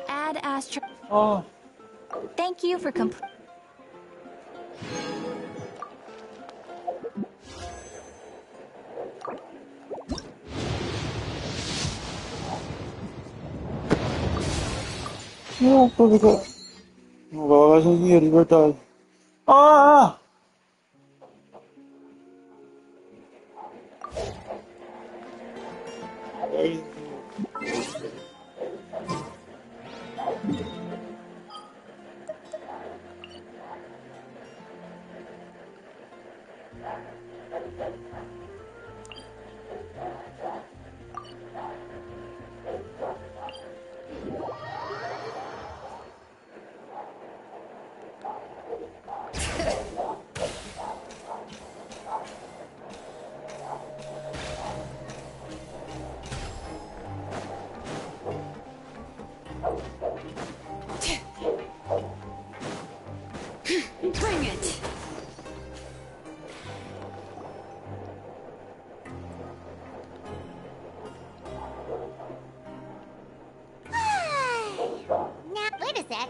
Add Astro. Oh. Thank you for Não, porque não vai fazer dinheiro de verdade. Ah! Bring it! Now, wait a sec.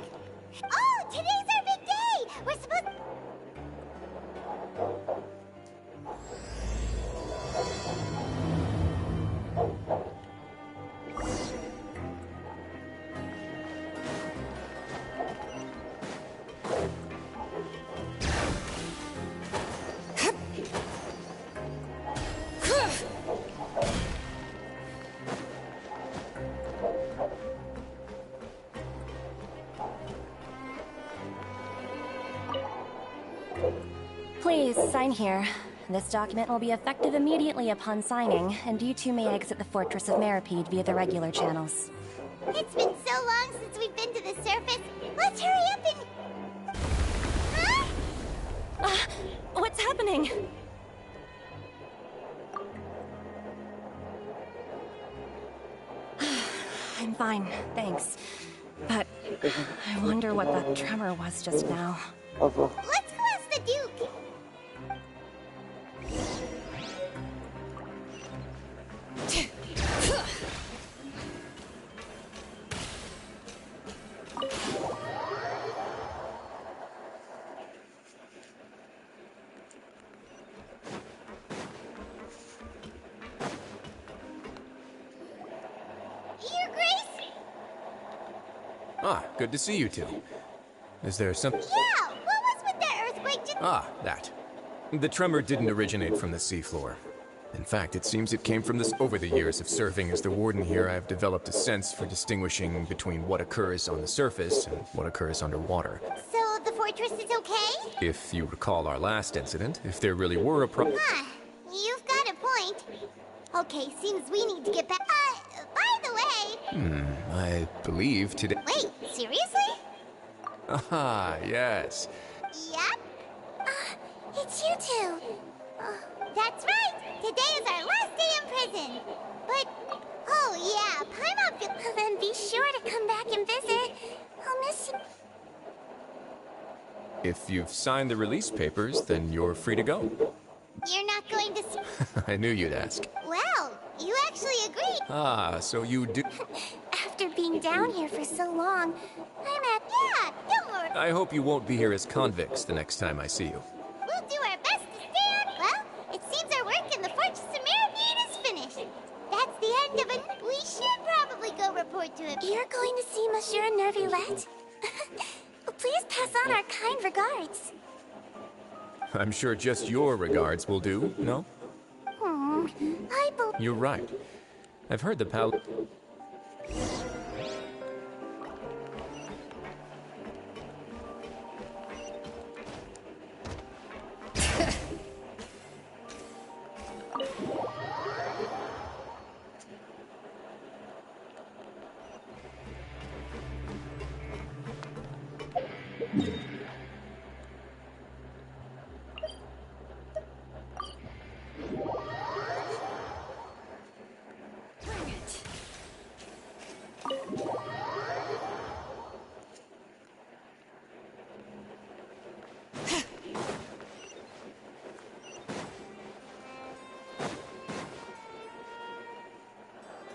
Oh, today's our big day! We're supposed... Please, sign here. This document will be effective immediately upon signing, and you two may exit the Fortress of Meripede via the regular channels. It's been so long since we've been to the surface. Let's hurry up and... Huh? What's happening? I'm fine, thanks. But I wonder what that tremor was just now. Let's go ask the Duke. Ah, good to see you two. Is there some... Yeah, what was with that earthquake just... Ah, that. The tremor didn't originate from the seafloor. In fact, it seems it came from this. Over the years of serving as the warden here, I have developed a sense for distinguishing between what occurs on the surface and what occurs underwater. So the fortress is okay? If you recall our last incident, if there really were a Huh, you've got a point. Okay, seems we need to get back... by the way... I believe today... Wait, seriously? Ah, yes. Yep. It's you two. That's right. Today is our last day in prison. But, oh yeah, Paimon... Then be sure to come back and visit. I'll miss you. If you've signed the release papers, then you're free to go. You're not going to... I knew you'd ask. Well, you actually agreed. Ah, so you do... After being down here for so long, I'm at... Yeah, don't worry. I hope you won't be here as convicts the next time I see you. We'll do our best to stay on. Well, it seems our work in the Fortress of Meripede is finished. That's the end of it. We should probably go report to him. You're going to see Monsieur Nervillette? Please pass on our kind regards. I'm sure just your regards will do, no? You're right. I've heard the pal...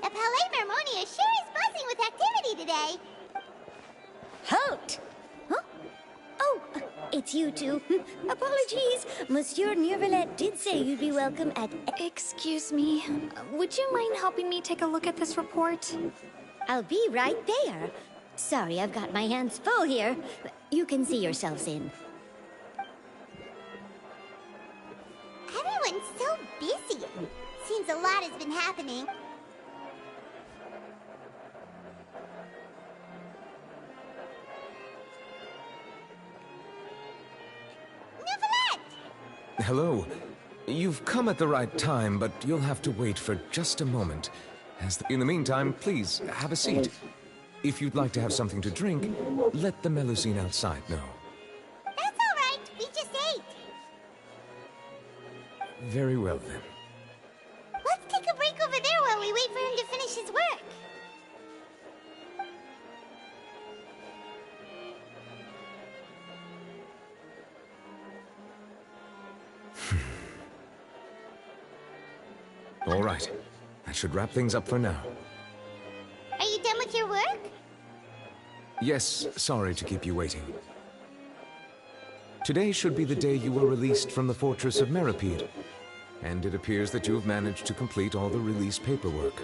The Palais Mermonia sure is buzzing with activity today. Halt! Huh? Oh, it's you two. Apologies. Monsieur Nervillette did say you'd be welcome at... Excuse me. Would you mind helping me take a look at this report? I'll be right there. Sorry, I've got my hands full here. You can see yourselves in. Everyone's so busy. Seems a lot has been happening. Hello. You've come at the right time, but you'll have to wait for just a moment. In the meantime, please, have a seat. If you'd like to have something to drink, let the Melusine outside know. That's all right. We just ate. Very well, then. Let's take a break over there while we wait for him to finish his work. All right. That should wrap things up for now. Are you done with your work? Yes, sorry to keep you waiting. Today should be the day you were released from the Fortress of Meripede. And it appears that you have managed to complete all the release paperwork.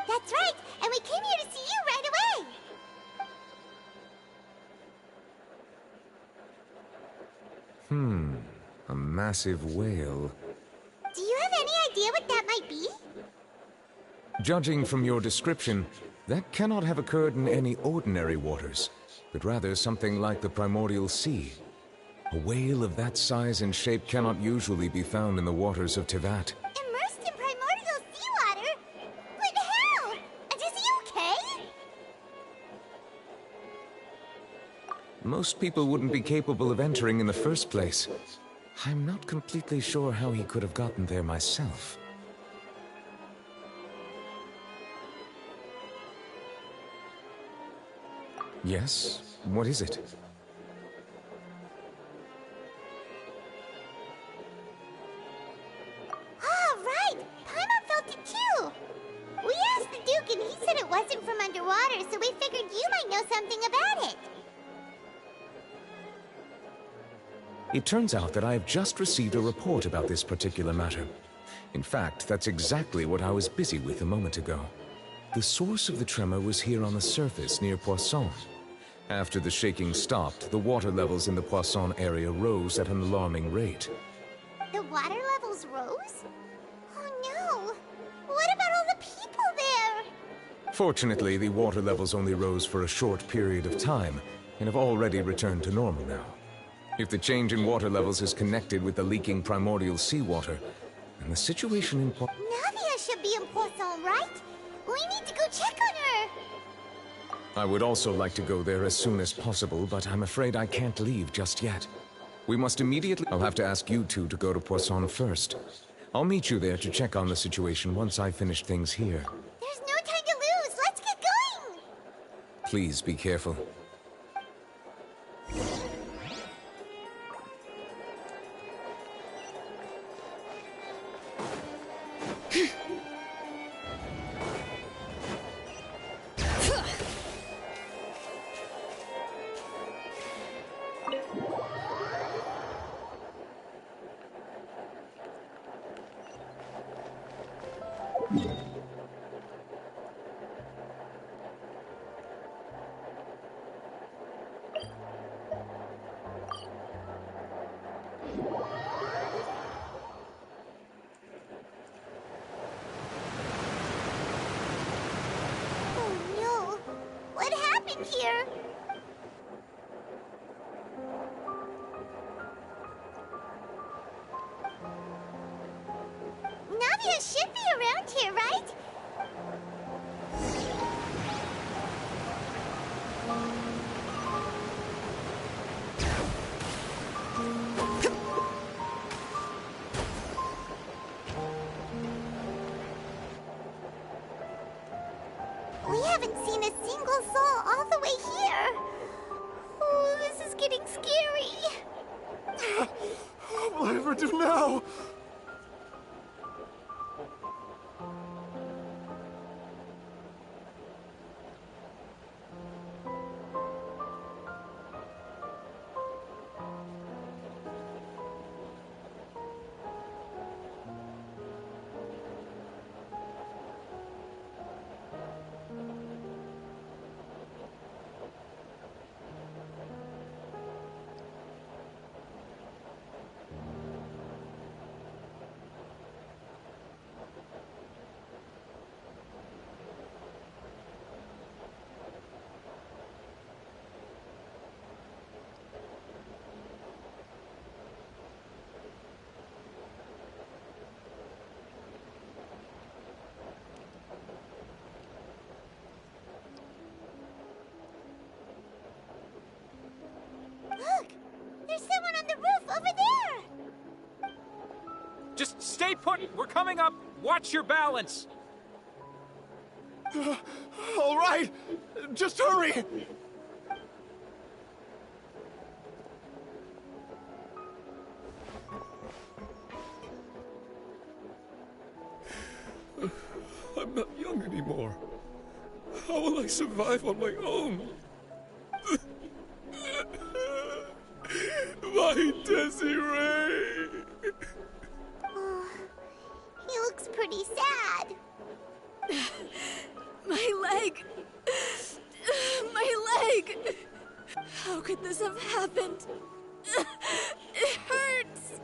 That's right, and we came here to see you right away. A massive whale. Do you have any idea what that might be? Judging from your description, that cannot have occurred in any ordinary waters, but rather something like the primordial sea. A whale of that size and shape cannot usually be found in the waters of Tivat. Immersed in primordial seawater? But how? And is he okay? Most people wouldn't be capable of entering in the first place. I'm not completely sure how he could have gotten there myself. Yes? What is it? Ah, right! Paimon felt it too! We asked the Duke and he said it wasn't from underwater, so we figured you might know something about it. It turns out that I have just received a report about this particular matter. In fact, that's exactly what I was busy with a moment ago. The source of the tremor was here on the surface near Poisson. After the shaking stopped, the water levels in the Poisson area rose at an alarming rate. The water levels rose? Oh no! What about all the people there? Fortunately, the water levels only rose for a short period of time, and have already returned to normal now. If the change in water levels is connected with the leaking primordial seawater, then the situation in Navia should be in Poisson, right? We need to go check on her! I would also like to go there as soon as possible, but I'm afraid I can't leave just yet. We must immediately... I'll have to ask you two to go to Poisson first. I'll meet you there to check on the situation once I finish things here. There's no time to lose! Let's get going! Please be careful. Oh no! What happened here? Navia should be around here, right? We haven't seen a single soul all the way here. Oh, this is getting scary. What will I ever do now? Look! There's someone on the roof over there! Just stay put! We're coming up! Watch your balance! All right! Just hurry! I'm not young anymore. How will I survive on my own? My Desiree! Oh, he looks pretty sad. My leg! My leg! How could this have happened? It hurts!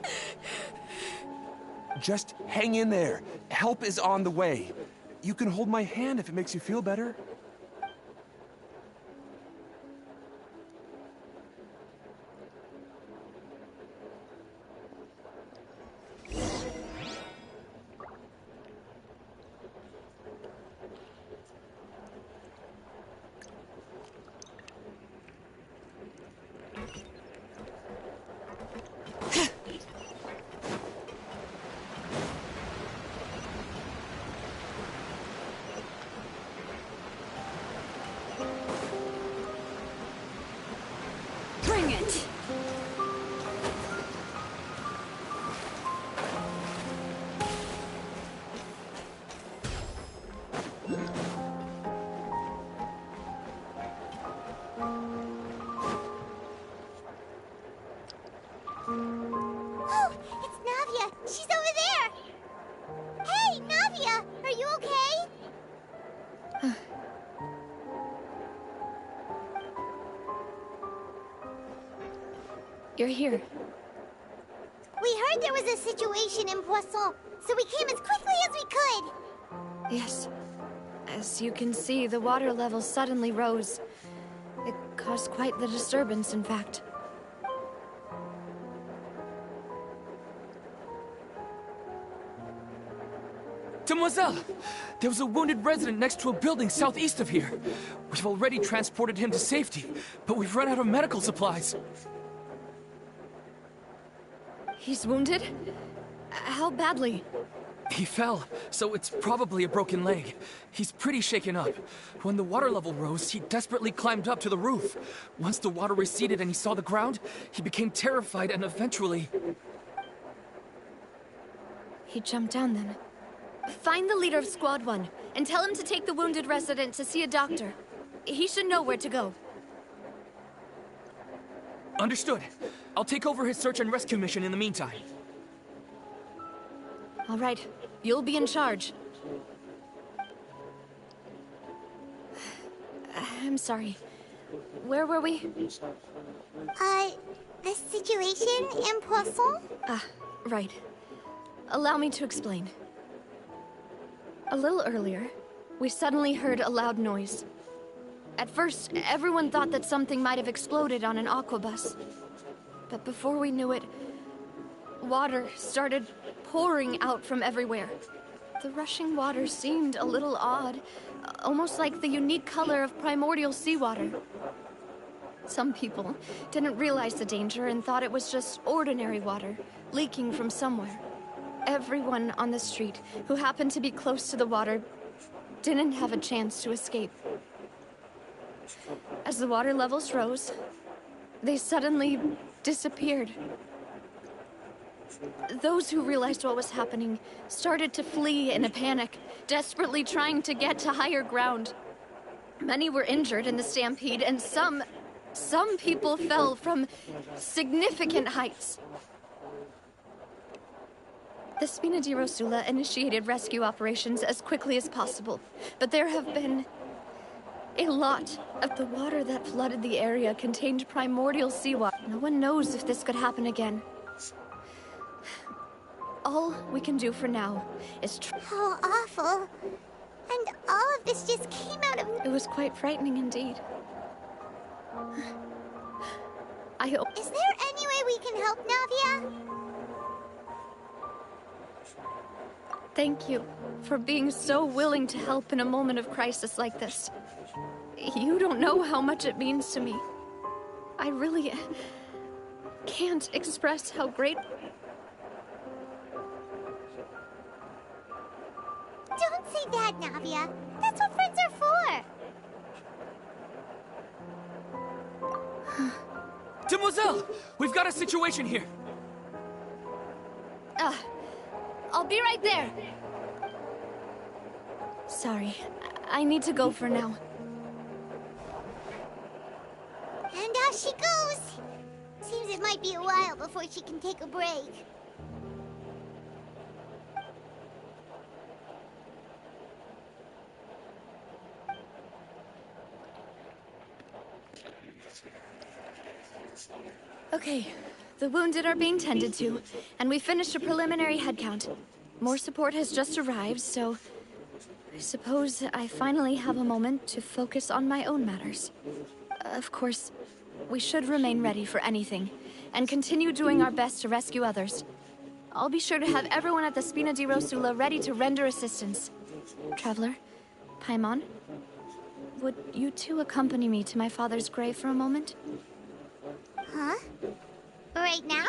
Just hang in there. Help is on the way. You can hold my hand if it makes you feel better. Bring it! Oh, it's Navia! She's over there! Hey, Navia! Are you okay? You're here. We heard there was a situation in Poisson, so we came as quickly as we could. Yes. As you can see, the water level suddenly rose. It caused quite the disturbance, in fact. Demoiselle! There was a wounded resident next to a building southeast of here. We've already transported him to safety, but we've run out of medical supplies. He's wounded? How badly? He fell, so it's probably a broken leg. He's pretty shaken up. When the water level rose, he desperately climbed up to the roof. Once the water receded and he saw the ground, he became terrified and eventually... He jumped down then. Find the leader of Squad 1 and tell him to take the wounded resident to see a doctor. He should know where to go. Understood. I'll take over his search and rescue mission in the meantime. All right. You'll be in charge. I'm sorry. Where were we? The situation in Poisson? Ah, right. Allow me to explain. A little earlier, we suddenly heard a loud noise. At first, everyone thought that something might have exploded on an aquabus. But before we knew it, water started pouring out from everywhere. The rushing water seemed a little odd, almost like the unique color of primordial seawater. Some people didn't realize the danger and thought it was just ordinary water, leaking from somewhere. Everyone on the street who happened to be close to the water didn't have a chance to escape. As the water levels rose, they suddenly disappeared. Those who realized what was happening started to flee in a panic, desperately trying to get to higher ground. Many were injured in the stampede, and some people fell from significant heights. The Spina di Rosula initiated rescue operations as quickly as possible, but there have been... a lot of the water that flooded the area contained primordial seawater. No one knows if this could happen again. All we can do for now is How awful. And all of this just came out of... It was quite frightening indeed. I hope... Is there any way we can help, Navia? Thank you for being so willing to help in a moment of crisis like this. You don't know how much it means to me. I really can't express how grateful... Don't say that, Navia. That's what friends are for. Demoiselle! We've got a situation here! I'll be right there. Sorry, I need to go for now. And off she goes. Seems it might be a while before she can take a break. Okay, the wounded are being tended to, and we finished a preliminary head count. More support has just arrived, so I suppose I finally have a moment to focus on my own matters. Of course, we should remain ready for anything, and continue doing our best to rescue others. I'll be sure to have everyone at the Spina di Rosula ready to render assistance. Traveler, Paimon, would you two accompany me to my father's grave for a moment? Huh? Right now?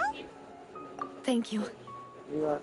Thank you. Yeah.